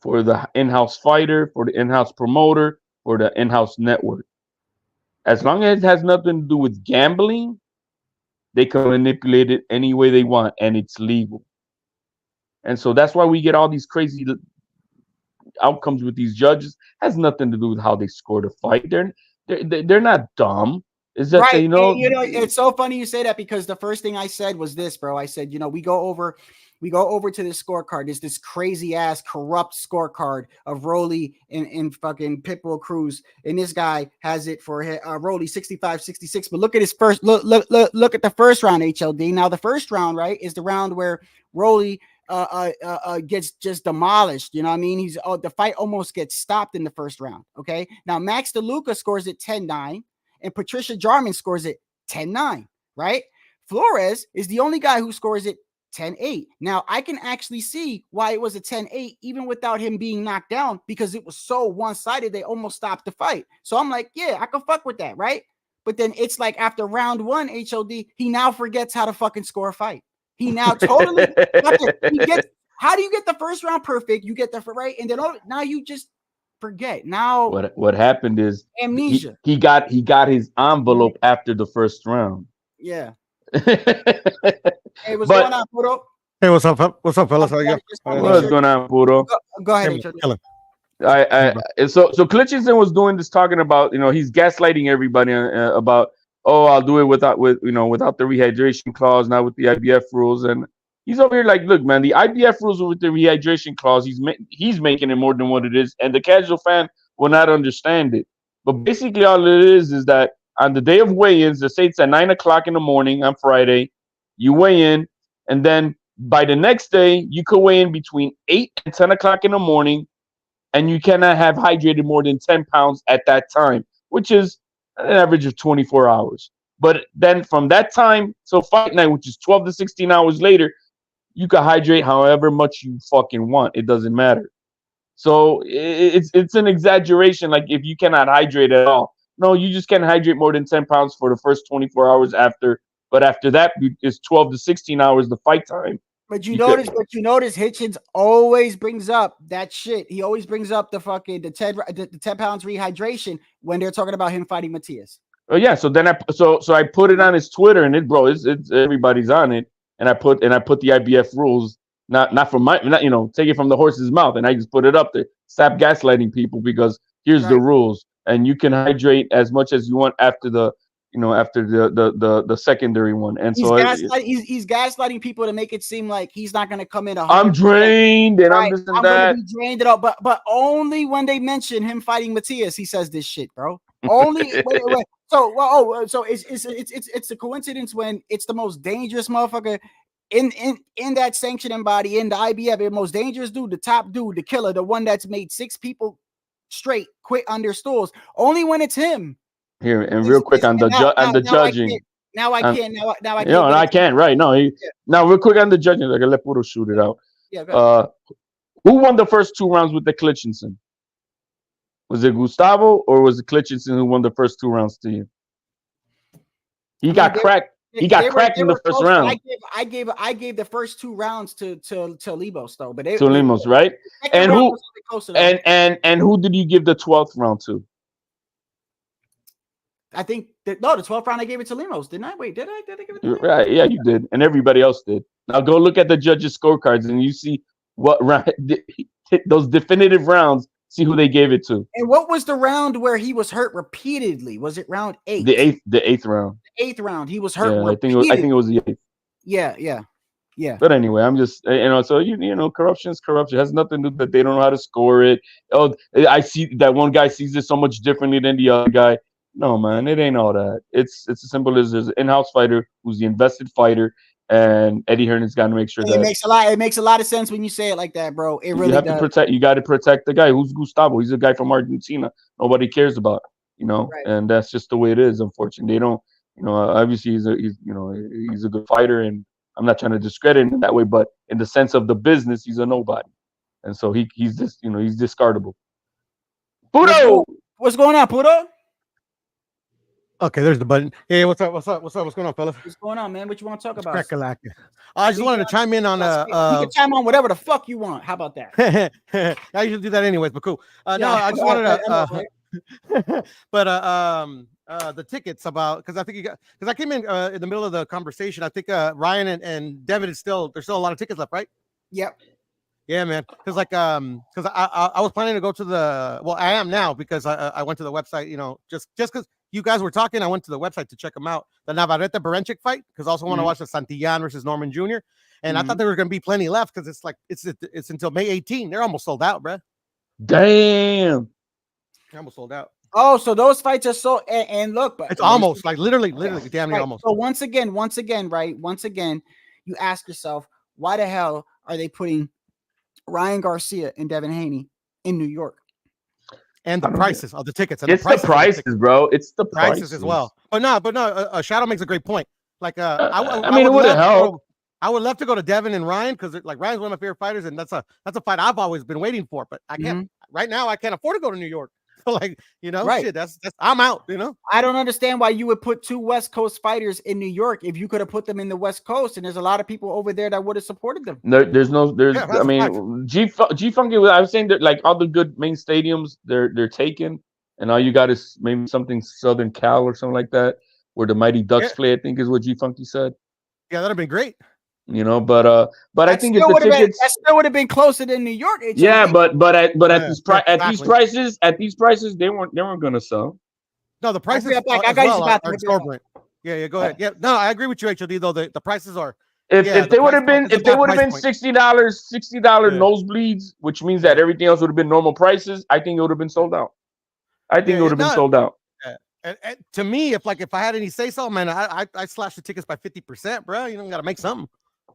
for the in-house fighter, for the in-house promoter, for the in-house network. As long as it has nothing to do with gambling, they can manipulate it any way they want, and it's legal. And so that's why we get all these crazy outcomes with these judges. It has nothing to do with how they score the fight. They're not dumb. It's just right. You know, it's so funny you say that, because the first thing I said was this, bro. I said, we go over to this scorecard. There's this crazy ass corrupt scorecard of Rolly and fucking Pitbull Cruz, and this guy has it for Rolly 65-66. But look at his first look at the first round, HLD. Now the first round, right, is the round where Rolly gets just demolished. You know what I mean? The fight almost gets stopped in the first round. Okay. Now Max DeLuca scores it 10-9. And Patricia Jarman scores it 10-9, right? Flores is the only guy who scores it 10-8. Now, I can actually see why it was a 10-8, even without him being knocked down, because it was so one-sided, they almost stopped the fight. So I'm like, yeah, I can fuck with that, right? But then it's like after round 1, HOD, he now forgets how to fucking score a fight. He now totally, how do you get the first round perfect? You get the right, and then now you just forget. Now what happened is amnesia. He got his envelope after the first round. Yeah. Hey, what's going on, Puro? Hey, what's up, fellas? How you go? What's going on, Puro? Go ahead. So Klitschensen was doing this, talking about, he's gaslighting everybody about, I'll do it without the rehydration clause, not with the IBF rules. And he's over here like, look, man, the IBF rules with the rehydration clause, he's making it more than what it is, and the casual fan will not understand it. But basically, all it is that on the day of weigh-ins, the say it's at 9 o'clock in the morning on Friday, you weigh in, and then by the next day, you could weigh in between 8 and 10 o'clock in the morning, and you cannot have hydrated more than 10 pounds at that time, which is an average of 24 hours. But then from that time till fight night, which is 12 to 16 hours later, you can hydrate however much you fucking want. It doesn't matter. So it's an exaggeration. Like, if you cannot hydrate at all, no, you just can't hydrate more than 10 pounds for the first 24 hours after. But after that, it's 12 to 16 hours the fight time. But you notice Hitchens always brings up that shit. He always brings up the 10 pounds rehydration when they're talking about him fighting Matias. Oh yeah. So then I put it on his Twitter, and it's everybody's on it. And I put the IBF rules, not take it from the horse's mouth, and I just put it up there. Stop gaslighting people, because here's the rules, and you can hydrate as much as you want after the secondary one. And he's gaslighting people to make it seem like he's not going to come in. I'm drained, and I'm this and that. Be drained it all, but only when they mention him fighting Matias, he says this shit, bro. Only wait. So it's a coincidence when it's the most dangerous motherfucker in that sanctioning body, in the IBF, the most dangerous dude, the top dude, the killer, the one that's made 6 people straight quit on their stools. Only when it's him. Here, and real quick on the judging. Now I can't. I can't. Right? No. Now real quick on the judging. Like, let Puro shoot it out. Yeah. Who won the first 2 rounds with the Klitschensen? Was it Gustavo, or was it Klitschensen who won the first 2 rounds to you? He got cracked. He got cracked in the first round. I gave the first 2 rounds to Libos though, but to Limos, right? And who did you give the 12th round to? I think the 12th round I gave it to Limos, didn't I? Wait, did I give it to Limos? Right, yeah, you did, and everybody else did. Now go look at the judges' scorecards, and you see what round those definitive rounds. See who they gave it to. And what was the round where he was hurt repeatedly? Was it round 8? The eighth round. The 8th round. He was hurt. Yeah, I think it was the 8th. Yeah. But anyway, I'm just so corruption is corruption. It has nothing to do that they don't know how to score it. Oh, I see that one guy sees it so much differently than the other guy. No, man, it ain't all that. It's as simple as there's an in-house fighter who's the invested fighter, and Eddie Hearn's got to make sure It that makes a lot of sense when you say it like that, bro. It really does. You got to protect the guy. Who's Gustavo? He's a guy from Argentina. Nobody cares about, Right. and that's just the way it is. Unfortunately, they don't, obviously he's a good fighter, and I'm not trying to discredit him in that way, but in the sense of the business, he's a nobody, and so he's just, he's discardable. Puto, what's going on, Puto? Okay, there's the button. Hey, what's up? What's going on, fellas? What's going on, man? What you want to talk about? I just wanted to chime in on you can chime on whatever the fuck you want. How about that? I usually do that anyways, but cool. No, I just wanted to the tickets about, because I came in the middle of the conversation. I think Ryan and Devin there's still a lot of tickets left, right? Yep. Yeah, man. Because I was planning to go to I am now, because I went to the website, just because you guys were talking, I went to the website to check them out. The Navarrete Berencic fight, because I also want to watch the Santillan versus Norman Jr. And I thought there were going to be plenty left, because it's until May 18. They're almost sold out, bro. Damn. They're almost sold out. Oh, so those fights are so and look, but it's almost like literally damn near almost. So once again, you ask yourself, why the hell are they putting Ryan Garcia and Devin Haney in New York? And the prices of the tickets. It's the prices, bro. It's the prices as well. But no. Shadow makes a great point. Like, I mean, it would help. I would love to go to Devin and Ryan, because like Ryan's one of my favorite fighters, and that's a fight I've always been waiting for. But I can't right now. I can't afford to go to New York. Like, right. Shit, that's I'm out. I don't understand why you would put two West Coast fighters in New York if you could have put them in the West Coast, and there's a lot of people over there that would have supported them. I mean, G Funky. I was saying that like all the good main stadiums they're taken, and all you got is maybe something Southern Cal or something like that, where the Mighty Ducks play. I think is what G Funky said. Yeah, that'd have been great. But I think if the tickets that still would have been closer than New York. Yeah, but at these prices they weren't gonna sell. No, the prices are exorbitant. Yeah, go ahead. Yeah, no, I agree with you, HOD. Though the prices are. If they would have been $60 nosebleeds, which means that everything else would have been normal prices, I think it would have been sold out. Sold out. And to me, if I had any say so, man, I slashed the tickets by 50%, bro. You got to make something.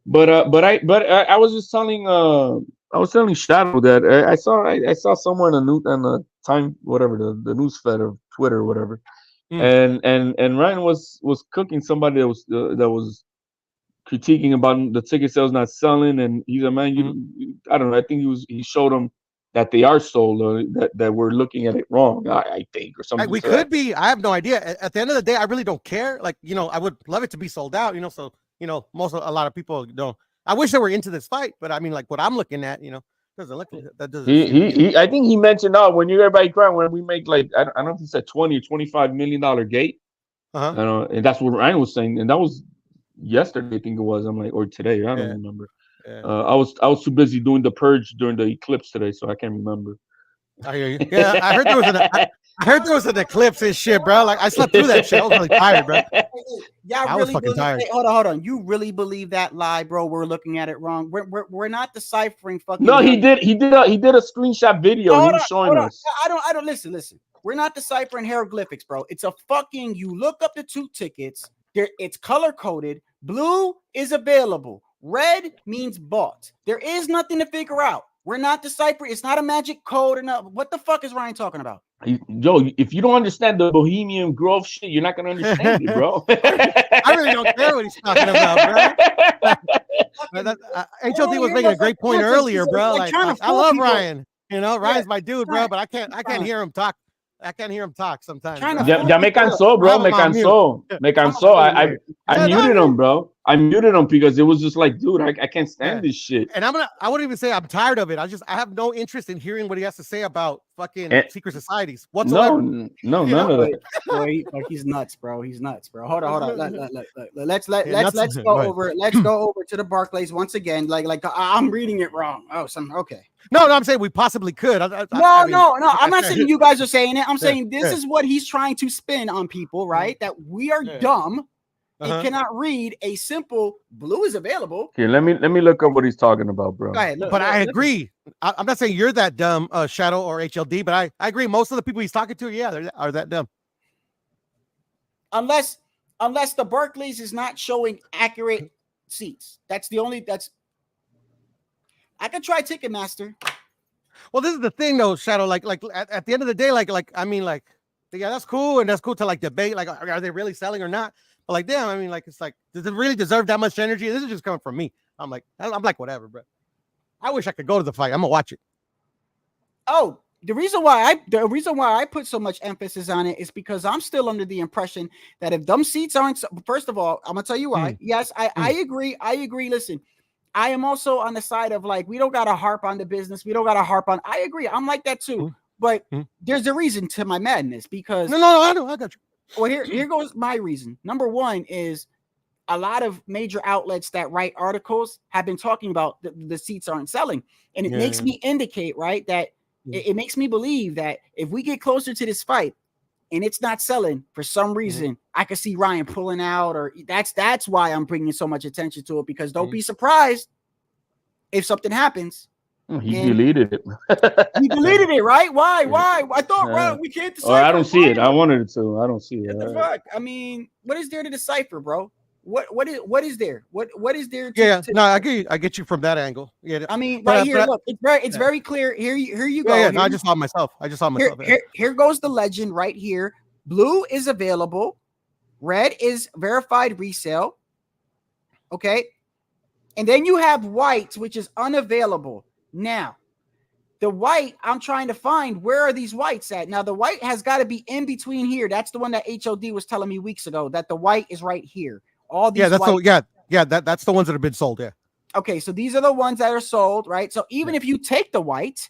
But I was just telling I was telling Shadow that I saw somewhere on the time, whatever, the news fed of Twitter or whatever, and Ryan was cooking somebody that was critiquing about the ticket sales not selling, and he's a man. I don't know. I think he showed them that they are sold, that we're looking at it wrong. I think, or something. We could be. I have no idea. At the end of the day, I really don't care. Like, I would love it to be sold out. So a lot of people don't. I wish they were into this fight, but I mean, like what I'm looking at, doesn't look that doesn't. I think he mentioned when everybody crying when we make like I don't know if he said $20 or $25 million gate. And that's what Ryan was saying, and that was yesterday, I think it was. I'm like, or today, I don't remember. Yeah. I was too busy doing the purge during the eclipse today, so I can't remember. I hear you. Yeah, I heard there was an eclipse and shit, bro. Like I slept through that shit. I was really tired, bro. I was fucking tired. Hold on. You really believe that lie, bro? We're looking at it wrong. We're not deciphering fucking. No, he did a screenshot video. He was showing us. I don't listen. We're not deciphering hieroglyphics, bro. It's a fucking. You look up the two tickets. It's color coded. Blue is available. Red means bought. There is nothing to figure out. We're not deciphering. It's not a magic code or not. What the fuck is Ryan talking about? Yo, if you don't understand the Bohemian Grove shit, you're not gonna understand it, bro. I really don't care what he's talking about, bro. HLD was making a great point earlier, bro. Like, I love Ryan. Ryan's my dude, bro. But I can't hear him talk. I can't hear him talk sometimes. Ya me cansó, bro. Me cansó. I muted him, bro. I muted him because it was just like, dude, I can't stand this shit. And I wouldn't even say I'm tired of it. I have no interest in hearing what he has to say about fucking secret societies whatsoever. No, none of that. Boy, he's nuts, bro. He's nuts, bro. Hold on. Let's go over. Let's go over to the Barclays once again. Like I'm reading it wrong. Okay. No, I'm saying we possibly could. No. I'm not saying you guys are saying it. I'm saying this is what he's trying to spin on people, right? That we are dumb and cannot read a simple blue is available. Here, let me look up what he's talking about, bro. Go ahead, but I agree. I'm not saying you're that dumb, Shadow or HLD, but I agree. Most of the people he's talking to, they are that dumb. Unless the Barclays is not showing accurate seats. That's the only. I could try Ticketmaster. Well, this is the thing, though, Shadow. Like at the end of the day, I mean, yeah, that's cool, and that's cool to like debate, like, are they really selling or not? But like, damn, I mean, like, it's like, does it really deserve that much energy? This is just coming from me. I'm like, whatever, bro. I wish I could go to the fight. I'm gonna watch it. Oh, the reason why I put so much emphasis on it is because I'm still under the impression that if them seats aren't, first of all, I'm gonna tell you why. Yes, I agree. Listen, I am also on the side of like, we don't gotta harp on the business. We don't gotta harp on. I agree. I'm like that too. But there's a reason to my madness because no, I know, I got you. Well, here goes my reason. Number one is a lot of major outlets that write articles have been talking about the seats aren't selling. And it makes me indicate, right, that it makes me believe that if we get closer to this fight and it's not selling for some reason, I could see Ryan pulling out, or that's why I'm bringing so much attention to it, because don't be surprised if something happens. He deleted it. He deleted it, right? Why? I thought, right, we can't decipher. I don't see it. I wanted it to. I don't see it. What the fuck? I mean, what is there to decipher, bro? What is there? What is there? No, I get you from that angle. Yeah, I mean, right here, look, it's very clear. Here you go. Yeah, no, I just saw myself. Here goes the legend right here. Blue is available. Red is verified resale. Okay, and then you have white, which is unavailable. Now, the white, I'm trying to find, where are these whites at? Now, the white has got to be in between here. That's the one that HOD was telling me weeks ago, that the white is right here. All these that's that's the ones that have been sold, yeah. Okay, so these are the ones that are sold, right? So even if you take the white,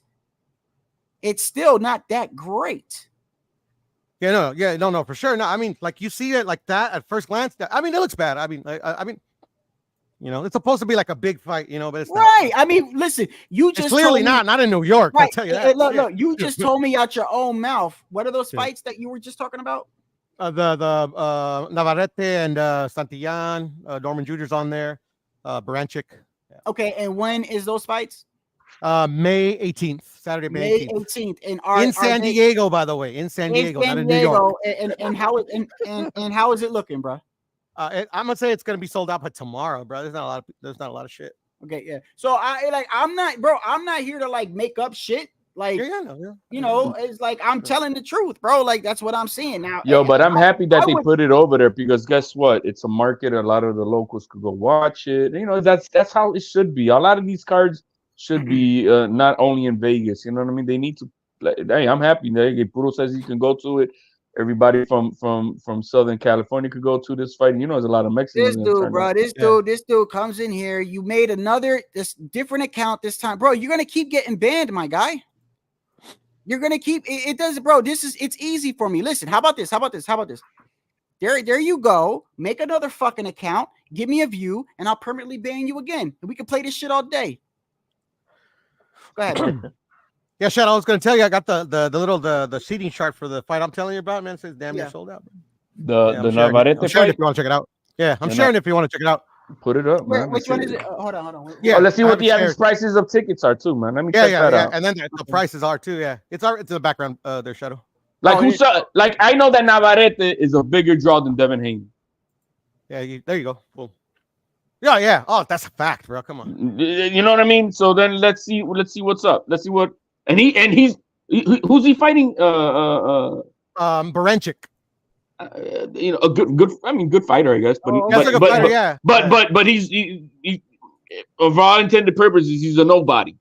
it's still not that great. No, for sure. No, I mean, like, you see it like that at first glance. I mean, it looks bad. I mean, you know, it's supposed to be like a big fight, you know, but it's right. Not. I mean, listen, you just it's clearly not in New York. Right. I'll tell you that. Look, you just told me out your own mouth. What are those fights that you were just talking about? The Navarrete and Santillan, Norman Jr.'s on there, Baranchik. Yeah. Okay, and when is those fights? May 18th, Saturday, May 18th. In San Diego, by the way, in San Diego, not in New York. And how is it looking, bro? I'm gonna say it's gonna be sold out by tomorrow, bro. There's not a lot of shit. Okay, yeah. So I'm not here to like make up shit. Like, you know, it's like I'm telling the truth, bro. Like, that's what I'm seeing now. Yo, but I'm happy that they put it over there, because guess what? It's a market. A lot of the locals could go watch it. You know, that's how it should be. A lot of these cards should be not only in Vegas. You know what I mean? They need to. Hey, I'm happy. Puro says he can go to it. Everybody from Southern California could go to this fight. You know, there's a lot of Mexicans. This dude comes in here. You made this different account this time, bro. You're gonna keep getting banned, my guy. You're gonna keep it does, bro. It's easy for me. Listen, how about this? There you go. Make another fucking account. Give me a view, and I'll permanently ban you again. And we can play this shit all day. Go ahead. Yeah, Shadow, I was gonna tell you, I got the seating chart for the fight I'm telling you about, man. It says damn near sold out. The Navarrete fight. If you want to check it out. Yeah, I'm sharing if you want to check it out. Put it up, man. Which one is it? Hold on. Yeah, let's see what the average prices of tickets are too, man. Let me check that out. And then the prices are too. Yeah, it's in the background there, Shadow. Like I know that Navarrete is a bigger draw than Devin Haney. Yeah, there you go. Well, yeah. Oh, that's a fact, bro. Come on. You know what I mean? So then let's see what's up. Let's see what he's who's he fighting? Baranchik. You know, a good fighter, I guess. But he's of all intended purposes, he's a nobody.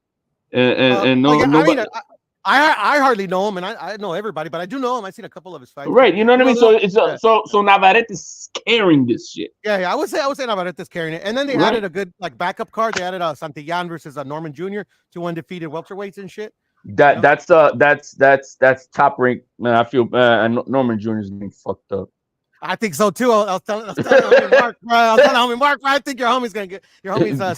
Nobody. I hardly know him, and I know everybody, but I do know him. I've seen a couple of his fights. Right, you know what I mean. So it's so Navarrete is carrying this shit. Yeah. I would say Navarrete is carrying it, and then they added a good like backup card. They added Santillan versus Norman Jr. 2 undefeated welterweights and shit. That's top rank, man. I feel Norman Jr. is getting fucked up. I think so too. I was telling homie Mark, bro. I think your homie's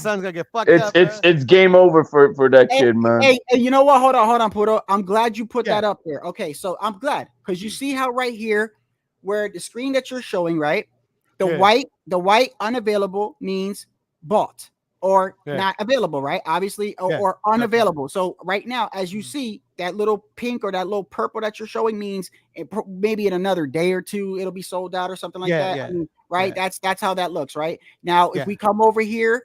son's gonna get fucked up. It's game over for that kid, man. Hey, you know what? Hold on, Puto. I'm glad you put that up there. Okay, so I'm glad, because you see how right here, where the screen that you're showing, right? The white unavailable means bought or not available, right? Obviously, or unavailable. So right now, as you see, that little pink or that little purple that you're showing means maybe in another day or two it'll be sold out or something like that. I mean, right? Yeah. That's how that looks, right? Now, Yeah. if we come over here,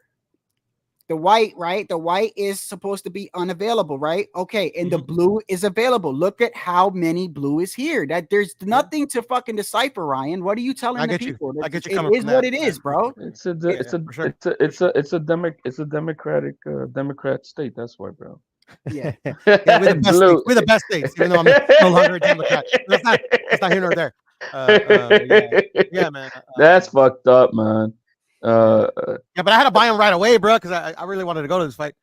the white, right? The white is supposed to be unavailable, right? Okay, and the blue is available. Look at how many blue is here. That there's nothing to fucking decipher, Ryan. What are you telling the people? I get you It coming is from what that. it is, bro. It's a Yeah, for sure. democratic Democrat state. That's why, bro. Yeah. Yeah, we're the best Blue. states. We're the best states, even though I'm no longer a Democrat. That's not here nor there. Yeah, man. That's fucked up, man. Yeah, but I had to buy him right away, bro, because I really wanted to go to this fight.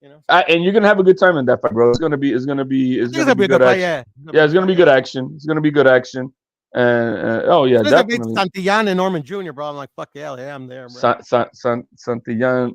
You know, and you're gonna have a good time in that fight, bro. It's gonna be it's gonna be a good good fight. action. Yeah, It's gonna be good action. It's gonna be good action. And oh yeah, definitely. Santillán and Norman Jr., bro. I'm like, fuck yeah, I'm there, bro. Santillán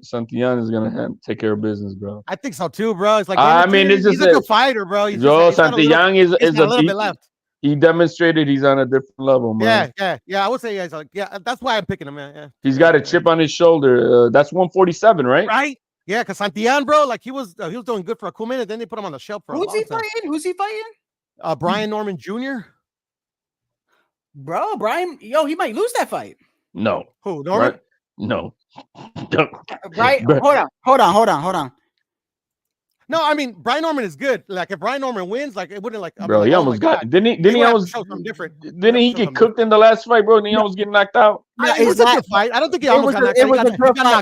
is gonna take care of business, bro. I think so too, bro. It's like it's he's a good fighter, bro. Santillán is a little bit left. He demonstrated he's on a different level, man. Yeah. I would say he's like, that's why I'm picking him, man. Yeah. He's got a chip on his shoulder. That's 147, right? Right. Yeah, because Santillán, bro, like he was doing good for a cool minute. Then they put him on the shelf for a long time. Who's he fighting? Brian Norman Jr. Bro, Brian, he might lose that fight. No. Who, Norman? Right? No. Right? Hold on. No, I mean Brian Norman is good. Like if Brian Norman wins, like it wouldn't like. Bro, he almost got. Didn't he almost show something different? Didn't he get cooked in the last fight, bro? Didn't he almost get knocked out? It was a good fight. I don't think he almost got knocked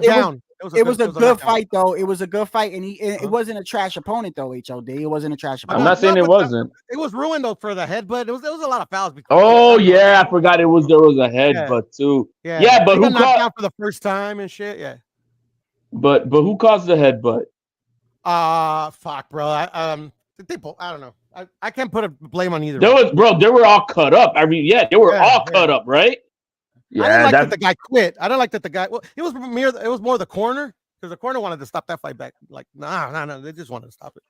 out. It was a good fight. It was a good fight, though. It was a good fight, and it wasn't a trash opponent, though. HOD, it wasn't a trash opponent. I'm not saying it wasn't. It was ruined though for the headbutt. It was a lot of fouls. Oh yeah, I forgot there was a headbutt too. Yeah, but who knocked out for the first time and shit? Yeah. But who caused the headbutt? Fuck, bro. I don't know. I can't put a blame on either. They were all cut up. I mean, they were all cut up, right? Yeah, I didn't like that the guy quit. I don't like that the guy. Well, it was more the corner because the corner wanted to stop that fight back. Like, no, they just wanted to stop it.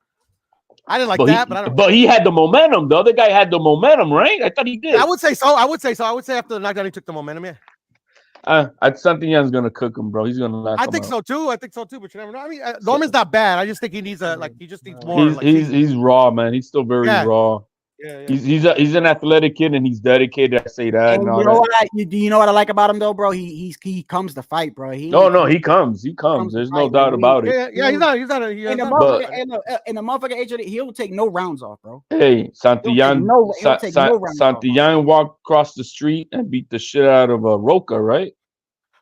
I didn't like that, but I don't. But he had the momentum. The other guy had the momentum, right? I thought he did. I would say so. I would say after the knockdown, he took the momentum. Yeah. Santillán's gonna cook him, bro. He's gonna knock him out. I think so too. But you never know. I mean, Norman's not bad. I just think he needs he just needs more. He's raw, man. He's still very raw. Yeah. He's an athletic kid and he's dedicated. I say that. Do you know what I like about him though, bro? He comes to fight, bro. He comes. There's no doubt about it. Yeah. He's not. In the motherfucker HOD, he'll take no rounds off, bro. Hey, Santillán. Santillán walked across the street and beat the shit out of Roca, right?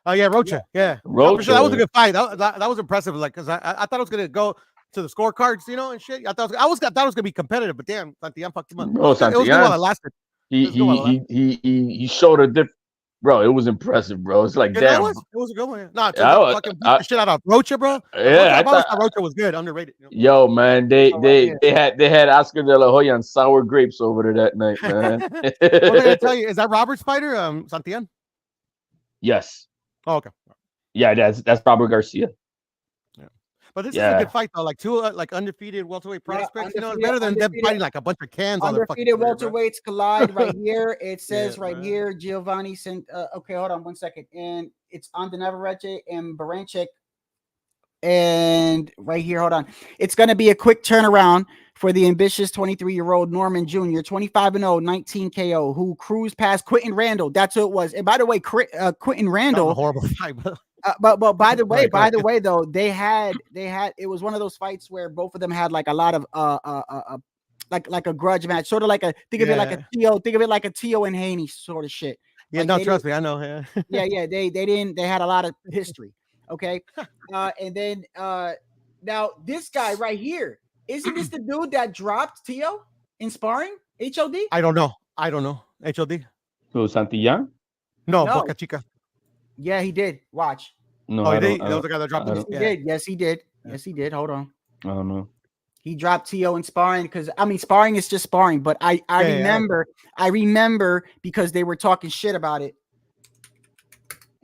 Oh yeah, Rocha. Yeah. Rocha. Sure, that was a good fight. That was impressive. Like, cause I thought it was gonna go to the scorecards, and shit. I thought it was gonna be competitive, but damn, Santillán fucked him up. Bro, it was good while it lasted. He showed a different. Bro, it was impressive, bro. It's like damn. It was a good one. Nah, fucking beat the shit out of Rocha, bro. Yeah, I thought Rocha was good, underrated. Yo, man, they had Oscar De La Hoya on sour grapes over there that night, man. What did I gonna tell you? Is that Robert's fighter, Santillán? Yes. Oh, okay. Yeah, that's Robert Garcia. But this is a good fight though. Like two undefeated welterweight prospects. It's better than them fighting like a bunch of cans. Undefeated welterweights collide right here. It says here Giovanni sent. Okay, hold on 1 second. And it's on the Navarrete and Baranchik. And right here, hold on. It's going to be a quick turnaround for the ambitious 23-year-old Norman Jr., 25-0, 19 KO, who cruised past Quentin Randall. That's who it was. And by the way, Quentin Randall. Horrible fight, but by the way, though, they had it was one of those fights where both of them had like a lot of like a grudge match, sort of like think of it like a Tio and Haney sort of shit. Yeah, like trust me, I know. Yeah. They had a lot of history. Okay. And then now this guy right here, isn't this the dude that dropped Tio in sparring? HOD? I don't know. HOD? Who, Santillán? No, Boca Chica. Yeah, he did. Watch. No, he did. That was the guy that dropped him. He did. Yes, he did. Yes, he did. Hold on. I don't know. He dropped Tio in sparring because sparring is just sparring. But I remember because they were talking shit about it.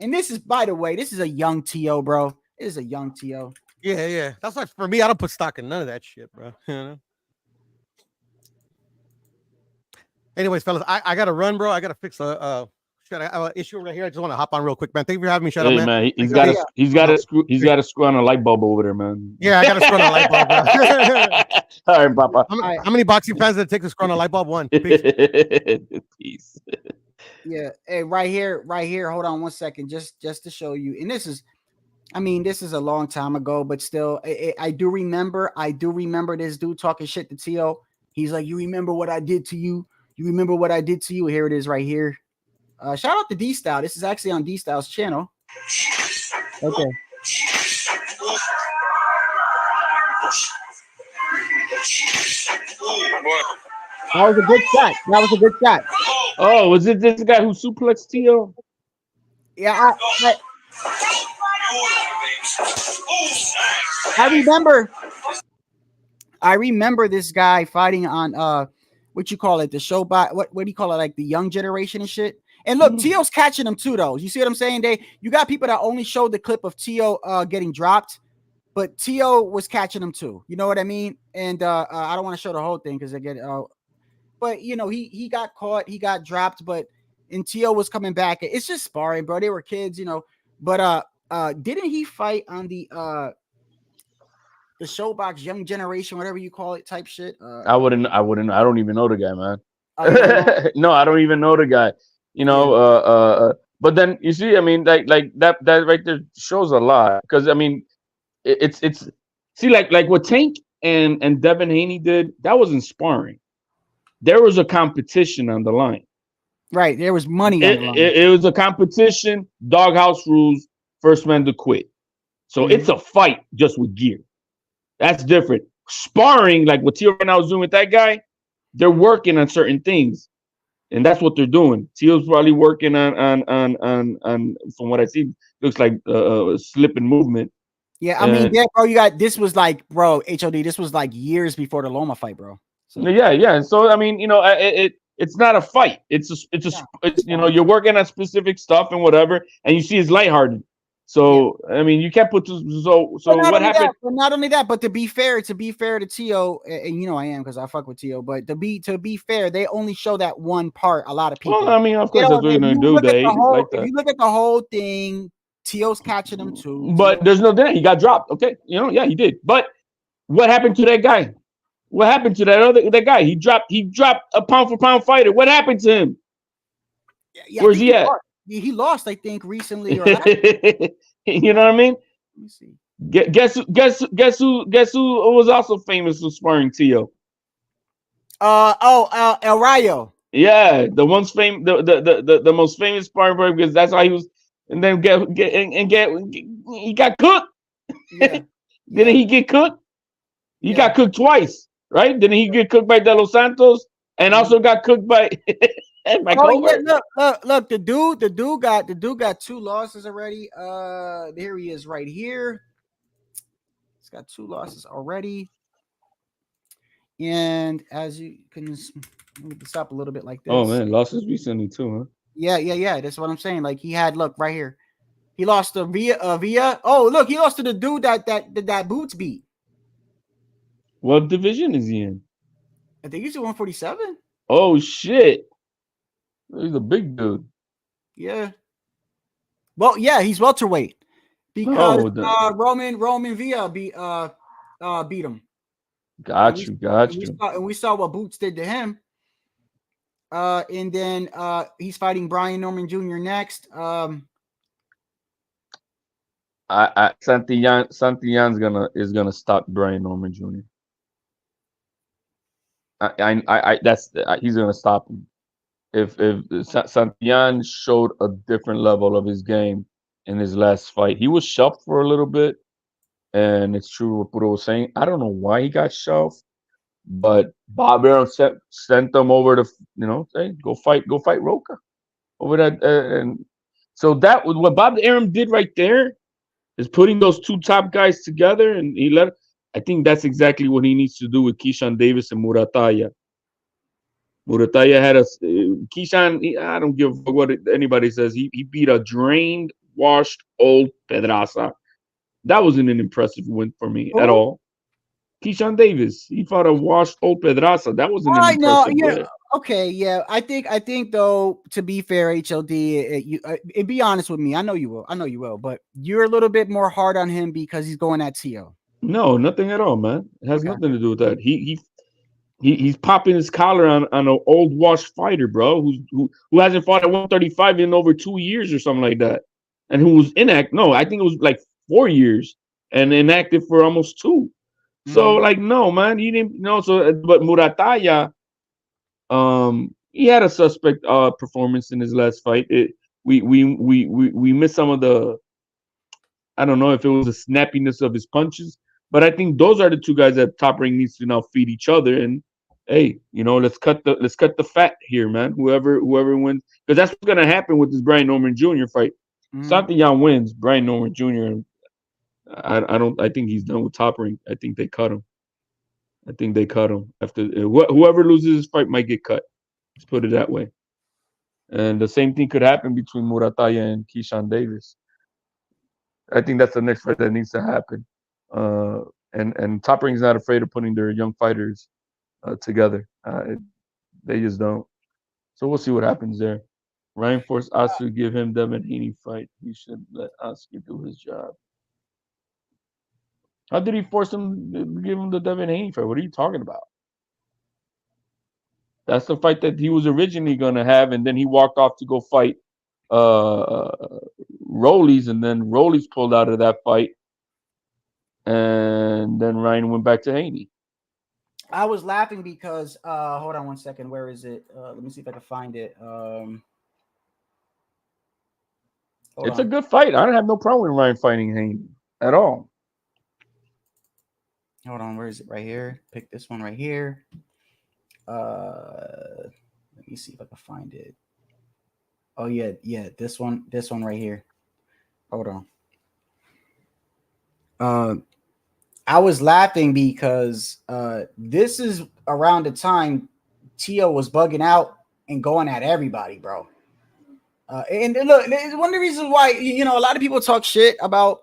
And this is, by the way, this is a young Tio, bro. It is a young Tio. Yeah. That's why for me, I don't put stock in none of that shit, bro. Anyways, fellas, I gotta run, bro. I gotta fix I have an issue right here. I just want to hop on real quick, man. Thank you for having me. Shut up, man. He's got to screw on a light bulb over there, man. Yeah, I got to screw on a light bulb, bro. All right, Papa. How many boxing fans did it take to screw on a light bulb? One. Peace. Peace. Yeah, hey, right here. Hold on one second, just to show you. And this is, I mean, this is a long time ago, but still, I do remember. I do remember this dude talking shit to Tio. He's like, "You remember what I did to you? You remember what I did to you?" Here it is, right here. Shout out to D Style. This is actually on D Style's channel. Okay. That was a good shot. That was a good shot. Oh, was it this guy who suplexed Tio? Yeah, I remember. I remember this guy fighting on what you call it, the show by what do you call it, like the young generation and shit. And look, Tio's catching them too, though. You see what I'm saying? You got people that only showed the clip of Tio getting dropped, but Tio was catching them too. You know what I mean? And I don't want to show the whole thing because I get but you know, he got caught, he got dropped, but and Tio was coming back. It's just sparring, bro. They were kids, you know. But didn't he fight on the Showbox Young Generation, whatever you call it, type shit? I wouldn't. I don't even know the guy, man. No, I don't even know the guy. You know, yeah. But then you see, I mean, like that right there shows a lot, because I mean, it's see, like what Tank and Devin Haney did, that was inspiring. There was a competition on the line. Right, there was money on the line. It was a competition, doghouse rules, first man to quit. So it's a fight just with gear. That's different. Sparring, like what Tio right now is doing with that guy, they're working on certain things, and that's what they're doing. Tio's probably working on from what I see, looks like slip and movement. Yeah, I mean, yeah, bro, you got this was like, bro, HOD, this was like years before the Loma fight, bro. So. Yeah. So I mean, you know, it's not a fight. It's you know, you're working on specific stuff and whatever, and you see it's lighthearted. So I mean, you can't put so what happened? Not only that, but to be fair to Tio, and you know I am because I fuck with Tio. But to be fair, they only show that one part. A lot of people. Well, I mean, of course, that's what you're gonna do. If you look at the whole thing, Tio's catching them too. But there's no doubt he got dropped. Okay, you know, yeah, he did. But what happened to that guy? What happened to that guy? He dropped a pound for pound fighter. What happened to him? Yeah, where's he at? He lost, I think, recently. Or you know what I mean? Let me see. Guess who was also famous for sparring Tio? El Rayo. Yeah, the most famous sparring partner, because that's how he was. And then he got cooked. Yeah. Didn't he get cooked? He got cooked twice, right? Didn't he get cooked by De Los Santos and also got cooked by? Yeah, look, the dude got 2 losses already. Here he is right here. He's got 2 losses already. And as you can let me stop a little bit like this. Oh man, losses recently too, huh? Yeah. That's what I'm saying. Like he had, look right here. He lost to Villa. Oh, look, he lost to the dude that Boots beat. What division is he in? I think he's at 147. Oh shit. He's a big dude. Yeah. Well, yeah, he's welterweight because Roman Villa beat him. Got you. And we saw what Boots did to him. And then he's fighting Brian Norman Jr. next. Santillán is gonna stop Brian Norman Jr. He's gonna stop him. If Santillán showed a different level of his game in his last fight, he was shoved for a little bit, and it's true what Puro was saying. I don't know why he got shoved, but Bob Arum sent them over to, you know, say go fight Roca over that, and so that was what Bob Arum did right there, is putting those 2 top guys together, and I think that's exactly what he needs to do with Keyshawn Davis and Murataya. Murataya had Keyshawn. I don't give a fuck what anybody says. He beat a drained, washed old Pedraza. That wasn't an impressive win for me at all. Keyshawn Davis, he fought a washed old Pedraza. That wasn't an impressive win. Okay, yeah. I think though, to be fair, HLD, be honest with me. I know you will, but you're a little bit more hard on him because he's going at Tio. No, nothing at all, man. It has nothing to do with that. he's popping his collar on an old washed fighter, bro, who hasn't fought at 135 in over 2 years or something like that, and who was inactive. No, I think it was like 4 years and inactive for almost 2. So like, no, man, he didn't. No, so but Murataya, he had a suspect performance in his last fight. We missed some of the. I don't know if it was the snappiness of his punches, but I think those are the 2 guys that Top Rank needs to now feed each other. And hey, let's cut the fat here, man. Whoever wins, because that's what's gonna happen with this Brian Norman Jr. fight. Santillán wins. Brian Norman Jr. I think he's done with Top Rank. I think they cut him. After whoever loses this fight might get cut. Let's put it that way. And the same thing could happen between Murataya and Keyshawn Davis. I think that's the next fight that needs to happen. And Top Rank's not afraid of putting their young fighters together. They just don't. So we'll see what happens there. Ryan forced Oscar to give him Devin Haney fight. He should let Oscar do his job. How did he force him to give him the Devin Haney fight? What are you talking about? That's the fight that he was originally going to have, and then he walked off to go fight Rollies, and then Rollies pulled out of that fight, and then Ryan went back to Haney. I was laughing because hold on one second. Where is it? Let me see if I can find it. It's a good fight. I don't have no problem with Ryan fighting Haney at all. Hold on, where is it? Right here. Pick this one right here. Let me see if I can find it. Oh yeah, this one right here. Hold on. I was laughing because this is around the time Tio was bugging out and going at everybody, bro. And look, it's one of the reasons why a lot of people talk shit about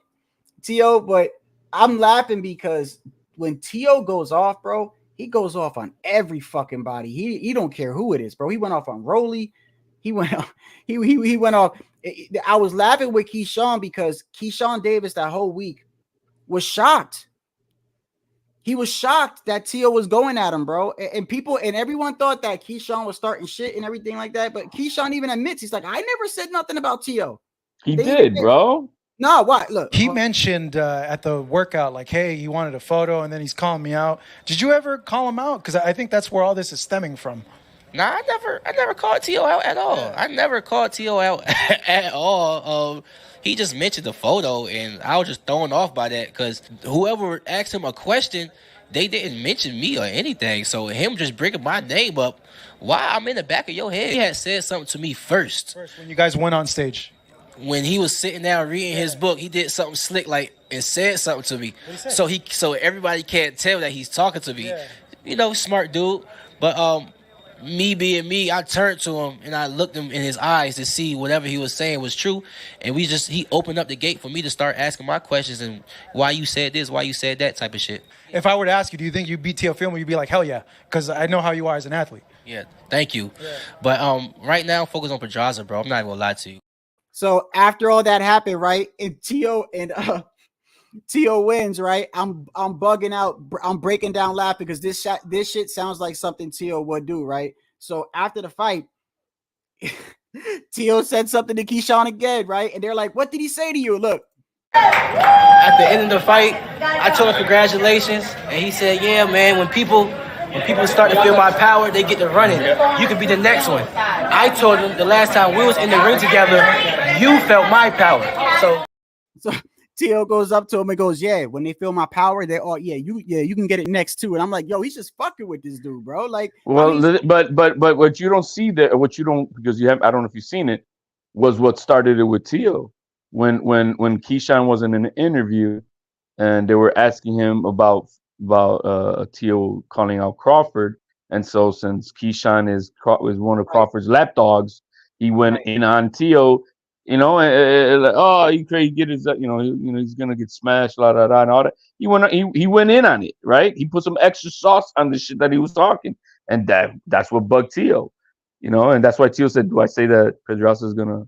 Tio, but I'm laughing because when Tio goes off, bro, he goes off on every fucking body. He don't care who it is, bro. He went off on Rolly. He went off. He went off. I was laughing with Keyshawn because Keyshawn Davis that whole week was shocked. He was shocked that Tio was going at him, bro. And everyone thought that Keyshawn was starting shit and everything like that. But Keyshawn even admits, he's like, I never said nothing about Tio. He did, bro. No, what? Look, he mentioned at the workout, like, hey, he wanted a photo, and then he's calling me out. Did you ever call him out? Because I think that's where all this is stemming from. Nah, I never called T.O. out at all. Yeah. I never called T.O. out at all. He just mentioned the photo, and I was just thrown off by that because whoever asked him a question, they didn't mention me or anything. So him just bringing my name up, why I'm in the back of your head. He had said something to me first. When you guys went on stage. When he was sitting down reading his book, he did something slick and said something to me. So everybody can't tell that he's talking to me. Yeah. Smart dude. But me being me, I turned to him and I looked him in his eyes to see whatever he was saying was true. And he opened up the gate for me to start asking my questions and why you said this, why you said that type of shit. If I were to ask you, do you think you beat Teofimo, you'd be like, hell yeah, because I know how you are as an athlete. Yeah, thank you. Yeah. But right now, focus on Pedraza, bro. I'm not even gonna lie to you. So after all that happened, right, and Tio wins, right? I'm bugging out. I'm breaking down laughing because this shit sounds like something Tio would do, right? So after the fight, Tio said something to Keyshawn again, right? And they're like, "What did he say to you?" Look. At the end of the fight, I told him congratulations, and he said, "Yeah, man. When people start to feel my power, they get to running. You could be the next one." I told him the last time we was in the ring together, you felt my power. So Tio goes up to him and goes, "Yeah, when they feel my power, they're all you can get it next too." And I'm like, "Yo, he's just fucking with this dude, bro." Like, well, but what you don't see there, what you don't because you have I don't know if you've seen it, was what started it with Tio when Keyshawn was in an interview and they were asking him about Tio calling out Crawford, and so since Keyshawn is one of Crawford's lapdogs, he went in on Tio. He crazy, get his, he's gonna get smashed, and all that. He went in on it, right? He put some extra sauce on the shit that he was talking, and that's what bugged Tio, and that's why Tio said, "Do I say that Pedraza is gonna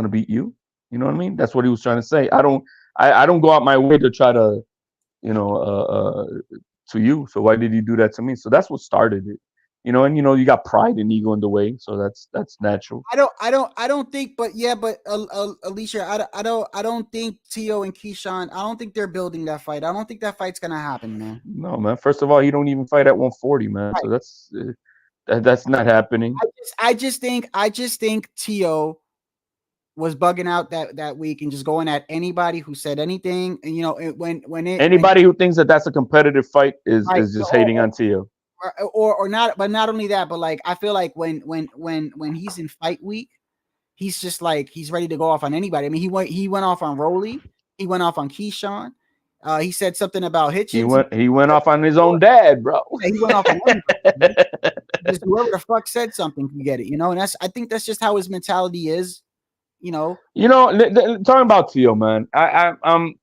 beat you?" You know what I mean? That's what he was trying to say. I don't go out my way to try to, to you. So why did he do that to me? So that's what started it. And you got pride and ego in the way, so that's natural. I don't think, but yeah, but Alicia, I don't think Tio and Keyshawn, I don't think they're building that fight. I don't think that fight's gonna happen, man. No, man. First of all, he don't even fight at 140, man. Right. So that's not happening. I just think Tio was bugging out that week and just going at anybody who said anything. And anybody who thinks that that's a competitive fight is just hating on Tio. Or not, but not only that, but like I feel like when he's in fight week, he's just like he's ready to go off on anybody. I mean, he went off on Rolly, he went off on Keyshawn. He said something about Hitchens. He went off on his own dad, bro. Yeah, he went off on everybody. Just whoever the fuck said something can get it, and I think that's just how his mentality is, talking about Tio, man. I'm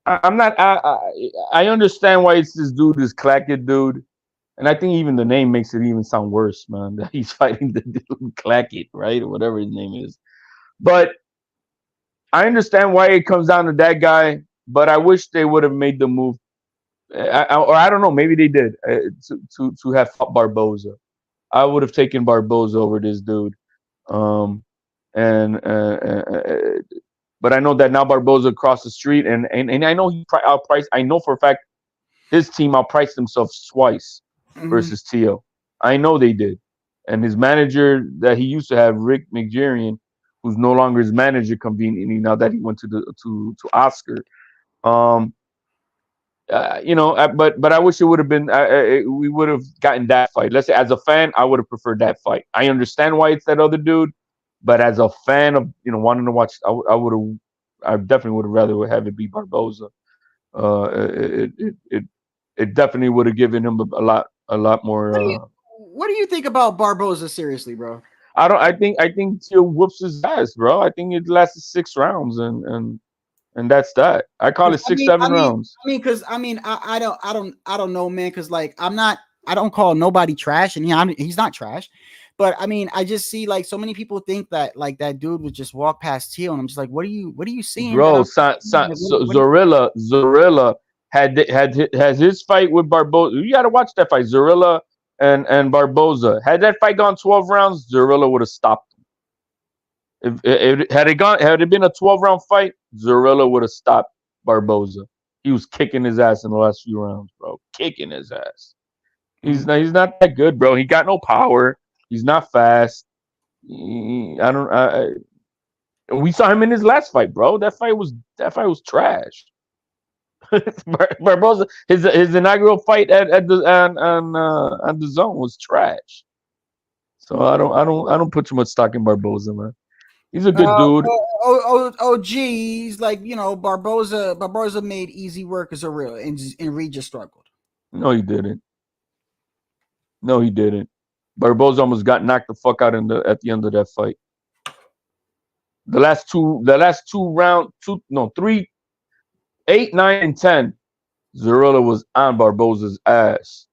not. I understand why it's this dude, this Clackett dude. And I think even the name makes it even sound worse, man. That he's fighting the dude Clackett, right? Or whatever his name is. But I understand why it comes down to that guy. But I wish they would have made the move. Or I don't know. Maybe they did to have fought Barboza. I would have taken Barboza over this dude. But I know that now Barboza across the street, and I know he outpriced. I know for a fact his team outpriced themselves twice. Versus Tio. I know they did. And his manager that he used to have, Rick McGerian, who's no longer his manager conveniently now that he went to Oscar. But I wish it would have been we would have gotten that fight. Let's say as a fan, I would have preferred that fight. I understand why it's that other dude, but as a fan of wanting to watch, I definitely would have rather have it be Barboza. It definitely would have given him a lot more. What do you think about Barboza? Seriously, bro? I think Tio whoops his ass, bro. I think it lasted 6 rounds, and that's that. I call it 6-7 rounds. I don't know, man. Because like I don't call nobody trash, and he's not trash. But I mean, I just see like so many people think that like that dude would just walk past Tio, and I'm just like, what are you seeing, bro? Zorilla has his fight with Barboza. You got to watch that fight, Zorilla and Barboza. Had that fight gone 12 rounds, Zorilla would have stopped him. Had it been a 12-round fight, Zorilla would have stopped Barboza. He was kicking his ass in the last few rounds, bro. Kicking his ass. He's not that good, bro. He got no power. He's not fast. We saw him in his last fight, bro. That fight was trash. Barboza, his inaugural fight on the zone was trash. So I don't put too much stock in Barboza, man. He's a good dude. He's like Barboza made easy work as a real, and Reed just struggled. No, he didn't. Barboza almost got knocked the fuck out at the end of that fight. The last two rounds, 3, 8, 9, and 10, Zorilla was on Barboza's ass.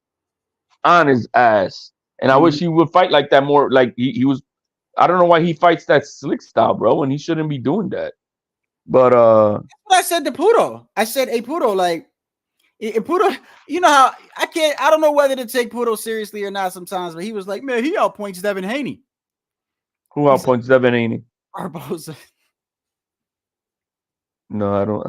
On his ass. And I wish he would fight like that more. Like he was. I don't know why he fights that slick style, bro, and he shouldn't be doing that. But that's what I said to Puto. I said, hey, Puto, like, Puto, you know how I don't know whether to take Puto seriously or not sometimes, but he was like, man, he outpoints Devin Haney. Who outpoints Devin Haney? Barboza. No, I don't.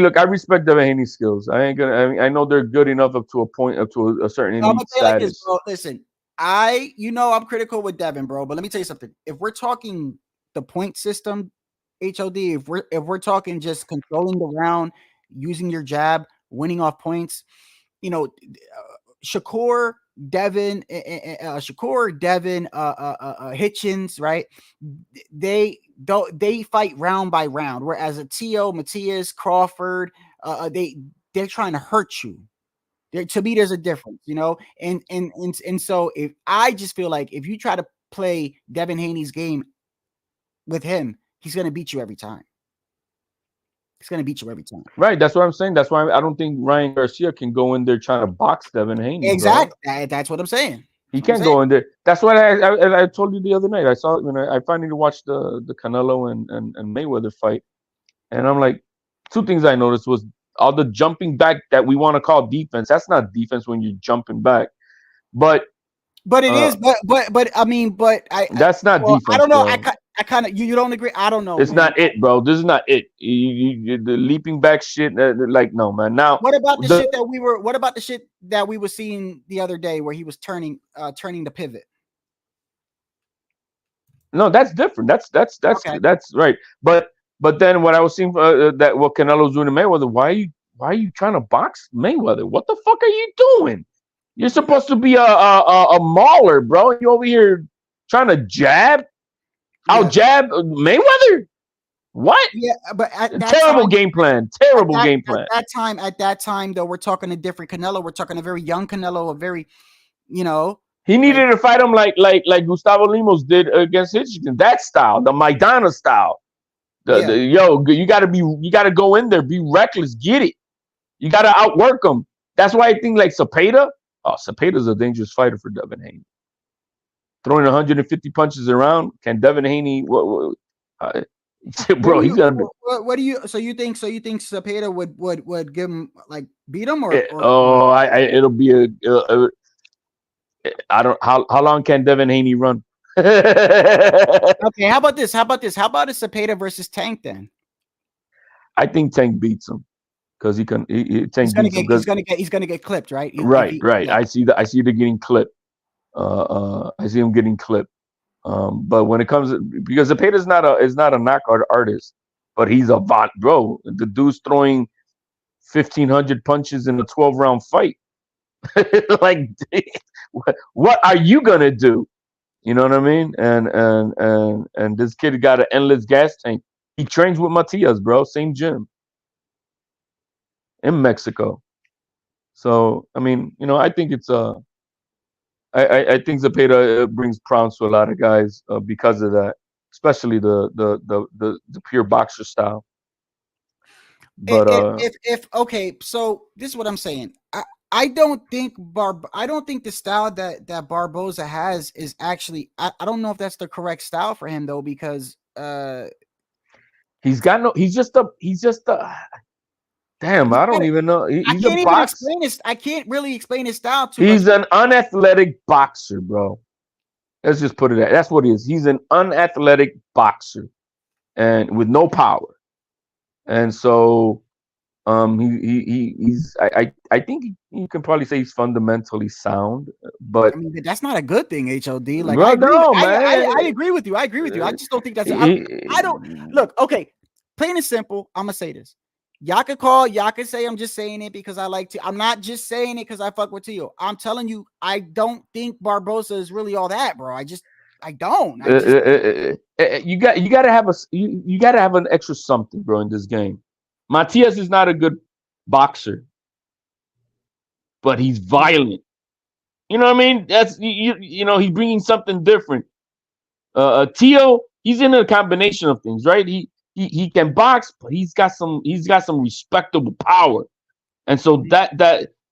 Look, I respect Devin Haney's skills. I know they're good enough up to a point, up to a certain elite status. Like this, bro. Listen, I'm critical with Devin, bro, but let me tell you something. If we're talking the point system, HOD, if we're talking just controlling the round, using your jab, winning off points, Shakur, Devin, Hitchens, right? They fight round by round, whereas a Tio, Matias, Crawford, they're trying to hurt you. To me, there's a difference, and so if I just feel like if you try to play Devin Haney's game with him, he's gonna beat you every time. Right. That's what I'm saying. That's why I don't think Ryan Garcia can go in there trying to box Devin Haney. Exactly. That's what I'm saying. He can't go in there. That's what I told you the other night. I saw when I finally watched the Canelo and Mayweather fight, and I'm like, two things I noticed was all the jumping back that we want to call defense. That's not defense when you're jumping back, but it is. But I mean, but that's not defense. I don't know. Bro. I kind of you don't agree. I don't know. It's man. not it, bro. This is not it. The leaping back shit. Like no, man. Now what about the shit that we were? What about the shit that we were seeing the other day where he was turning the pivot? No, that's different. That's Okay. that's right. But then what I was seeing that what Canelo's doing to Mayweather. Why are you trying to box Mayweather? What the fuck are you doing? You're supposed to be a mauler, bro. You over here trying to jab, out jab Mayweather. What? Yeah, but terrible game plan. Terrible game plan. At that time, though, we're talking a different Canelo. We're talking a very young Canelo, a very, He needed to fight him like Gustavo Limos did against Hitchington. That style, the Maidana style. You gotta go in there, be reckless, get it. You gotta outwork him. That's why I think like Zepeda. Oh, Cepeda's a dangerous fighter for Devin Haney. Throwing 150 punches around, can Devin Haney? Bro, he's gonna be. What do you? So you think Zepeda would give him like beat him or? It'll be I don't. How long can Devin Haney run? Okay, how about this? How about a Zepeda versus Tank then? I think Tank beats him because he's gonna get clipped, right? Right. Yeah. I see the getting clipped. I see him getting clipped. But when it comes because Zepeda is not a knockout artist, but he's a bro. The dude's throwing 1,500 punches in a 12-round fight. Like, what are you gonna do? You know what I mean? And this kid got an endless gas tank. He trains with Matias, bro. Same gym in Mexico. So I mean, I think it's I think Zepeda brings prowess to a lot of guys because of that, especially the pure boxer style. But okay, so this is what I'm saying. I don't think the style that Barboza has is actually. I don't know if that's the correct style for him though, because he's just a. Damn, I don't even know. He's a boxer. I can't really explain his style to. He's an unathletic boxer, bro. Let's just put it at that's what he is. He's an unathletic boxer, and with no power. And so, he's. I think you can probably say he's fundamentally sound, but I mean, that's not a good thing. HOD, like, bro, I agree with you. I just don't think that's. I don't look. Okay, plain and simple. I'm gonna say this. Y'all could say I'm just saying it because I like to. I'm not just saying it because I fuck with Tio. I'm telling you, I don't think Barboza is really all that, bro. I don't. You gotta have an extra something, bro, in this game. Matias is not a good boxer, but he's violent. You know what I mean? That's he's bringing something different. Tio, he's in a combination of things, right? He can box, but he's got some respectable power, and so that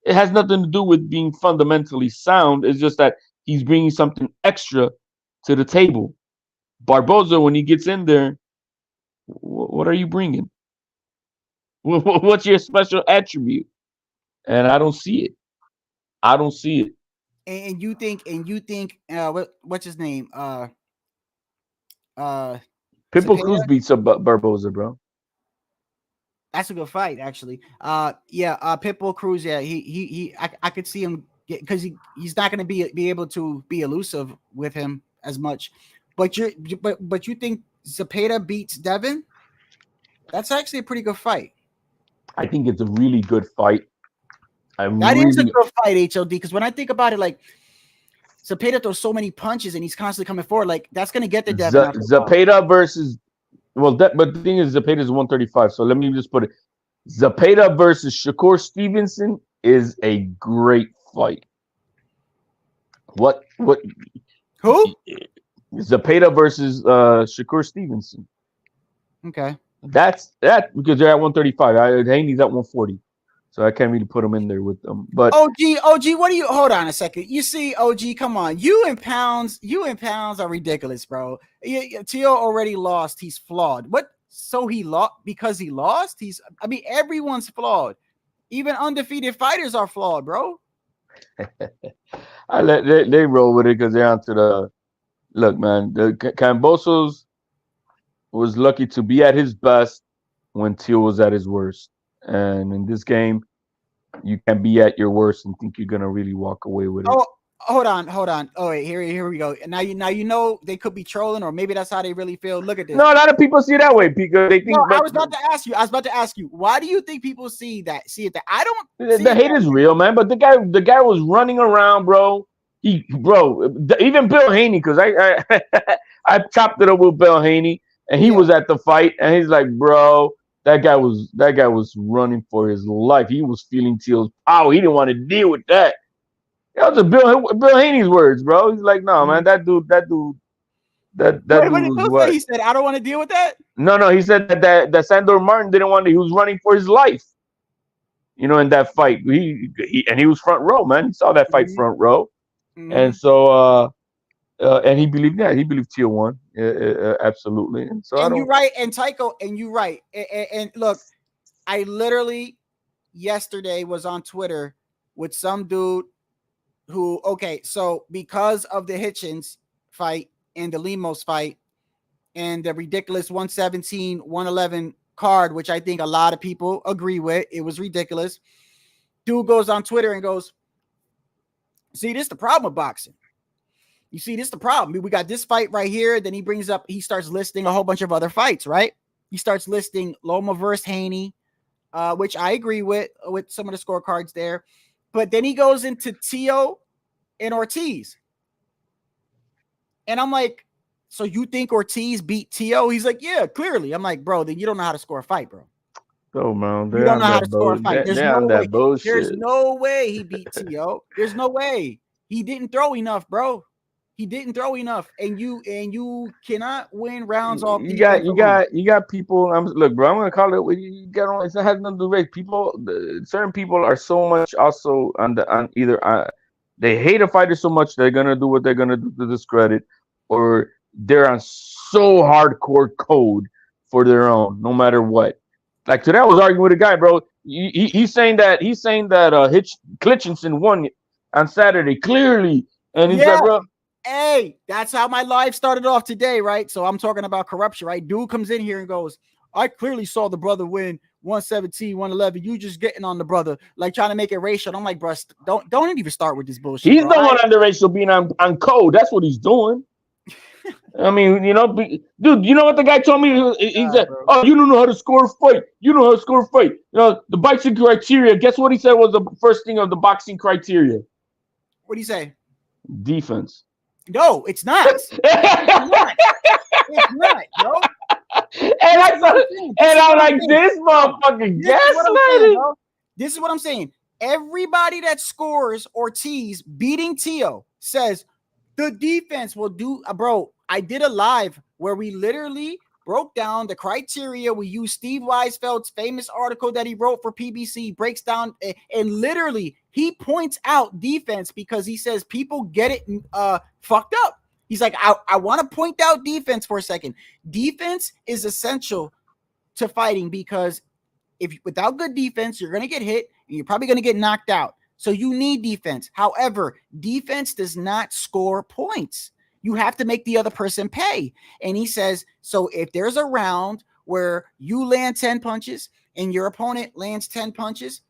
it has nothing to do with being fundamentally sound. It's just that he's bringing something extra to the table. Barboza, when he gets in there, what are you bringing? What's your special attribute? And I don't see it. And you think what's his name? Pitbull Cruz beats up Barboza, bro. That's a good fight, actually. Pitbull Cruz. Yeah, I could see him because he's not going to be able to be elusive with him as much. But you think Zepeda beats Devin? That's actually a pretty good fight. I think it's a really good fight. That is a good fight, HOD. Because when I think about it, like Zepeda throws so many punches and he's constantly coming forward. Like that's going to get the Devin. Zepeda versus but the thing is, Zepeda is 135. So let me just put it: Zepeda versus Shakur Stevenson is a great fight. What? Who? Zepeda versus Shakur Stevenson. Okay. That's because they're at 135. Haney's at 140. So I can't really put him in there with them. But OG, what do you hold on a second? You see, OG, come on. You in pounds are ridiculous, bro. Tio already lost. He's flawed. What so he lost because he lost. I mean, everyone's flawed. Even undefeated fighters are flawed, bro. They roll with it because they're onto the look, man. The Cambosos was lucky to be at his best when Teal was at his worst. And in this game, you can be at your worst and think you're gonna really walk away with it. Oh, hold on. Oh, wait, here we go. And now you know they could be trolling, or maybe that's how they really feel. Look at this. No, a lot of people see it that way because they think. No, I was about to ask you. Why do you think people see that? See it that I don't. The hate is real, man. But the guy was running around, bro. Even Bill Haney, because I chopped it up with Bill Haney, and he was at the fight, and he's like, bro, that guy was running for his life. He was feeling Teal's power. He didn't want to deal with that. That was Bill Haney's words, bro. He's like, no, man, that dude was what? He said, I don't want to deal with that. No, he said that Sandor Martin didn't want to. He was running for his life, in that fight. He was front row, man. He saw that fight front row, and so and he believed that. He believed Teal won, absolutely. And so you're right, and Tycho, and you're right. And look, I literally yesterday was on Twitter with some dude who, so because of the Hitchens fight and the Lemos fight and the ridiculous 117, 111 card, which I think a lot of people agree with, it was ridiculous. Dude goes on Twitter and goes, see, this is the problem with boxing. You see, this is the problem. We got this fight right here. Then he starts listing a whole bunch of other fights, right? He starts listing Loma versus Haney, which I agree with some of the scorecards there. But then he goes into Tio and Ortiz. And I'm like, so you think Ortiz beat Tio? He's like, yeah, clearly. I'm like, bro, then you don't know how to score a fight, bro. Oh, man. You don't know how to score a fight. There's no way. Bullshit. There's no way he beat Tio. There's no way. He didn't throw enough, bro. He didn't throw enough. And you cannot win rounds off. You got people. Look, bro, I'm gonna call it what you got on. It has nothing to do with people. Certain people are so much also they hate a fighter so much they're gonna do what they're gonna do to discredit, or they're on so hardcore code for their own, no matter what. Like today, I was arguing with a guy, bro. He's saying that Klitschensen won on Saturday clearly, and he's like, bro. Hey, that's how my live started off today, right? So I'm talking about corruption, right? Dude comes in here and goes, I clearly saw the brother win 117, 111. You just getting on the brother, like trying to make it racial. I'm like, bro, don't even start with this bullshit. He's the one on the racial being on code. That's what he's doing. I mean, dude, you know what the guy told me? He said, bro. Oh, you don't know how to score a fight. You know how to score a fight. The boxing criteria. Guess what he said was the first thing of the boxing criteria? What do you say? Defense. No, it's not. It's not. It's not, bro. And I'm like, this motherfucking gaslighting. This is what I'm saying. Everybody that scores Ortiz beating Tio says the defense will do. Bro, I did a live where we literally broke down the criteria. We used Steve Weisfeld's famous article that he wrote for PBC, breaks down, and literally he points out defense because he says people get it fucked up. He's like, I want to point out defense for a second. Defense is essential to fighting because without good defense, you're going to get hit and you're probably going to get knocked out. So you need defense. However, defense does not score points. You have to make the other person pay. And he says, so if there's a round where you land 10 punches and your opponent lands 10 punches,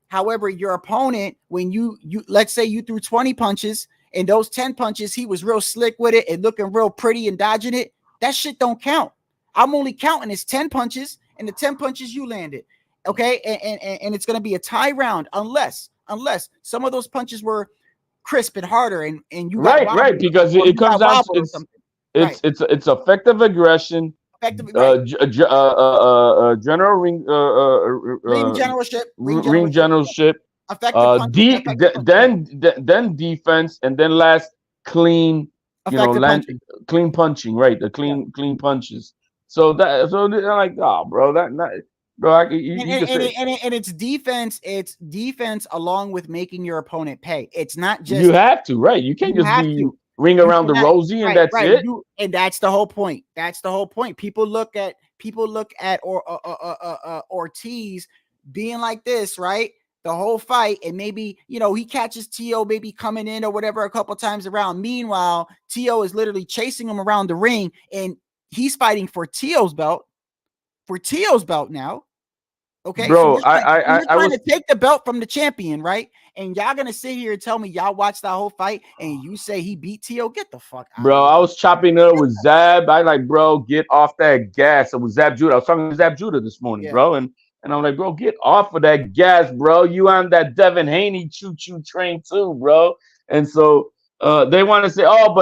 however, your opponent, when you let's say you threw 20 punches and those 10 punches, he was real slick with it and looking real pretty and dodging it, that shit don't count. I'm only counting as 10 punches and the 10 punches you landed. Okay. And it's going to be a tie round unless some of those punches were crisp and harder and you right because it comes down to it's effective aggression, general ring generalship, then defense, and then last clean clean punching, right? The clean punches. So they're like, oh, bro, bro, it's defense. It's defense along with making your opponent pay. It's not just you have to, right? You can't just be ring around the rosy, and that's it. And that's the whole point. That's the whole point. People look at Ortiz being like this, right? The whole fight, and maybe, you know, he catches T.O. maybe coming in or whatever a couple times around. Meanwhile, T.O. is literally chasing him around the ring, and he's fighting for T.O.'s belt. For T.O.'s belt now. Okay, bro, so I was trying to take the belt from the champion, right? And y'all gonna sit here and tell me y'all watched that whole fight and you say he beat T.O.? Get the fuck out. Bro, I was chopping it up with Zab. I like, bro, get off that gas. It was Zab Judah. I was talking to Zab Judah this morning, bro, and I'm like, bro, get off of that gas, bro. You on that Devin Haney choo-choo train too, bro. And so they want to say, oh,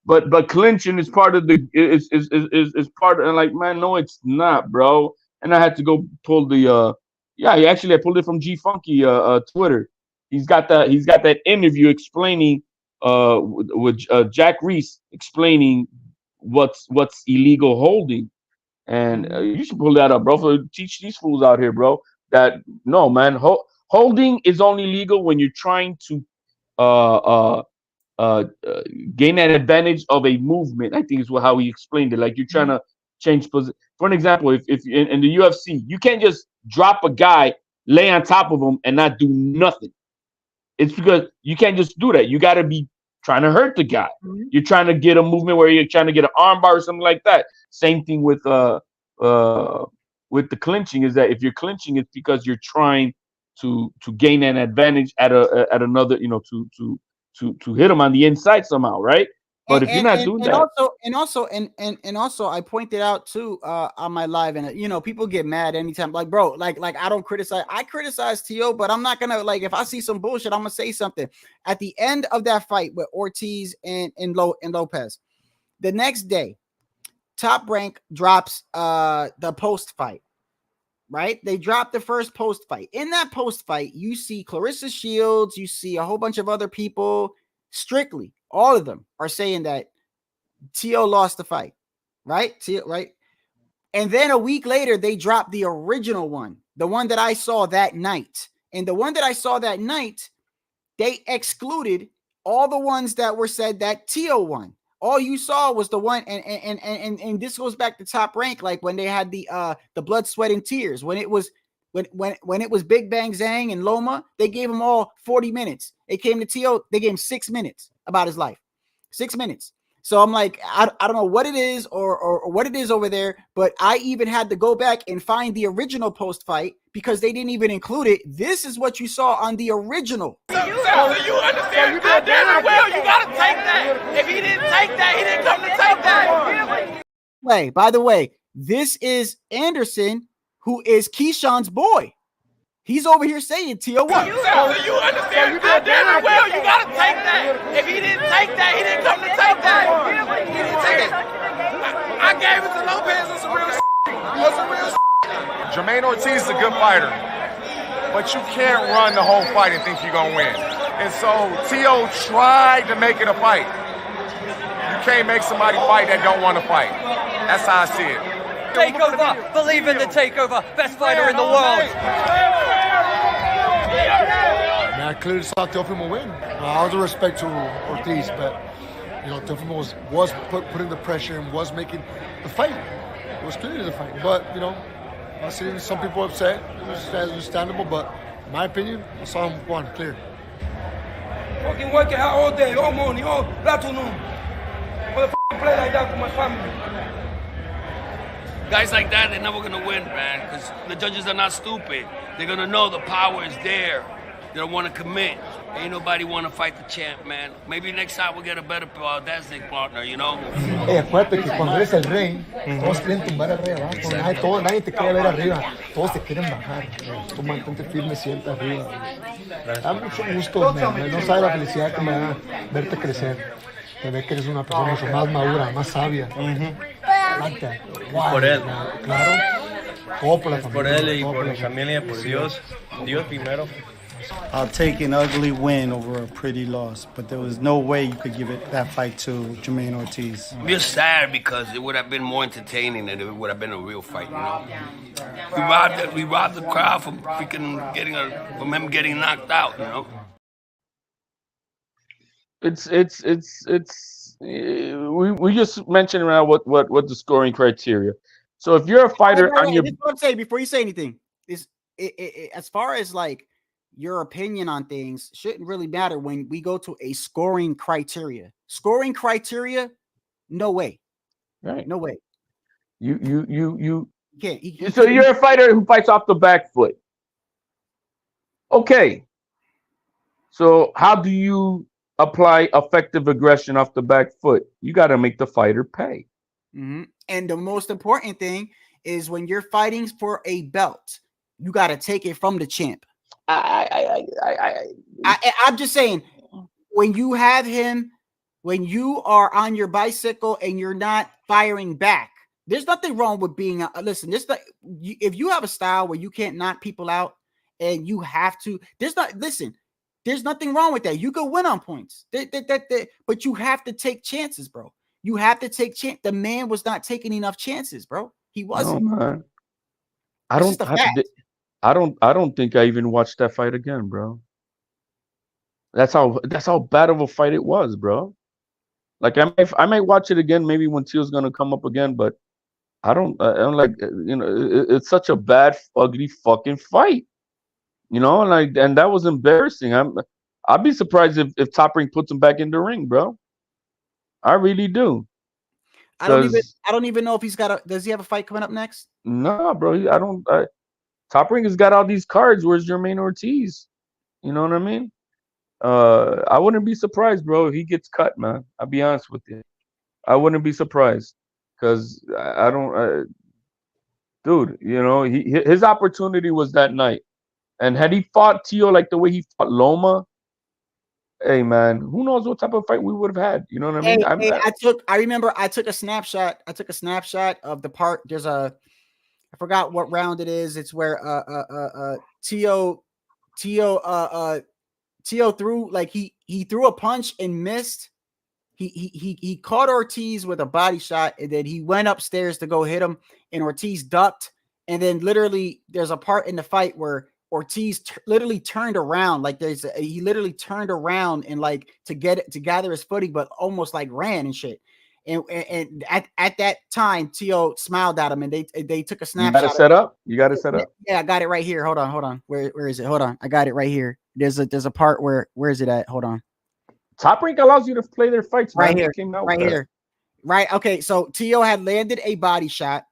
but clinching is part of the is part of, and like, man, no, it's not, bro. And I had to go pull the I pulled it from G Funky Twitter. He's got that interview explaining with Jack Reese explaining what's illegal holding. And you should pull that up, bro. For teach these fools out here, bro. That no, man, holding is only legal when you're trying to gain an advantage of a movement. I think is how he explained it. Like you're trying to change position. For an example, if in the UFC, you can't just drop a guy, lay on top of him, and not do nothing. It's because you can't just do that. You got to be trying to hurt the guy. You're trying to get a movement where you're trying to get an arm bar or something like that. Same thing with the clinching, is that if you're clinching, it's because you're trying to gain an advantage at another, you know, to hit him on the inside somehow, right? But if you're not doing that, also, I pointed out too on my live, and you know, people get mad anytime. Like, bro, like I don't criticize. I criticize T.O., but I'm not gonna, like, if I see some bullshit, I'm gonna say something. At the end of that fight with Ortiz and Lopez, the next day, Top Rank drops the post fight. Right? They dropped the first post fight. In that post fight, you see Clarissa Shields, you see a whole bunch of other people. Strictly, all of them are saying that T.O. lost the fight, right? Right? And then a week later, they dropped the original one, the one that I saw that night. And the one that I saw that night, they excluded all the ones that were said that T.O. won. All you saw was the one, and this goes back to Top Rank, like when they had the blood, sweat, and tears. When it was Big Bang Zhang and Loma, they gave them all 40 minutes. It came to T.O., they gave him 6 minutes about his life. 6 minutes. So I'm like, I don't know what it is or what it is over there, but I even had to go back and find the original post fight because they didn't even include it. This is what you saw on the original. So you understand? I damn well you gotta take that. If he didn't take that, he didn't come to take that. By the way, this is Anderson, who is Keyshawn's boy. He's over here saying T.O. won. So you understand? I damn well you gotta take that. If he didn't take that, he didn't come to take that. He didn't take it. I gave it to Lopez on some real shit. Jermaine Ortiz is a good fighter, but you can't run the whole fight and think you're gonna win. And so T.O. tried to make it a fight. You can't make somebody fight that don't want to fight. That's how I see it. Takeover, believe in the takeover, best fighter in the world. I clearly saw Teofimo win. All the respect to Ortiz, but you know, Teofimo was putting the pressure and was making the fight. It was clearly the fight, but you know, I see some people upset. It's understandable, but in my opinion, I saw him won clear. Fucking working hard all day, all morning, all afternoon. Motherfucking play like that for my family. Guys like that, they're never gonna win, man, because the judges are not stupid. They're gonna know the power is there. They don't want to commit. Ain't nobody want to fight the champ, man. Maybe next time we'll get a better dancing partner, you know? Acuérdate que cuando eres el rey, todos quieren tumbar al rey abajo. Nadie te quiere ver arriba. Todos te quieren bajar. Tú mantente firme siempre arriba. Da mucho gusto, man. No sabes la felicidad que me da verte crecer. Te ve que eres una persona mucho más madura, más sabia. Por él. Claro. Todo por la familia. Por él y por mi familia, por Dios. Dios primero. I'll take an ugly win over a pretty loss, but there was no way you could give that fight to Jermaine Ortiz. I'm just sad because it would have been more entertaining and it would have been a real fight, you know? We robbed the crowd from freaking from him getting knocked out, you know? We just mentioned around what the scoring criteria. So if you're a fighter on your, this is what I'm saying before you say anything is as far as like your opinion on things shouldn't really matter when we go to a scoring criteria. Scoring criteria, no way, right? No way. You can't. So you're a fighter who fights off the back foot. Okay. So how do you apply effective aggression off the back foot? You got to make the fighter pay. Mm-hmm. And the most important thing is when you're fighting for a belt, you got to take it from the champ. I'm just saying, when you have him, when you are on your bicycle and you're not firing back, there's nothing wrong with being. Listen, this if you have a style where you can't knock people out and you have to, there's nothing wrong with that. You can win on points, but you have to take chances, bro. You have to take chance. The man was not taking enough chances, bro. He wasn't. No, man. I don't think I even watched that fight again, bro. That's how bad of a fight it was, bro. Like I might watch it again, maybe when Teal's gonna come up again, but I'm like, it's such a bad, ugly fucking fight, and that was embarrassing. I'd be surprised if Top Rank puts him back in the ring, bro. I really do. I don't even know if he's got does he have a fight coming up next? No, bro. Top Rank has got all these cards. Where's Jermaine Ortiz? You know what I mean? I wouldn't be surprised, bro, if he gets cut, man. I'll be honest with you. I wouldn't be surprised because I don't, dude. His opportunity was that night, and had he fought Tio like the way he fought Loma, hey man, who knows what type of fight we would have had? You know what I mean? I remember I took a snapshot. I took a snapshot of the part. There's I forgot what round it is. It's where Tio threw, like, he threw a punch and missed. He caught Ortiz with a body shot, and then he went upstairs to go hit him, and Ortiz ducked. And then literally there's a part in the fight where Ortiz literally turned around, like he literally turned around and like to gather his footing, but almost like ran and shit. And at that time, Tio smiled at him, and they took a snapshot. You got it set up. You got it set up. Yeah, I got it right here. Hold on. Where is it? Hold on. I got it right here. There's a part where is it at? Hold on. Top Rank allows you to play their fights right here. Right here. Right. Okay. So Tio had landed a body shot,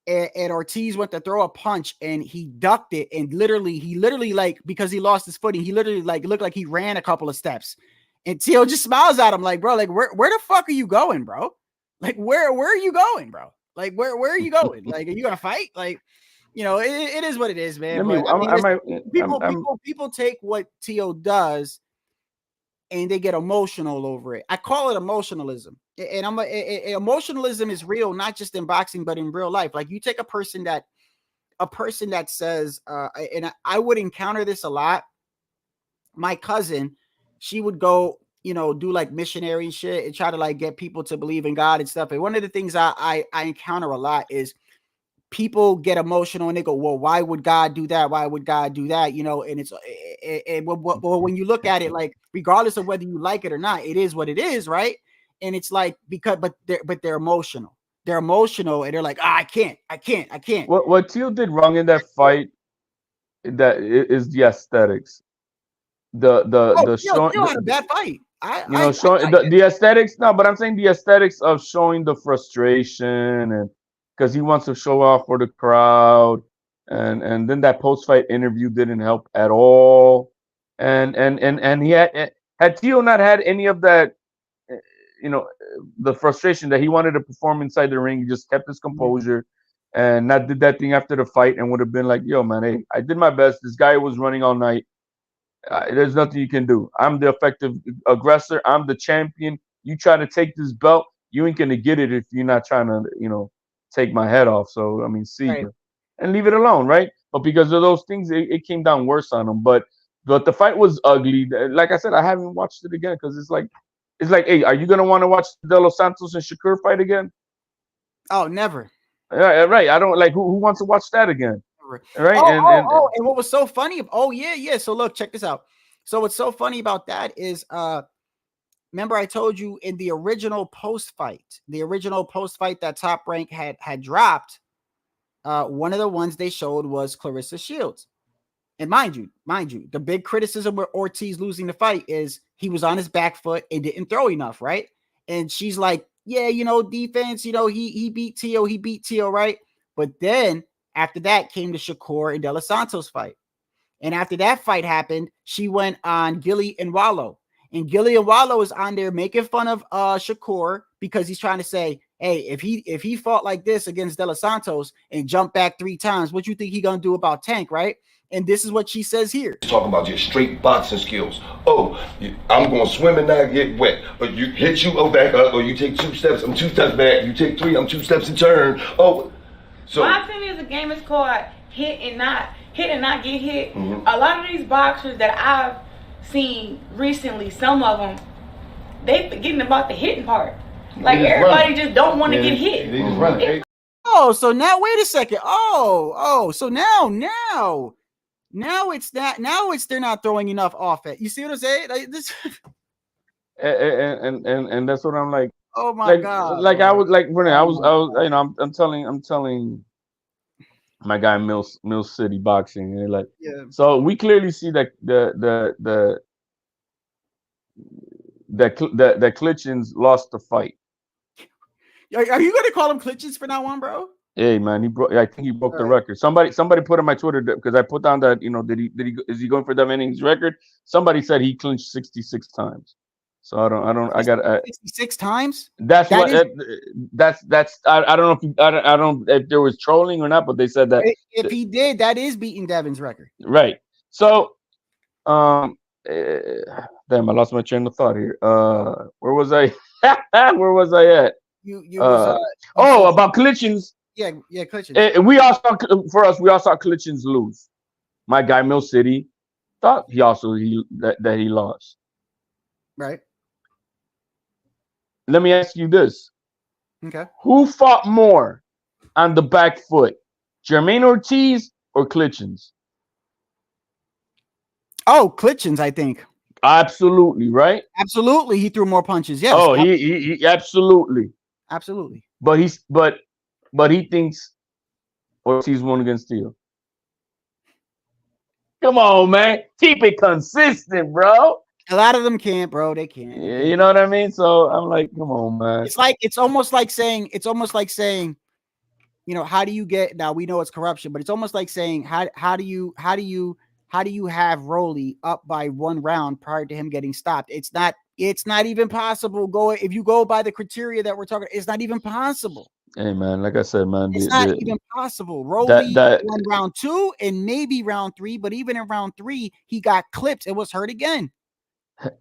and Ortiz went to throw a punch, and he ducked it, and he literally like, because he lost his footing, he literally like looked like he ran a couple of steps. And Tio just smiles at him like, bro, like where the fuck are you going, bro? Like where are you going, bro? Like where are you going? Like, are you gonna fight? Like, it is what it is, man. People take what Tio does and they get emotional over it. I call it emotionalism, and emotionalism is real, not just in boxing, but in real life. Like, you take a person that says, and I would encounter this a lot. My cousin, she would go, do like missionary shit and try to like get people to believe in God and stuff. And one of the things I encounter a lot is people get emotional and they go, well, why would God do that? Why would God do that? And well, when you look at it, like, regardless of whether you like it or not, it is what it is, right? And it's like, but they're emotional. They're emotional, and they're like, I can't. What Tio did wrong in that fight, that is the aesthetics. The had a bad fight. The aesthetics. No, but I'm saying the aesthetics of showing the frustration, and because he wants to show off for the crowd, and then that post-fight interview didn't help at all. And he had Tio not had any of that, the frustration that he wanted to perform inside the ring, he just kept his composure and not did that thing after the fight, and would have been like, yo, man, hey, I did my best. This guy was running all night. There's nothing you can do. I'm the effective aggressor. I'm the champion. You try to take this belt, you ain't gonna get it if you're not trying to, take my head off. So I mean, see, right, and leave it alone, right? But because of those things, it came down worse on him. But the fight was ugly. Like I said, I haven't watched it again because it's like, hey, are you gonna want to watch De Los Santos and Shakur fight again? Oh, never. Right. I don't like. Who wants to watch that again? Right. And what was so funny? Oh yeah. So look, check this out. So what's so funny about that is remember I told you in the original post fight that Top Rank had dropped, one of the ones they showed was Clarissa Shields. And mind you, the big criticism with Ortiz losing the fight is he was on his back foot and didn't throw enough, right? And she's like, yeah, defense, he beat Tio, right? But then after that came the Shakur and De Los Santos fight. And after that fight happened, she went on Gilly and Wallow. And Gilly and Wallow is on there making fun of Shakur because he's trying to say, hey, if he fought like this against De Los Santos and jumped back 3 times, what you think he gonna do about Tank, right? And this is what she says here. Talking about just straight boxing skills. Oh, I'm going to swim and not get wet. Or you hit you, back up. Or you take 2 steps, I'm 2 steps back. You take 3, I'm 2 steps and turn. Oh, so boxing is a game. It's called hit and not get hit. Mm-hmm. A lot of these boxers that I've seen recently, some of them, they forgetting about the hitting part. Like everybody just don't want to get hit. They just run. Oh, so now wait a second. So now it's that. Now it's they're not throwing enough off it. You see what I'm saying? Like this. And that's what I'm like. Oh my god! Like I was like when I was I'm telling my guy Mill City Boxing, and like so we clearly see that the Klitschins lost the fight. Are you gonna call him Klitschins for now on, bro? Hey man, I think he broke the record. Somebody put on my Twitter because I put down that is he going for that innings record? Somebody said he clinched 66 times. So I got 66 times. That's I don't know if there was trolling or not, but they said that if he did, that is beating Devin's record. Right. So damn, I lost my train of thought here. Where was I? Where was I at? About Klitschins. Yeah, Klitschins. We all saw Klitschins lose. My guy Mill City thought he lost. Right. Let me ask you this. Okay. Who fought more on the back foot? Jermaine Ortiz or Klitschins? Oh, Klitschins, I think. Absolutely, right? Absolutely. He threw more punches. Yes. Oh, he absolutely. Absolutely. But he thinks Ortiz won against Tio. Come on, man. Keep it consistent, bro. A lot of them can't, bro. They can't. Yeah, you know what I mean? So I'm like, come on, man. It's almost like saying, how do you get, now we know it's corruption, but it's almost like saying, how do you have Rolly up by 1 round prior to him getting stopped? It's not even possible. If you go by the criteria that we're talking, it's not even possible. Hey man, like I said, man, it's not even possible. Rolly won round 2 and maybe round 3, but even in round 3, he got clipped and was hurt again.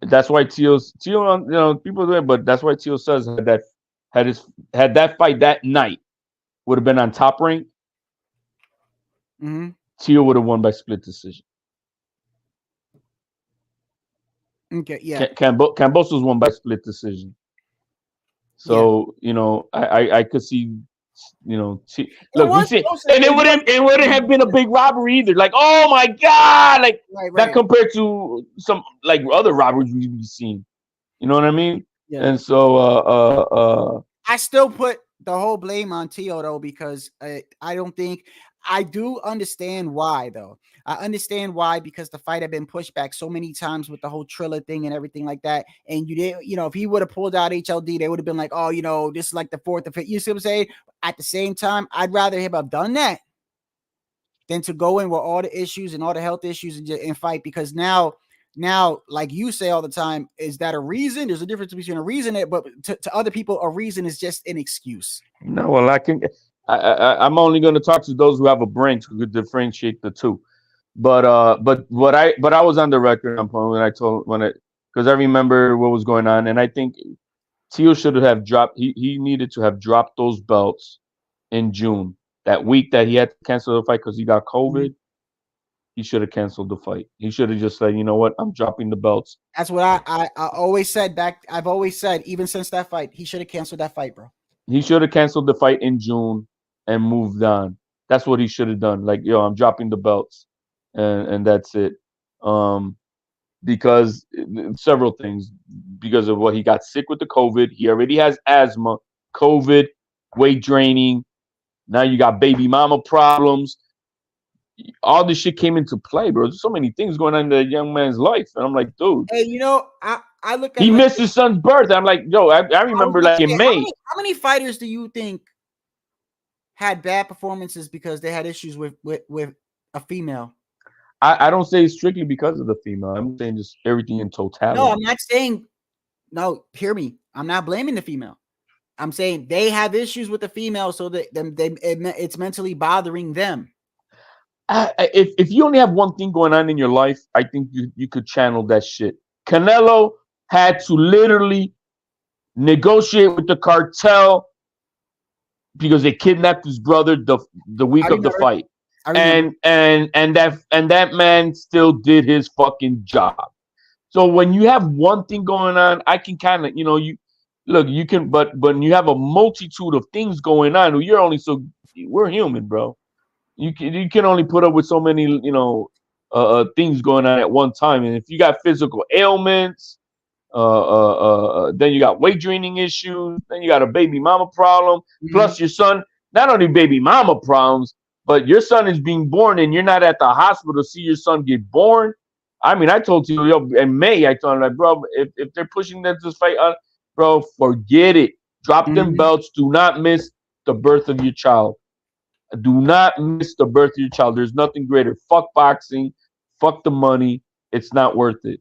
That's why Tio, people do it, but that's why Tio says had that fight that night would have been on Top Rank. Mm-hmm. Tio would have won by split decision. Okay, yeah. Cambosos won by split decision. So I could see, look, it wouldn't have been a big robbery either. Like, oh my god, like that compared to some like other robberies we've seen. You know what I mean? Yeah. And so I still put the whole blame on Tio though, because I don't think I do understand why though. I understand why, because the fight had been pushed back so many times with the whole Triller thing and everything like that. And you didn't, if he would have pulled out HLD, they would have been like, oh, this is like the 4th or 5th. You see what I'm saying? At the same time, I'd rather him have done that than to go in with all the issues and all the health issues and fight, because now, like you say all the time, is that a reason? There's a difference between a reason, but to other people, a reason is just an excuse. No, well, I'm only going to talk to those who have a brain to differentiate the two. But I was on the record because I remember what was going on, and I think Tio should have dropped. He needed to have dropped those belts in June. That week that he had to cancel the fight because he got COVID, he should have canceled the fight. He should have just said, you know what, I'm dropping the belts. That's what I always said back. I've always said, even since that fight, he should have canceled that fight, bro. He should have canceled the fight in June and moved on. That's what he should have done. Like, I'm dropping the belts. And that's it. because several things. Because of what he got sick with the COVID. He already has asthma, COVID, weight draining. Now you got baby mama problems. All this shit came into play, bro. There's so many things going on in that young man's life. And I'm like, dude. Hey, you know, I look at he like, missed his son's birth. I'm like, yo, I remember like in May. How many fighters do you think had bad performances because they had issues with a female? I don't say strictly because of the female. I'm saying just everything in totality. No, I'm not saying. No, hear me. I'm not blaming the female. I'm saying they have issues with the female, so that it's mentally bothering them. If you only have one thing going on in your life, I think you could channel that shit. Canelo had to literally negotiate with the cartel because they kidnapped his brother the week of the fight. And that man still did his fucking job. So when you have one thing going on, I can kind of, you can, but when you have a multitude of things going on, we're human, bro. You can only put up with so many, things going on at one time. And if you got physical ailments, then you got weight draining issues, then you got a baby mama problem, plus your son, not only baby mama problems, but your son is being born and you're not at the hospital to see your son get born. I mean, I told you in May, I told him, like, bro, if they're pushing them to fight, bro, forget it. Drop them belts. Do not miss the birth of your child. Do not miss the birth of your child. There's nothing greater. Fuck boxing. Fuck the money. It's not worth it.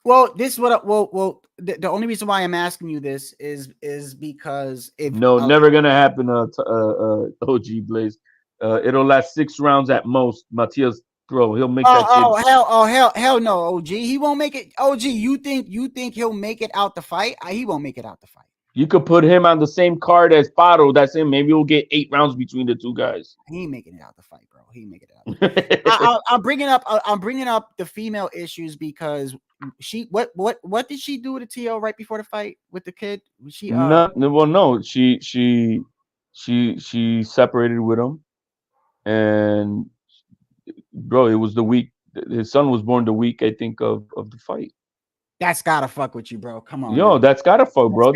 Well, this is what. The only reason why I'm asking you this is because if never gonna happen. OG Blaze. It'll last 6 rounds at most. Matias, bro, he'll make that shit. Hell no, OG. He won't make it. OG, you think he'll make it out the fight? He won't make it out the fight. You could put him on the same card as Paro. That's him. Maybe we'll get 8 rounds between the two guys. He ain't making it out the fight, bro. He ain't making it out. I'm bringing up the female issues because what did she do to T.O. right before the fight with the kid? Was she no. She separated with him, and bro, it was the week his son was born. The week I think of the fight. That's gotta fuck with you, bro. Come on. Yo, man. That's gotta fuck, bro.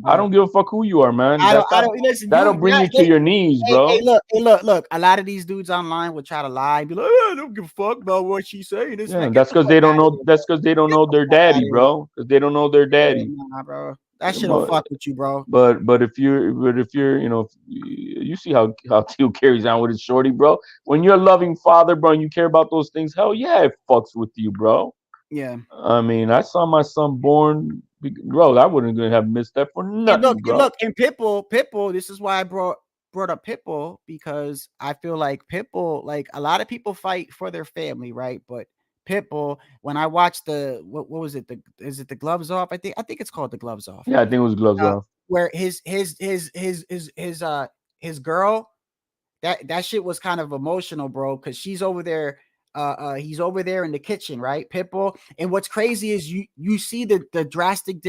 I don't give a fuck who you are, man. That'll bring you to your knees, bro. Hey, look. A lot of these dudes online will try to lie and be like, I don't give a fuck about what she's saying. That's because they don't know. That's because they don't know their daddy, bro. Because they don't know their daddy. Nah, bro. That shit'll fuck with you, bro. But if you're, you see how Teal carries on with his shorty, bro. When you're a loving father, bro, and you care about those things, hell yeah, it fucks with you, bro. Yeah. I mean, I saw my son born, bro. I wouldn't gonna have missed that for nothing, bro. Look, and Pitbull. This is why I brought up Pitbull, because I feel like Pitbull, like a lot of people fight for their family, right? But Pitbull, when I watched the what was it? Is it the Gloves Off? I think it's called the Gloves Off. Yeah, I think it was Gloves Off. Where his girl, that shit was kind of emotional, bro, because she's over there. He's over there in the kitchen, right? Pitbull. And what's crazy is you see the drastic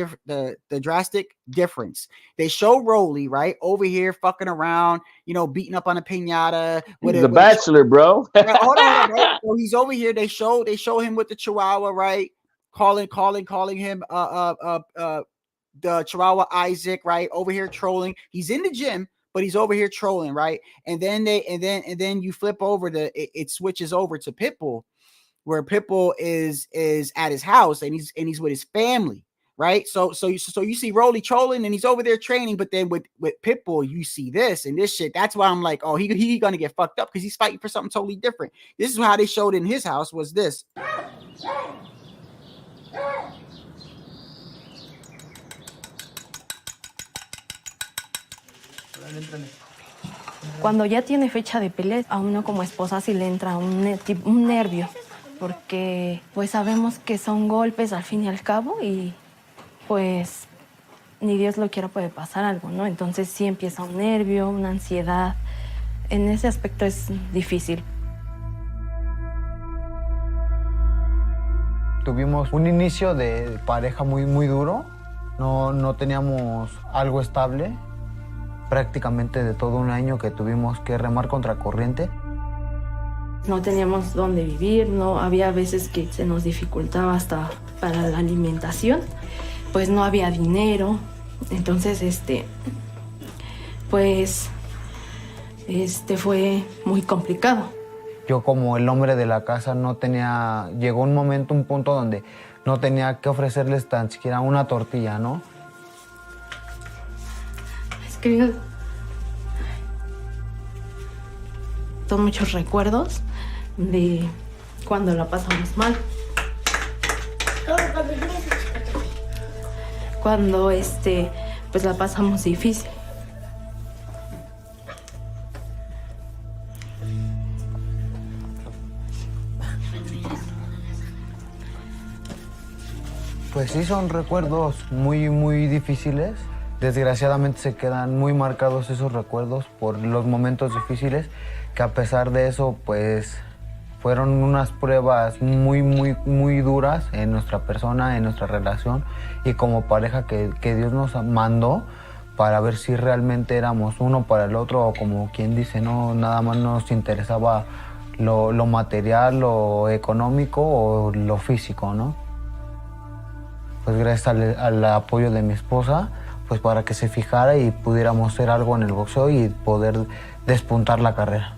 difference. They show Rolly, right, over here fucking around, beating up on a piñata. He's a bachelor, bro. Hold on, right? So he's over here. They show him with the Chihuahua, right? Calling him the Chihuahua Isaac, right? Over here trolling. He's in the gym, but he's over here trolling, right? And then you flip over it switches over to Pitbull, where Pitbull is at his house and he's with his family, right? So you see Rolly trolling and he's over there training, but then with Pitbull you see this and this shit. That's why I'm like, oh, he gonna get fucked up because he's fighting for something totally different. This is how they showed in his house was this. Cuando ya tiene fecha de pelea, a uno como esposa sí le entra un nervio, porque pues sabemos que son golpes al fin y al cabo y pues ni Dios lo quiera puede pasar algo, ¿no? Entonces sí empieza un nervio, una ansiedad. En ese aspecto es difícil. Tuvimos un inicio de pareja muy duro, no teníamos algo estable. Prácticamente de todo un año que tuvimos que remar contra corriente. No teníamos dónde vivir, no había veces que se nos dificultaba hasta para la alimentación, pues no había dinero. Entonces, pues, fue muy complicado. Yo como el hombre de la casa no tenía, llegó un momento, un punto donde no tenía que ofrecerles tan siquiera una tortilla, ¿no? Es que son muchos recuerdos de cuando la pasamos mal. Cuando pues la pasamos difícil. Pues sí, son recuerdos muy, muy difíciles. Desgraciadamente se quedan muy marcados esos recuerdos por los momentos difíciles, que a pesar de eso, pues fueron unas pruebas muy, muy, muy duras en nuestra persona, en nuestra relación y como pareja que Dios nos mandó para ver si realmente éramos uno para el otro o como quien dice, no, nada más nos interesaba lo material, lo económico o lo físico, ¿no? Pues gracias al apoyo de mi esposa, pues para que se fijara y pudiéramos hacer algo en el boxeo y poder despuntar la carrera.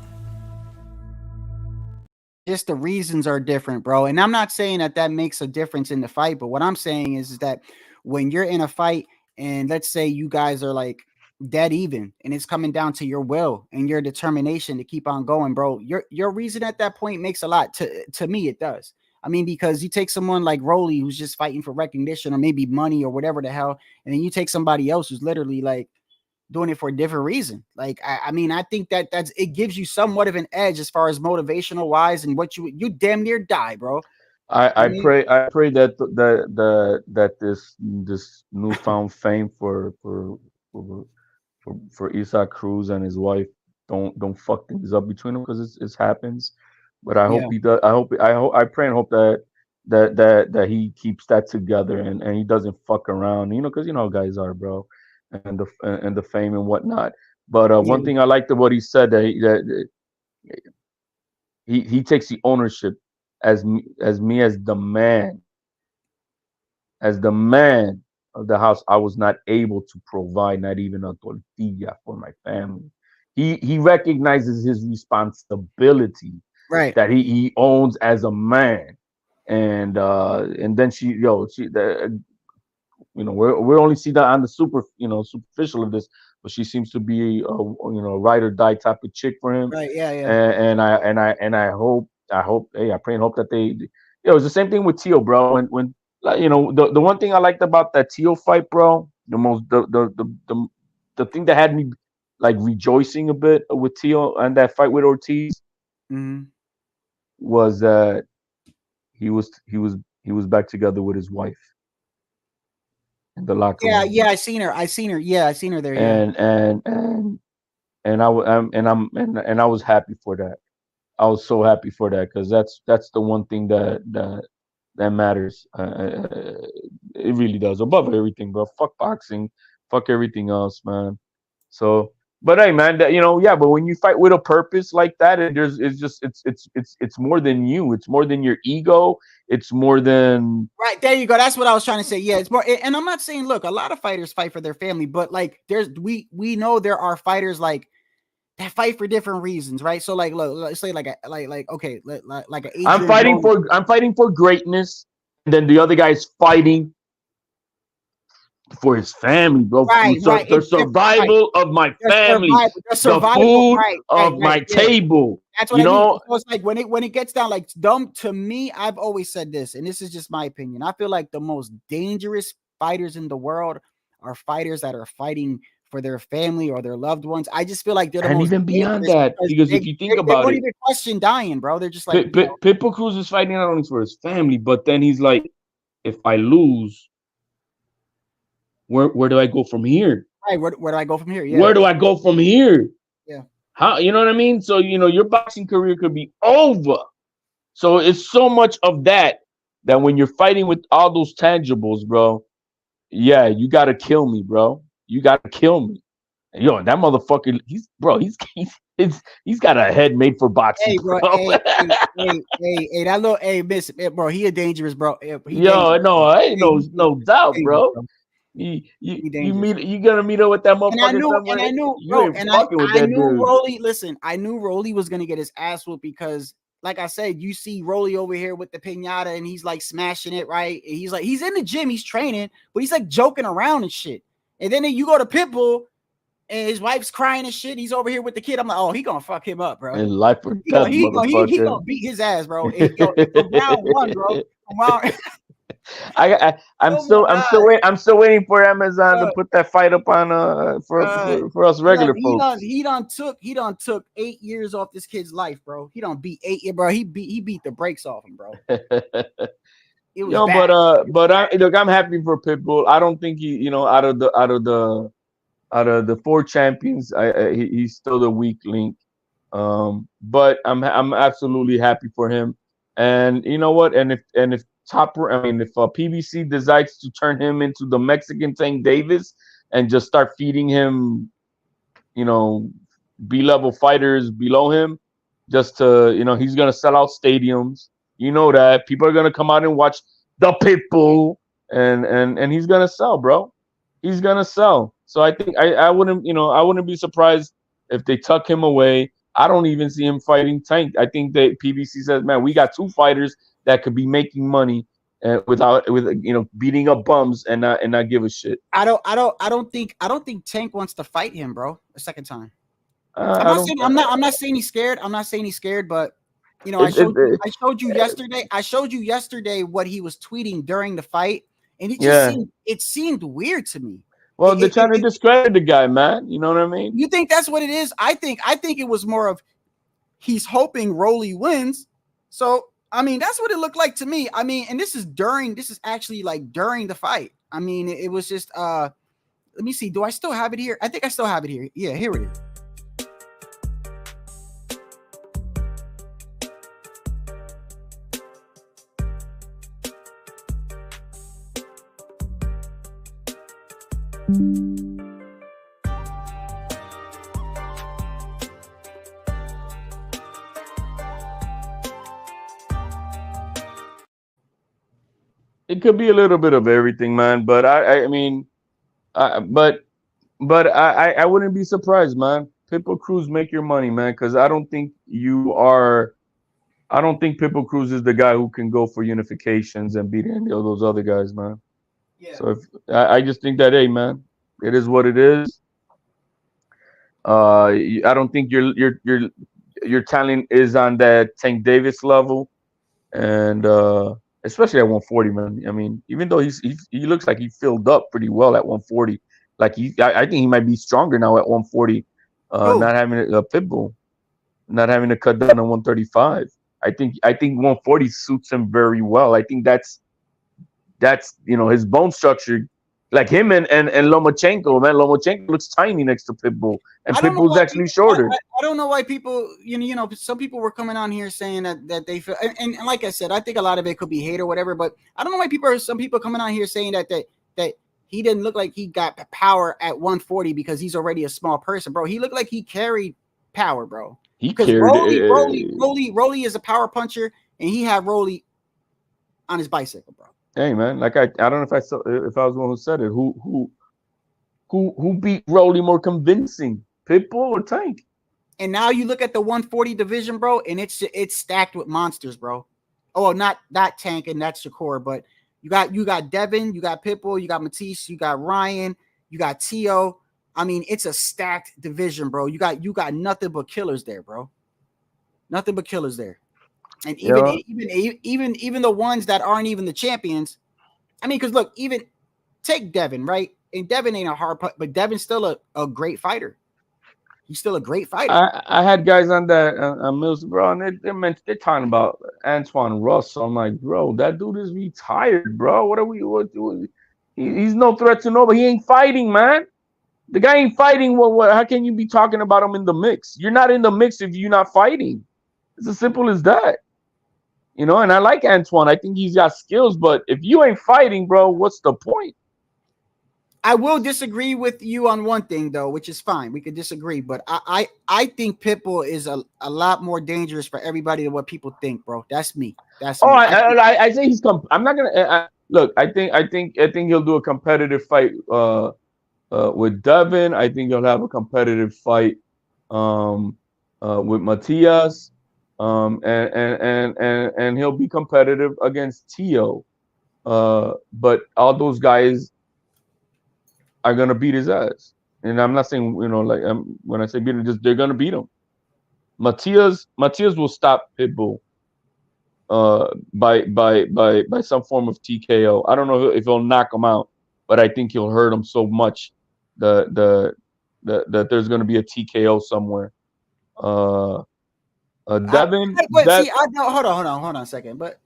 Just the reasons are different, bro. And I'm not saying that makes a difference in the fight, but what I'm saying is that when you're in a fight and let's say you guys are like dead even and it's coming down to your will and your determination to keep on going, bro, your reason at that point makes a lot. To me, it does. I mean, because you take someone like Rolly who's just fighting for recognition or maybe money or whatever the hell, and then you take somebody else who's literally like doing it for a different reason. Like, I mean, I think that's it gives you somewhat of an edge as far as motivational wise and what you damn near die, bro. I pray that this newfound fame for Isaac Cruz and his wife don't fuck things up between them, because it happens. But I hope he does. I pray and hope that he keeps that together and he doesn't fuck around, because you know how guys are, bro, and the fame and whatnot. But one thing I liked about he said that he takes the ownership as me as the man of the house. I was not able to provide not even a tortilla for my family. He recognizes his responsibility, right, that he owns as a man, and then we only see that on the superficial of this, but she seems to be a ride or die type of chick for him, right? Yeah. And I hope hey, I pray and hope that they, it's the same thing with Teal, bro. When the one thing I liked about that Teal fight, bro, the thing that had me like rejoicing a bit with Teal and that fight with Ortiz, was that he was back together with his wife in the locker room. Yeah, I seen her. Yeah, I seen her there. And I was happy for that. I was so happy for that, because that's the one thing that matters. It really does, above everything, bro. Fuck boxing, fuck everything else, man. So, but hey, man, but when you fight with a purpose like that, it's more than you. It's more than your ego. It's more than right. There you go. That's what I was trying to say. Yeah, it's more. And I'm not saying, look, a lot of fighters fight for their family, but like we know there are fighters like that fight for different reasons, right? So like, look, let's say like I'm fighting for greatness, and then the other guy's fighting for his family, bro. The survival of my family, the food of my table. That's what I mean. So it's like when it gets down like dumb, to me, I've always said this, and this is just my opinion. I feel like the most dangerous fighters in the world are fighters that are fighting for their family or their loved ones. I just feel like they're the most even beyond that, because if you think about it, they don't even question dying, bro. They're just like Pitbull Cruz is fighting not only for his family, but then he's like, if I lose, where do I go from here? Right, where do I go from here? Yeah. Where do I go from here? Yeah. How, you know what I mean? So, your boxing career could be over. So it's so much of that when you're fighting with all those tangibles, bro, yeah, you got to kill me, bro. You got to kill me. And, that motherfucker, his He's got a head made for boxing. Hey, bro. Bro. Hey, that little, miss, bro. He a dangerous, bro. He Yo, dangerous. no, I ain't no doubt, bro. You gonna meet up with that motherfucker somewhere? And I knew, You bro, ain't and fucking with I that knew dude. Rolly. Listen, I knew Rolly was gonna get his ass whooped because, like I said, you see Rolly over here with the piñata and he's like smashing it, right? And he's in the gym, he's training, but he's like joking around and shit. And then you go to Pitbull and his wife's crying and shit. He's over here with the kid. I'm like, oh, he gonna fuck him up, bro. In life or death, He motherfucker. gonna beat his ass, bro. From round one, bro. From round. I'm still waiting for Amazon to put that fight up on for us regular folks. He done took 8 years off this kid's life, bro. He done beat 8 years, bro. He beat the brakes off him, bro. It was bad. But I'm happy for Pitbull. I don't think he, out of the 4 champions, he's still the weak link. But I'm absolutely happy for him. And you know what? And if PBC decides to turn him into the Mexican Tank Davis and just start feeding him, B-level fighters below him, just to, he's gonna sell out stadiums. You know that people are gonna come out and watch the Pitbull, and he's gonna sell, bro. He's gonna sell. So I think I wouldn't be surprised if they tuck him away. I don't even see him fighting Tank. I think that PBC says, man, we got 2 fighters that could be making money with beating up bums and not give a shit. I don't think Tank wants to fight him, bro, a second time. I'm not saying he's scared. I'm not saying he's scared, but I showed you yesterday. I showed you yesterday what he was tweeting during the fight, and it seemed weird to me. Well, they're trying to discredit the guy, man. You know what I mean? You think that's what it is? I think it was more of he's hoping Rolly wins. So I mean, that's what it looked like to me. I mean, and this is actually like during the fight. I mean, it was just let me see. Do I still have it here? I think I still have it here. Yeah, here it is. It could be a little bit of everything, man. But I wouldn't be surprised, man. Pitbull Cruz, make your money, man, because I don't think Pitbull Cruz is the guy who can go for unifications and beat any of those other guys, man. Yeah. So I just think that, hey, man, it is what it is. I don't think your talent is on that Tank Davis level, and especially at 140, man. I mean, even though he looks like he filled up pretty well at 140, like I think he might be stronger now at 140, not having a Pitbull, not having to cut down on 135. I think 140 suits him very well. I think that's his bone structure, like him and Lomachenko, man. Lomachenko looks tiny next to Pitbull, and Pitbull's actually shorter. I don't know why people, some people were coming on here saying that they feel, and like I said, I think a lot of it could be hate or whatever, but I don't know why some people coming on here saying that he didn't look like he got power at 140 because he's already a small person, bro. He looked like he carried power, bro. Because Rolly is a power puncher, and he had Rolly on his bicycle, bro. Hey, man, like I don't know if I was the one who said it. Who beat Rolly more convincing, Pitbull or Tank? And now you look at the 140 division, bro, and it's stacked with monsters, bro. Oh, not Tank and that's Shakur, but you got Devin, you got Pitbull, you got Matisse, you got Ryan, you got Tio. I mean, it's a stacked division, bro. You got nothing but killers there, bro. Nothing but killers there. And even the ones that aren't even the champions. I mean, because look, even take Devin, right? And Devin ain't a hard putt, but Devin's still a great fighter. He's still a great fighter. I had guys on that Mills, bro, and they're talking about Antoine Russ. So I'm like, bro, that dude is retired, bro. What doing? He's no threat to nobody. He ain't fighting, man. The guy ain't fighting. What? How can you be talking about him in the mix? You're not in the mix if you're not fighting. It's as simple as that. And I like Antoine. I think he's got skills, but if you ain't fighting, bro, what's the point? I will disagree with you on one thing though, which is fine. We could disagree, but I think Pitbull is a lot more dangerous for everybody than what people think, bro. That's me. That's me. I think he's. I'm not gonna look. I think he'll do a competitive fight with Devin. I think he'll have a competitive fight with Matias, and he'll be competitive against Tio. But all those guys are gonna beat his ass, and I'm not saying like when I say beat him, just they're gonna beat him. Matias will stop Pitbull by some form of TKO. I don't know if he'll knock him out, but I think he'll hurt him so much that there's gonna be a TKO somewhere. Devin, hold on a second, but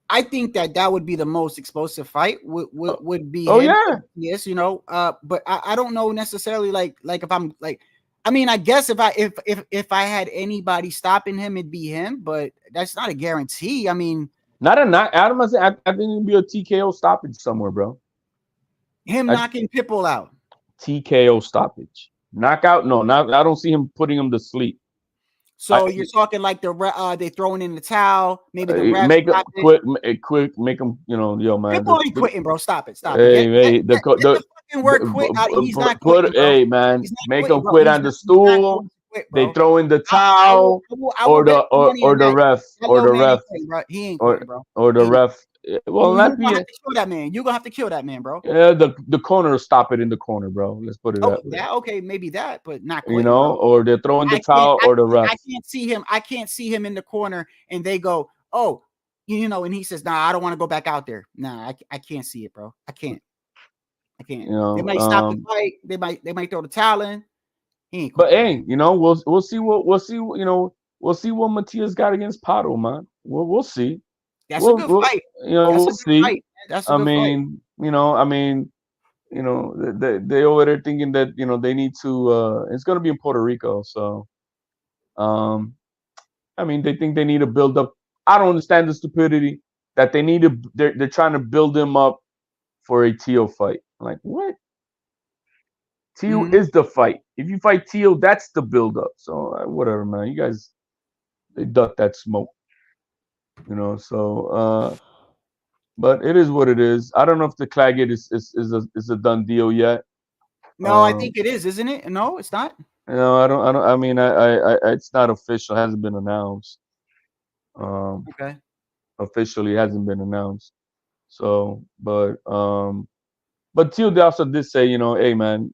I think that would be the most explosive fight. Would be. Oh him. yeah. Yes, but I don't know necessarily like if I'm like. I mean, I guess if I had anybody stopping him, it'd be him. But that's not a guarantee. I mean, not a knock. Adam, I think it'll be a TKO stoppage somewhere, bro. Knocking Pitbull out. TKO stoppage. Knockout? No, I don't see him putting him to sleep. So you're talking like they throwing in the towel, maybe the ref make him quit, make him, yo, man. Pitbull ain't quitting, bro. Stop it. Hey, get the fucking word quit out. He's not quitting, bro. Hey, man, make him quit on the stool. They throw in the towel, or the ref, he ain't quitting, bro. Or the ref. Well, you're gonna have to kill that man. You're gonna have to kill that man, bro. Yeah, the corner will stop it in the corner, bro. Let's put it that way. Okay, maybe that, but not quitting, bro. Or they're throwing the towel or the ref. I can't see him in the corner and they go, oh, and he says, nah, I don't want to go back out there. Nah, I can't see it, bro. I can't. They might stop the fight. They might throw the towel in. But hey, we'll see what Matias got against Pato, man. We'll see. That's a good fight. We'll see. That's a good fight. They over there thinking that they need to. It's gonna be in Puerto Rico, so. They think they need to build up. I don't understand the stupidity that they need to. They're trying to build him up for a Tio fight. I'm like, what? Tio is the fight. If you fight Tio, that's the build up. So whatever, man. You guys, they duck that smoke. But it is what it is. I don't know if the Claggett is a done deal yet. No, I think it is, isn't it? No, it's not. No, I don't. I mean, it's not official. It hasn't been announced. Okay. Officially, it hasn't been announced. So, but Tio also did say, hey man,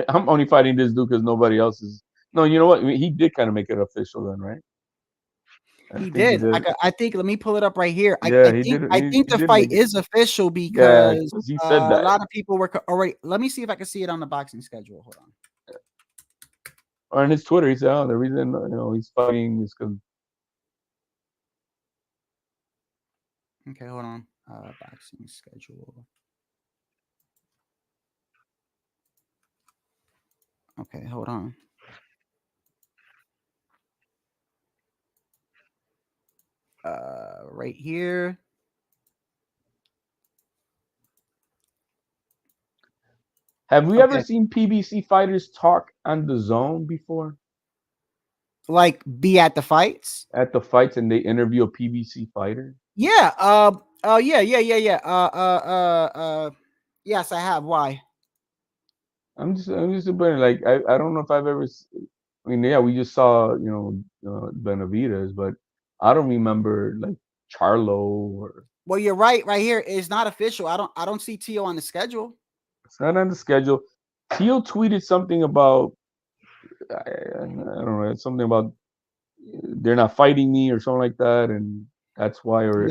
I'm only fighting this dude because nobody else is. No, you know what? I mean, he did kind of make it official then, right? He did. I think. Let me pull it up right here. I think the fight is official because he said that. A lot of people were already. Let me see if I can see it on the boxing schedule. Hold on. Or on his Twitter, he said, "Oh, the reason he's fighting is because." Okay, hold on. Boxing schedule. Okay, hold on. Right here. Have we ever seen PBC fighters talk on the zone before? Like be at the fights? At the fights and they interview a PBC fighter? Yeah. Yeah. Yes, I have. Why? I'm just like I don't know if I've ever. I mean, yeah, we just saw Benavidez, but I don't remember like Charlo or. Well, you're right. Right here, it's not official. I don't see Tio on the schedule. It's not on the schedule. Tio tweeted something about I don't know, something about they're not fighting me or something like that, and that's why. Or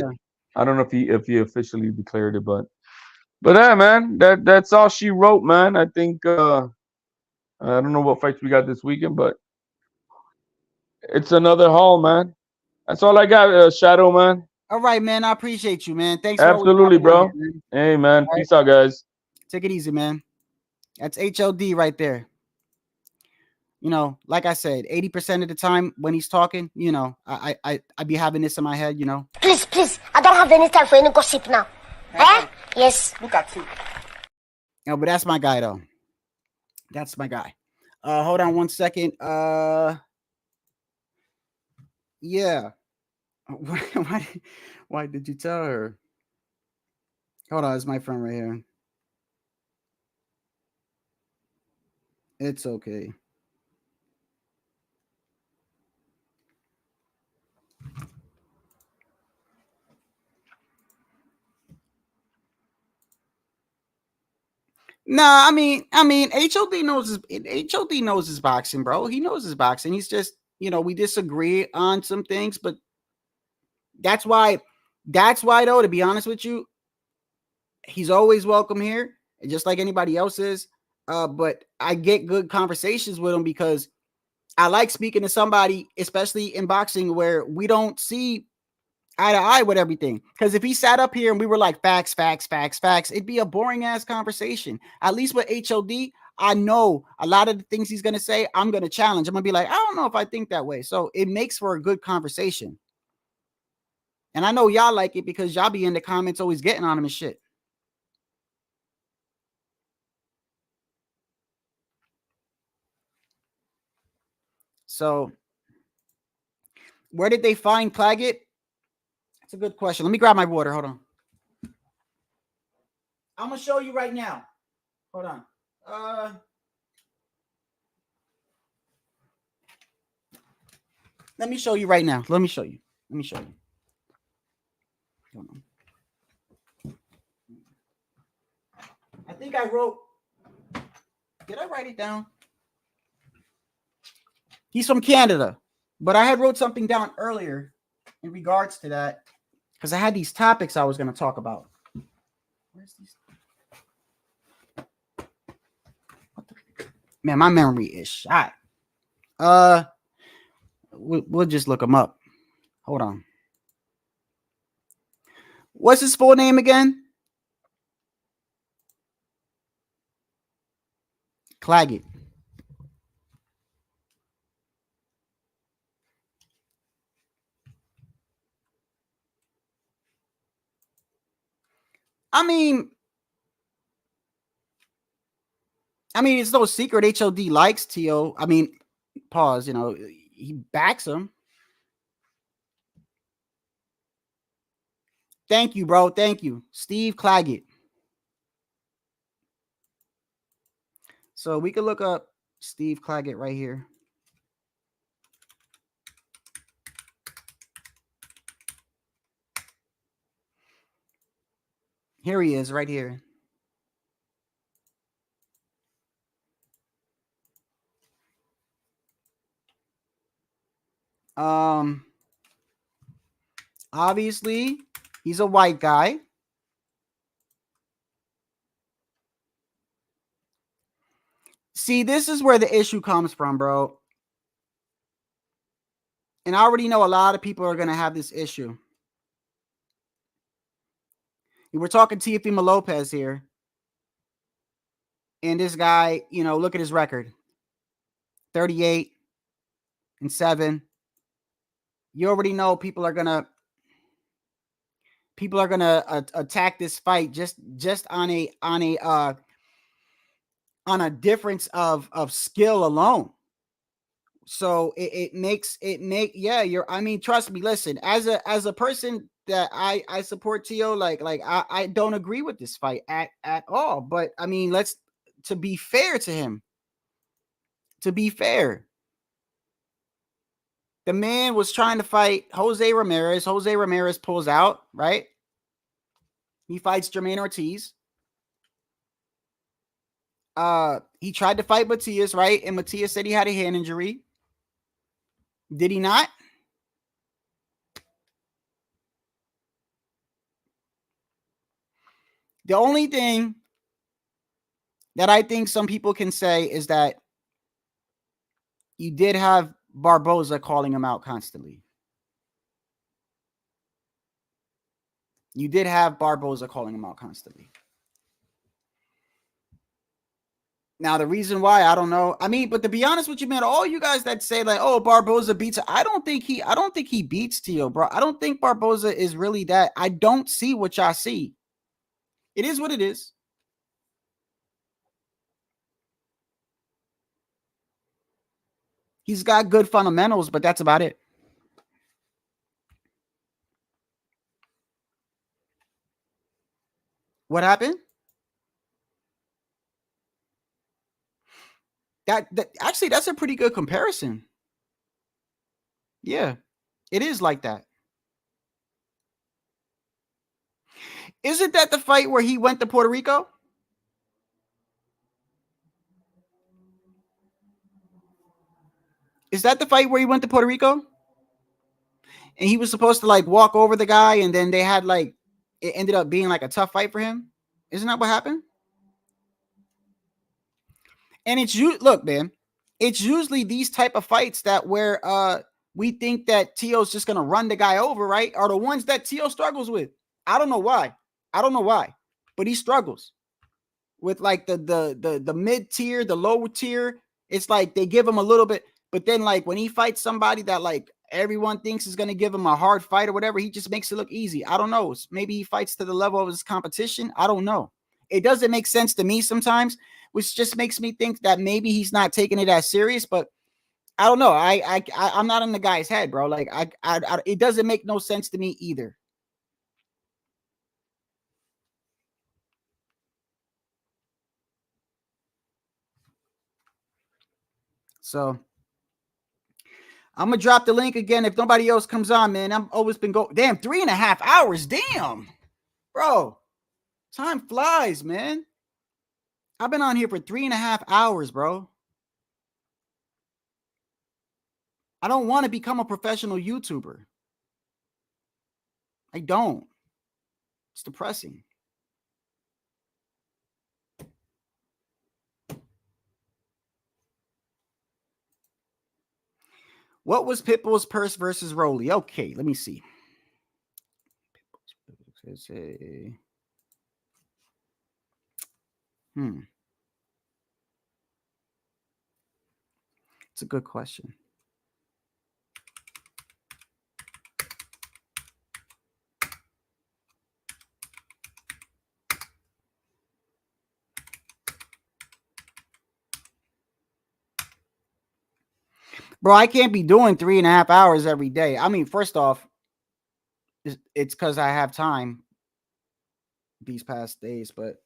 I don't know if he officially declared it, but yeah, man, that's all she wrote, man. I think I don't know what fights we got this weekend, but it's another haul, man. That's all I got, Shadow, man. All right, man. I appreciate you, man. Thanks. Absolutely, bro. Hey, man. All peace out, guys. Take it easy, man. That's HLD right there. Like I said, 80% of the time when he's talking, I be having this in my head, Please, I don't have any time for any gossip now. Yes. Look at you. No, but that's my guy though. That's my guy. Hold on 1 second. Yeah. Why did you tell her? Hold on, it's my friend right here. It's okay. Nah, I mean, HOD knows his boxing, bro. He knows his boxing. He's just, we disagree on some things, but that's why though, to be honest with you, he's always welcome here, just like anybody else is. But I get good conversations with him because I like speaking to somebody, especially in boxing, where we don't see eye to eye with everything. Because if he sat up here and we were like facts, it'd be a boring ass conversation. At least with HOD, I know a lot of the things he's going to say, I'm going to challenge. I'm going to be like, I don't know if I think that way. So it makes for a good conversation. And I know y'all like it because y'all be in the comments always getting on him and shit. So where did they find Claggett? That's a good question. Let me grab my water. Hold on. I'm going to show you right now. Hold on. Let me show you right now. Let me show you. Hold on. I think I wrote. Did I write it down? He's from Canada, but I had wrote something down earlier in regards to that because I had these topics I was going to talk about. Where's these? Man, my memory is shot. We'll just look him up. Hold on. What's his full name again? Claggett. I mean, it's no secret HOD likes T.O. I mean, pause, he backs him. Thank you, bro. Thank you. Steve Claggett. So we could look up Steve Claggett right here. Here he is right here. Obviously, he's a white guy. See, this is where the issue comes from, bro. And I already know a lot of people are going to have this issue. We're talking Teofimo Lopez here. And this guy, look at his record. 38-7. You already know people are gonna attack this fight just on a difference of skill alone. So trust me, listen, as a person that I support T.O., like I don't agree with this fight at all. But I mean, to be fair to him, the man was trying to fight Jose Ramirez. Jose Ramirez pulls out, right? He fights Jermaine Ortiz. He tried to fight Matias, right? And Matias said he had a hand injury. Did he not? The only thing that I think some people can say is that you did have Barboza calling him out constantly. You did have Barboza calling him out constantly. Now, the reason why, I don't know. I mean, but to be honest with you, man, all you guys that say like, oh, Barboza beats, I don't think he beats T.O., bro. I don't think Barboza is really that. I don't see what y'all see. It is what it is. He's got good fundamentals, but that's about it. What happened? Actually, that's a pretty good comparison. Yeah, it is like that. Isn't that the fight where he went to Puerto Rico? Is that the fight where he went to Puerto Rico? And he was supposed to like walk over the guy, and then they had like, it ended up being like a tough fight for him. Isn't that what happened? And it's look, man, it's usually these type of fights that where we think that T.O.'s just gonna run the guy over, right? Are the ones that T.O. struggles with. I don't know why. But he struggles with like the mid tier, the lower tier. It's like they give him a little bit, but then like when he fights somebody that like everyone thinks is gonna give him a hard fight or whatever, he just makes it look easy. I don't know. Maybe he fights to the level of his competition. I don't know. It doesn't make sense to me sometimes, which just makes me think that maybe he's not taking it as serious. But I don't know. I'm not in the guy's head, bro. Like it doesn't make no sense to me either. So I'm gonna drop the link again if nobody else comes on, man. I've always been damn 3.5 hours. Damn, bro. Time flies, man. I've been on here for 3.5 hours, bro. I don't want to become a professional YouTuber. I don't. It's depressing. What was Pitbull's purse versus Rolly? Okay, let me see. It's a good question. Bro, I can't be doing 3.5 hours every day. I mean, first off, it's because I have time these past days, but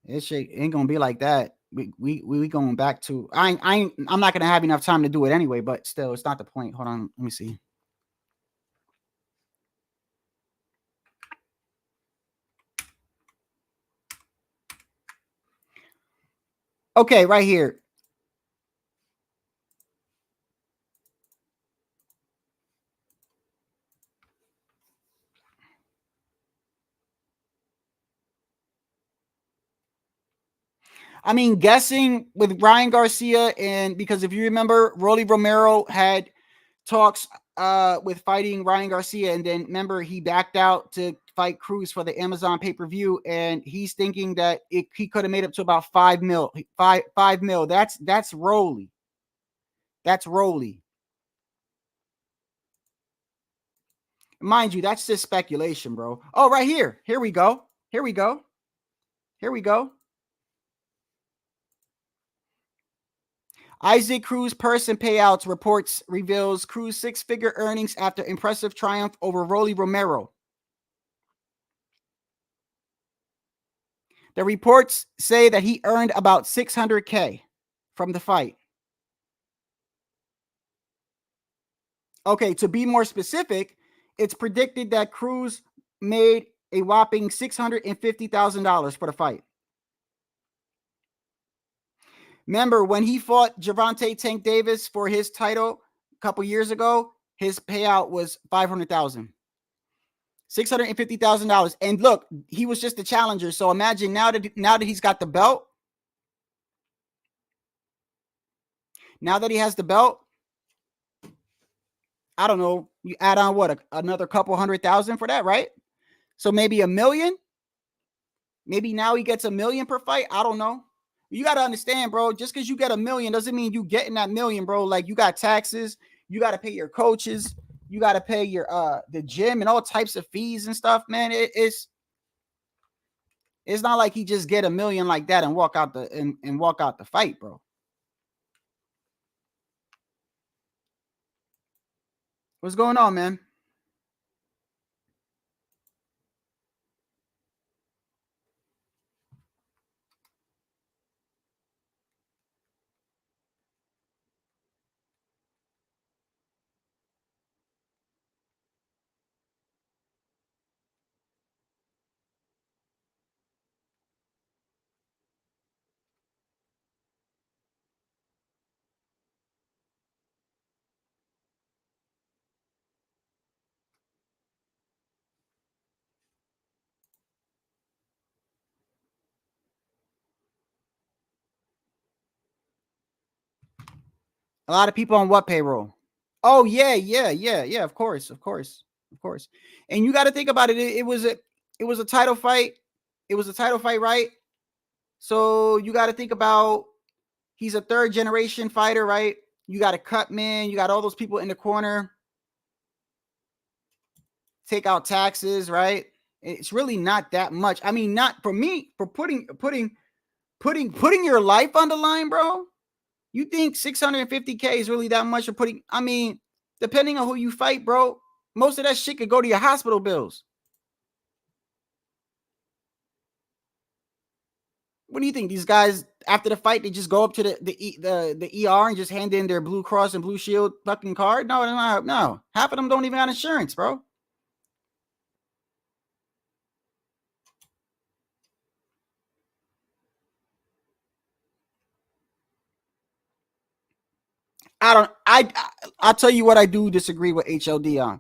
it ain't gonna be like that. We going back to I'm not gonna have enough time to do it anyway, but still, it's not the point. Hold on, let me see. Okay, right here. I mean, guessing with Ryan Garcia, and because if you remember, Rolly Romero had talks with fighting Ryan Garcia, and then remember he backed out to fight Cruz for the Amazon pay-per-view, and he's thinking that he could have made up to about 5 mil. That's Rolly. That's Rolly. Mind you, that's just speculation, bro. Oh, right here. Here we go. Isaac Cruz person payouts reports reveals Cruz 6-figure earnings after impressive triumph over Rolly Romero. The reports say that he earned about $600K from the fight. Okay, to be more specific, it's predicted that Cruz made a whopping $650,000 for the fight. Remember, when he fought Gervonta Tank Davis for his title a couple years ago, his payout was $500,000. $650,000. And look, he was just a challenger. So imagine now that he's got the belt. Now that he has the belt, I don't know, you add on what, another couple 100,000 for that, right? So maybe $1 million. Maybe now he gets $1 million per fight. I don't know. You got to understand, bro, just because you get $1 million doesn't mean you getting that $1 million, bro. Like, you got taxes, you got to pay your coaches, you got to pay your the gym and all types of fees and stuff, man. It's not like he just get $1 million like that and walk out the fight, bro. What's going on, man? A lot of people on what payroll? Oh yeah. Of course. And you got to think about it. It was a title fight. It was a title fight, right? So you got to think about he's a third generation fighter, right? You got a cut man. You got all those people in the corner. Take out taxes, right? It's really not that much. I mean, not for me for putting your life on the line, bro. You think 650K is really that much for putting? I mean, depending on who you fight, bro, most of that shit could go to your hospital bills. What do you think? These guys after the fight, they just go up to the ER and just hand in their Blue Cross and Blue Shield fucking card? No. Half of them don't even have insurance, bro. I'll tell you what I do disagree with HLD on.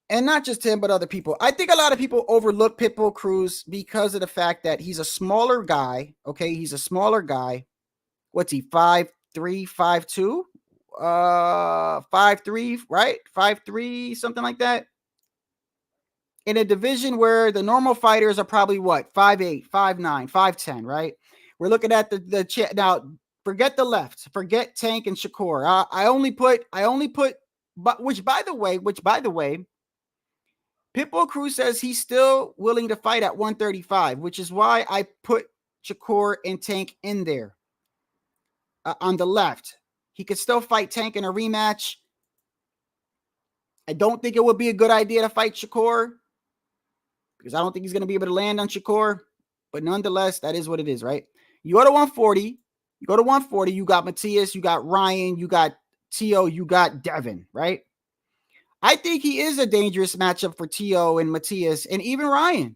And not just him, but other people. I think a lot of people overlook Pitbull Cruz because of the fact that he's a smaller guy. Okay, he's a smaller guy. What's he, 5'3", 5'2"? 5'3", right? 5'3", something like that. In a division where the normal fighters are probably what? 5'8", 5'9", 5'10", right? We're looking at the now. Forget the left. Forget Tank and Shakur. I only put, but which by the way, Pitbull Cruz says he's still willing to fight at 135, which is why I put Shakur and Tank in there on the left. He could still fight Tank in a rematch. I don't think it would be a good idea to fight Shakur because I don't think he's going to be able to land on Shakur. But nonetheless, that is what it is, right? You go to 140. You got Matias, you got Ryan, you got T.O., you got Devin, right? I think he is a dangerous matchup for T.O. and Matias and even Ryan.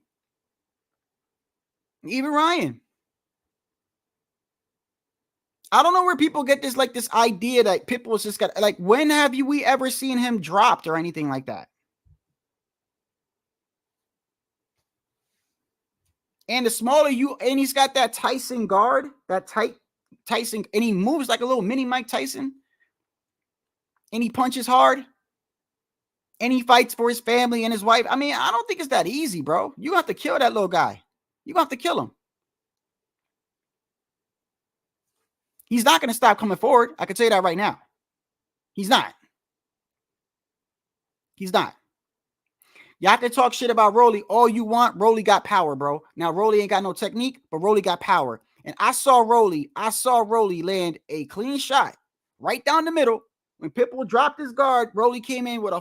I don't know where people get this idea that Pitbull's just got when have we ever seen him dropped or anything like that? And the smaller and he's got that Tyson guard, that tight Tyson, and he moves like a little mini Mike Tyson. And he punches hard. And he fights for his family and his wife. I mean, I don't think it's that easy, bro. You have to kill that little guy. You have to kill him. He's not going to stop coming forward. I can tell you that right now. He's not. Y'all can talk shit about Rolly all you want. Rolly got power, bro. Now, Rolly ain't got no technique, but Rolly got power. And I saw Rolly land a clean shot right down the middle. When Pitbull dropped his guard, Rolly came in with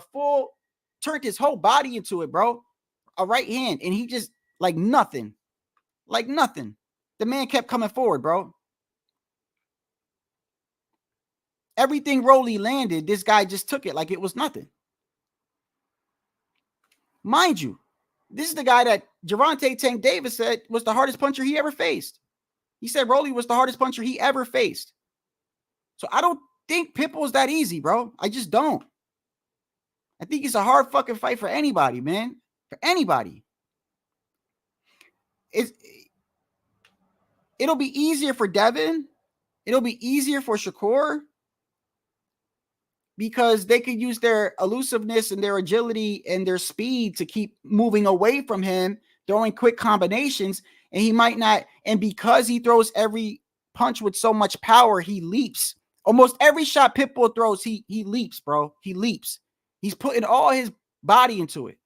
turned his whole body into it, bro. A right hand. And he just, like nothing. The man kept coming forward, bro. Everything Rolly landed, this guy just took it like it was nothing. Mind you, this is the guy that Gervonta Tank Davis said was the hardest puncher he ever faced. He said Rolly was the hardest puncher he ever faced. So I don't think Pitbull's that easy, bro. I just don't. I think it's a hard fucking fight for anybody, man. For anybody. It'll be easier for Devin. It'll be easier for Shakur because they could use their elusiveness and their agility and their speed to keep moving away from him, throwing quick combinations, and he might not. And because he throws every punch with so much power, he leaps. Almost every shot Pitbull throws, he leaps, bro. He leaps. He's putting all his body into it.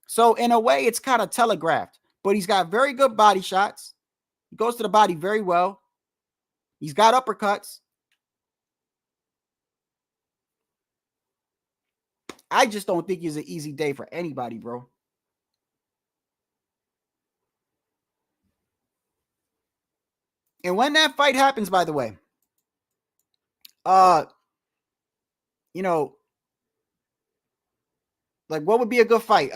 So in a way, it's kind of telegraphed, but he's got very good body shots. He goes to the body very well. He's got uppercuts. I just don't think it's an easy day for anybody, bro. And when that fight happens, by the way, you know, like what would be a good fight?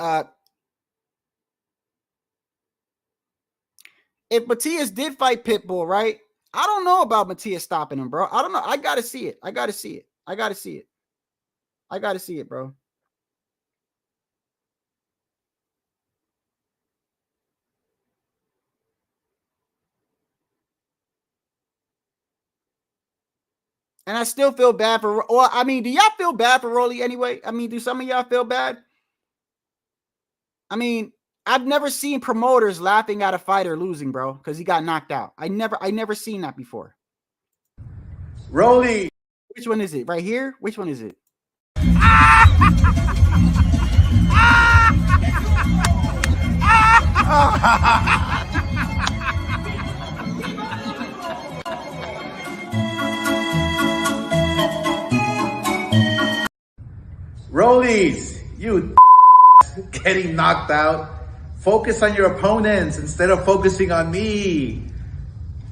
If Matias did fight Pitbull, right? I don't know about Matias stopping him, bro. I don't know. I gotta see it. I gotta see it. I gotta see it. I gotta see it, bro. And I still feel bad for, or I mean, do y'all feel bad for Rolly anyway? I mean, do some of y'all feel bad? I mean, I've never seen promoters laughing at a fighter losing, bro, because he got knocked out. I never seen that before. Rolly. Which one is it? Right here? Which one is it? Rollies, you getting knocked out. Focus on your opponents instead of focusing on me.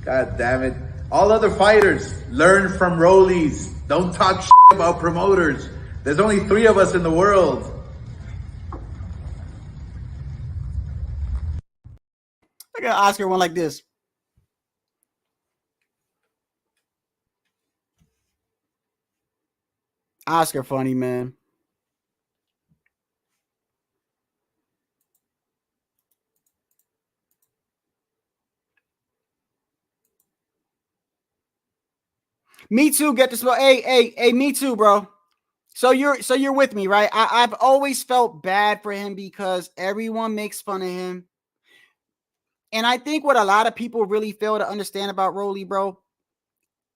God damn it. All other fighters, learn from Rollies. Don't talk about promoters. There's only 3 of us in the world. I got Oscar one like this. Oscar funny, man. Me too. Get this. Hey, me too, bro. So you're with me, right? I've always felt bad for him because everyone makes fun of him. And I think what a lot of people really fail to understand about Rolly, bro,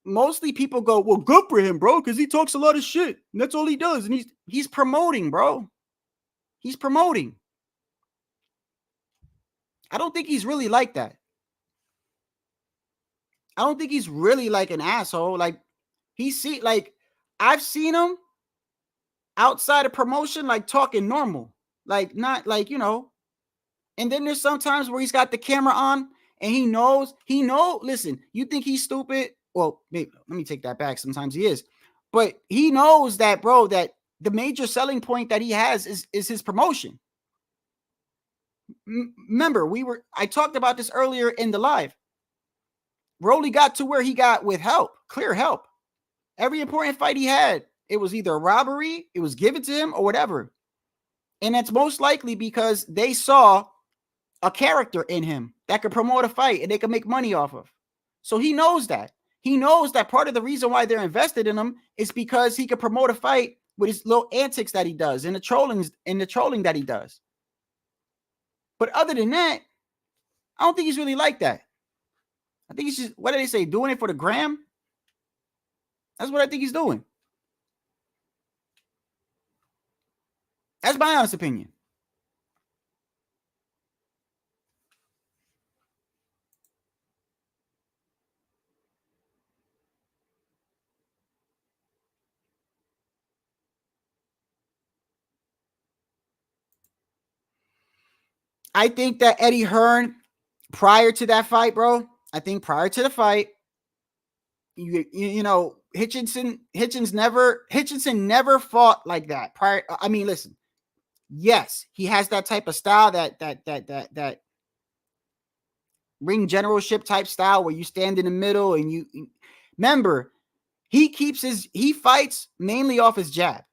mostly people go, well, good for him, bro, because he talks a lot of shit. And that's all he does. And he's promoting, bro. He's promoting. I don't think he's really like that. I don't think he's really like an asshole. Like, I've seen him outside of promotion, like talking normal. Like, not like, and then there's sometimes where he's got the camera on and he knows, listen, you think he's stupid? Well, maybe, let me take that back. Sometimes he is. But he knows that, bro, that the major selling point that he has is his promotion. Remember, I talked about this earlier in the live. Rolly got to where he got with help, clear help. Every important fight he had, it was either a robbery, it was given to him, or whatever. And that's most likely because they saw a character in him that could promote a fight and they could make money off of. So he knows that. He knows that part of the reason why they're invested in him is because he could promote a fight with his little antics that he does and the trolling that he does. But other than that, I don't think he's really like that. I think he's just, what do they say, doing it for the gram? That's what I think he's doing. That's my honest opinion. I think that Eddie Hearn, prior to that fight, bro, prior to the fight, Hitchinson never fought like that. I mean, listen, yes, he has that type of style, that ring generalship type style where you stand in the middle and you remember he fights mainly off his jab.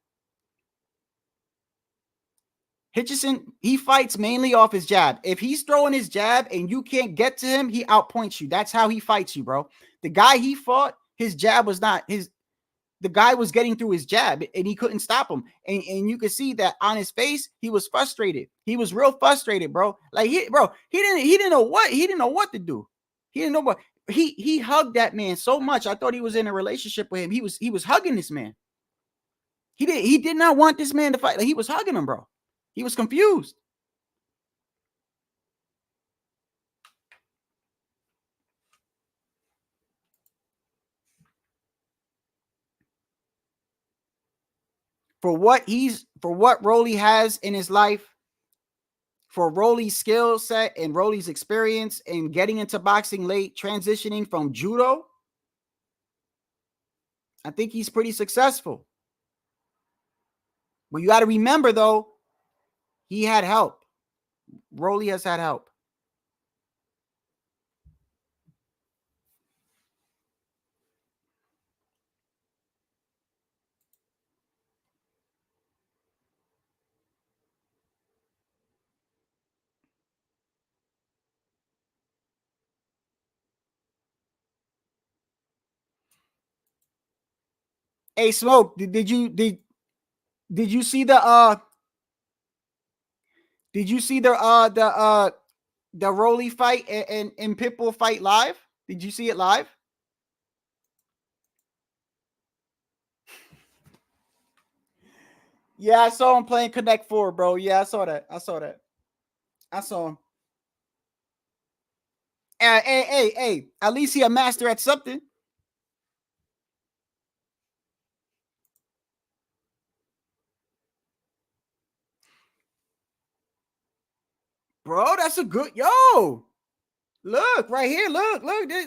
Hitchison, he fights mainly off his jab. If he's throwing his jab and you can't get to him, he outpoints you. That's how he fights you, bro. The guy he fought, his jab was not his. The guy was getting through his jab and he couldn't stop him. And you could see that on his face, he was frustrated. He was real frustrated, bro. Like he didn't know what to do. He didn't know what he hugged that man so much. I thought he was in a relationship with him. He was hugging this man. He did not want this man to fight. Like, he was hugging him, bro. He was confused. for what Rolly has in his life, for Rolly's skill set and Rolly's experience in getting into boxing late, transitioning from judo, I think he's pretty successful. But you got to remember, though, he had help. Rolly has had help. Hey, Smoke, did you see the the Rolly fight and Pitbull fight live? Did you see it live? Yeah, I saw him playing Connect 4, bro. Yeah, I saw that. I saw him. Hey, at least he a master at something. Bro, that's a good Look right here. Look.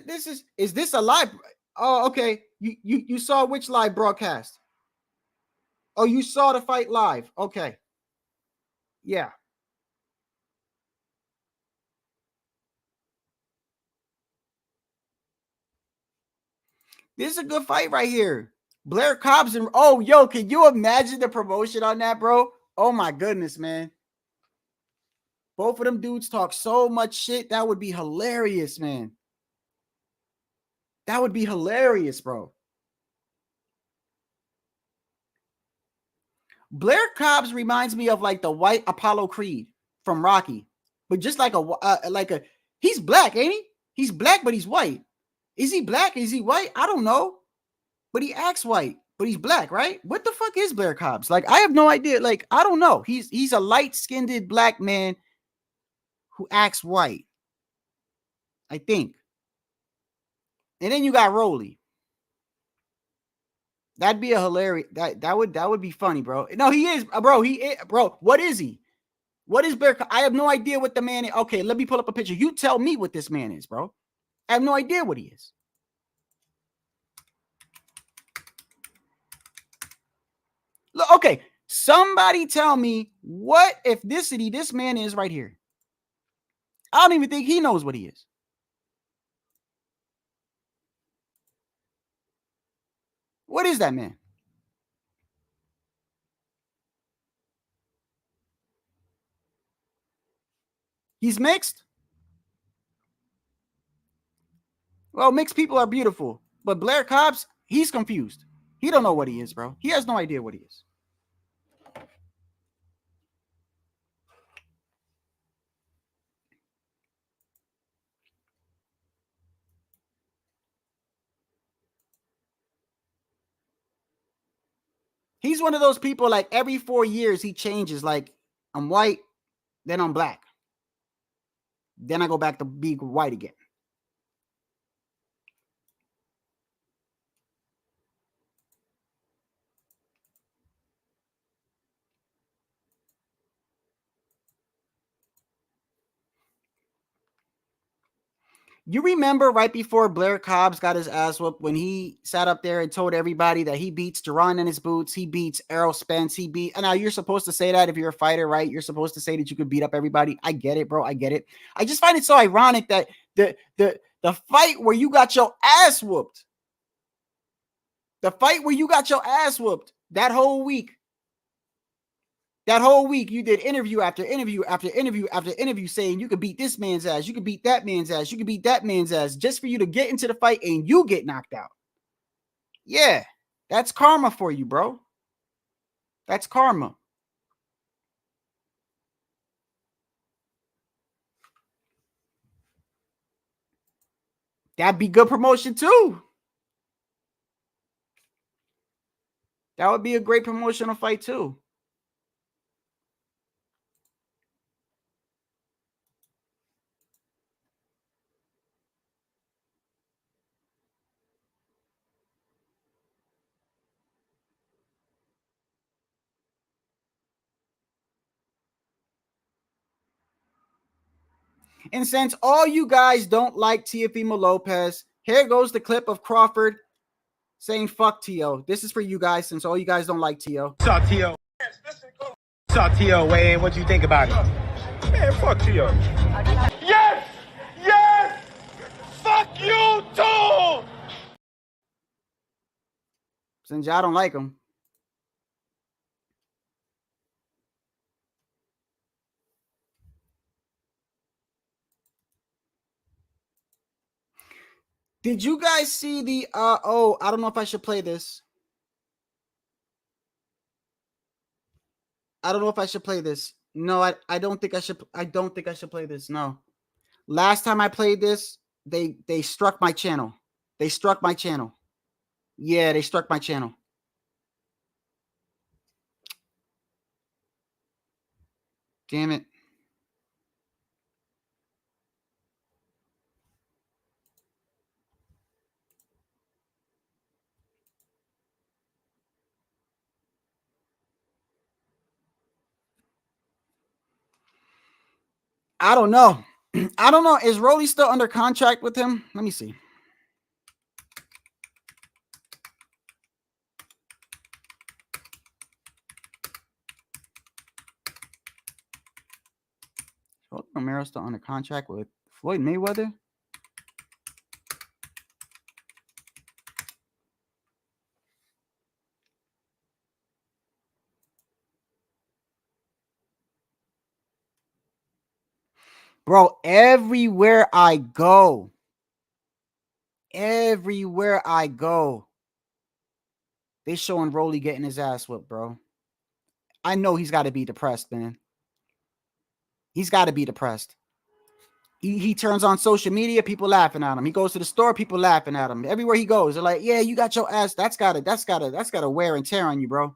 This is this a live? Oh, okay. You saw which live broadcast? Oh, you saw the fight live. Okay. Yeah. This is a good fight right here. Blair Cobbs and can you imagine the promotion on that, bro? Oh my goodness, man. Both of them dudes talk so much shit. That would be hilarious, man. That would be hilarious, bro. Blair Cobbs reminds me of like the white Apollo Creed from Rocky, but just like he's black, ain't he? He's black, but he's white. Is he black? Is he white? I don't know, but he acts white, but he's black, right? What the fuck is Blair Cobbs? Like, I have no idea. Like, I don't know. He's a light-skinned black man who acts white, I think. And then you got Rolly. That'd be a hilarious. That would be funny, bro. No, he is, bro. Bro. What is he? What is Blair? I have no idea what the man is. Okay, let me pull up a picture. You tell me what this man is, bro. I have no idea what he is. Look, okay, somebody tell me what ethnicity this man is right here. I don't even think he knows what he is. What is that man? He's mixed? Well, mixed people are beautiful. But Blair Cobbs, he's confused. He don't know what he is, bro. He has no idea what he is. He's one of those people, like, every 4 years he changes. Like, I'm white, then I'm black. Then I go back to being white again. You remember right before Blair Cobbs got his ass whooped when he sat up there and told everybody that he beats Duran in his boots, he beats Errol Spence, and now you're supposed to say that if you're a fighter, right? You're supposed to say that you could beat up everybody. I get it, bro. I get it. I just find it so ironic that the fight where you got your ass whooped, that whole week, you did interview after interview after interview after interview saying you could beat this man's ass, you could beat that man's ass, you could beat that man's ass, just for you to get into the fight and you get knocked out. Yeah, that's karma for you, bro. That's karma. That'd be good promotion too. That would be a great promotional fight too. And since all you guys don't like Teofimo Lopez, here goes the clip of Crawford saying fuck Tio. This is for you guys since all you guys don't like Tio. Saw Tio. Saw Tio weigh in. What you think about it? Man, fuck Tio. Yes! Yes! Fuck you too! Since y'all don't like him. Did you guys see the oh, I don't know if I should play this. I don't know if I should play this. No, I don't think I should. I don't think I should play this. No. Last time I played this, they struck my channel. They struck my channel. Yeah, they struck my channel. Damn it. I don't know. I don't know. Is Rolly still under contract with him? Let me see. Rolly Romero still under contract with Floyd Mayweather? Bro, everywhere I go, they showing Rolly getting his ass whipped, bro. I know he's got to be depressed, man. He's got to be depressed. He turns on social media, people laughing at him. He goes to the store, people laughing at him. Everywhere he goes, they're like, "Yeah, you got your ass." That's gotta wear and tear on you, bro.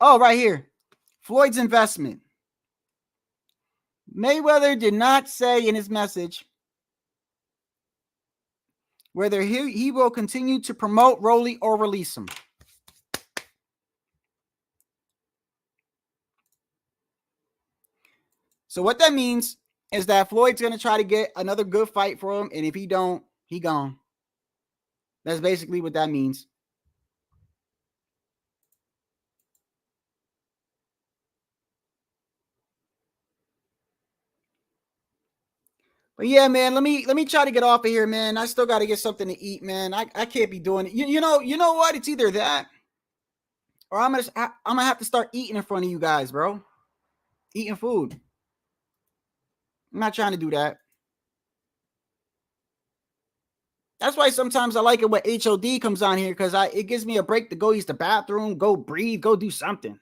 Oh, right here. Floyd's investment. Mayweather did not say in his message whether he will continue to promote Rolly or release him. So what that means is that Floyd's going to try to get another good fight for him, and if he don't, he gone. That's basically what that means. But yeah, man, let me try to get off of here, man. I still got to get something to eat, man. I can't be doing it. You know what? It's either that or I'm gonna have to start eating in front of you guys, bro. Eating food. I'm not trying to do that. That's why sometimes I like it when HOD comes on here because it gives me a break to go use the bathroom, go breathe, go do something.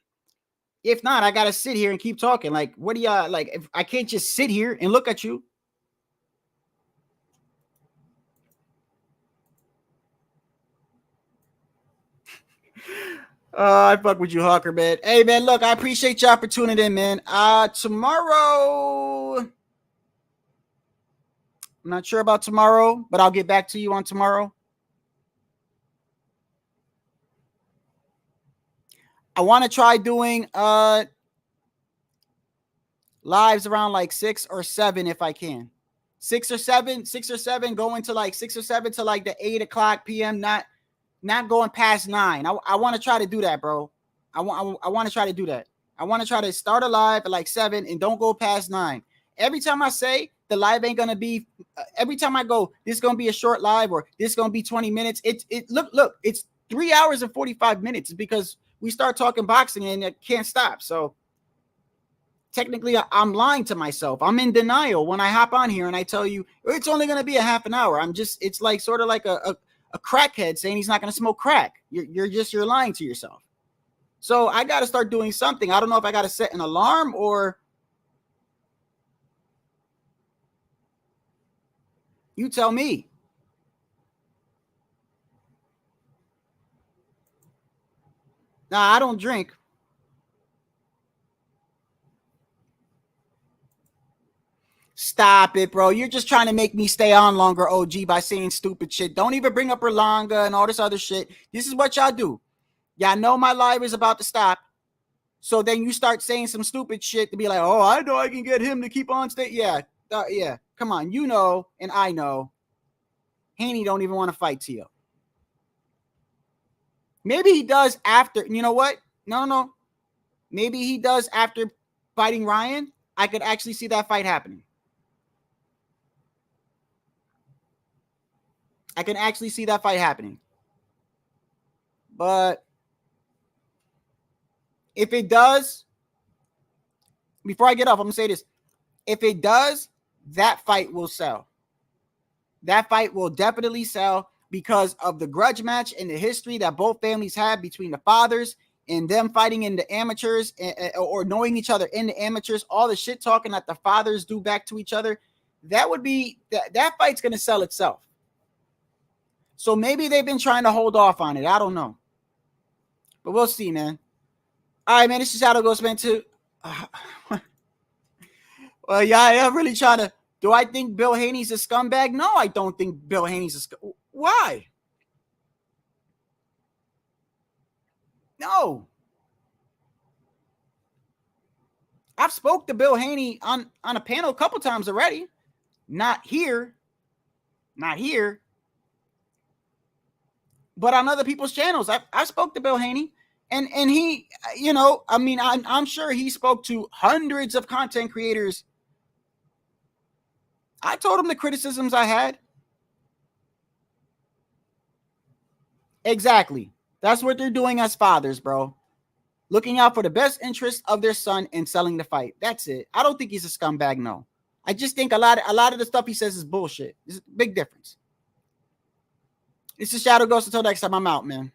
If not, I gotta sit here and keep talking. Like, what do y'all like? If I can't just sit here and look at you. I fuck with you, Hawker, man. Hey, man, look, I appreciate y'all for tuning in, man. Tomorrow, I'm not sure about tomorrow, but I'll get back to you on tomorrow. I want to try doing lives around like 6 or 7 if I can. 6 or 7, going to like 6 or 7 to like the 8 o'clock p.m. Not going past 9. I want to try to do that, bro. I want to try to do that. I want to try to start a live at like 7 and don't go past 9. Every time I say the live ain't gonna be, every time I go, this is gonna be a short live or this is gonna be 20 minutes. Look, it's 3 hours and 45 minutes because we start talking boxing and it can't stop. So technically, I'm lying to myself. I'm in denial when I hop on here and I tell you it's only gonna be a half an hour. It's like sort of like a crackhead saying he's not going to smoke crack. You're lying to yourself. So I got to start doing something. I don't know if I got to set an alarm or you tell me. Nah, I don't drink. Stop it, bro. You're just trying to make me stay on longer, OG, by saying stupid shit. Don't even bring up Erlanga and all this other shit. This is what y'all do. Y'all know my live is about to stop. So then you start saying some stupid shit to be like, oh, I know I can get him to keep on staying. Yeah, yeah. Come on. You know, and I know. Haney don't even want to fight Tio. Maybe he does after. You know what? No. Maybe he does after fighting Ryan. I could actually see that fight happening. I can actually see that fight happening. But if it does, before I get off, I'm going to say this. If it does, that fight will sell. That fight will definitely sell because of the grudge match and the history that both families have between the fathers and them fighting in the amateurs or knowing each other in the amateurs, all the shit talking that the fathers do back to each other. That would be, that fight's going to sell itself. So maybe they've been trying to hold off on it. I don't know. But we'll see, man. All right, man. This is Shadow Ghost, man, too. Well, yeah, I'm really trying to. Do I think Bill Haney's a scumbag? No, I don't think Bill Haney's a scumbag. Why? No. I've spoke to Bill Haney on a panel a couple times already. Not here. Not here. But on other people's channels. I spoke to Bill Haney. And he, you know, I mean, I'm sure he spoke to hundreds of content creators. I told him the criticisms I had. Exactly. That's what they're doing as fathers, bro. Looking out for the best interest of their son and selling the fight. That's it. I don't think he's a scumbag, no. I just think a lot of the stuff he says is bullshit. There's a big difference. This is Shadow Ghost. Until next time, I'm out, man.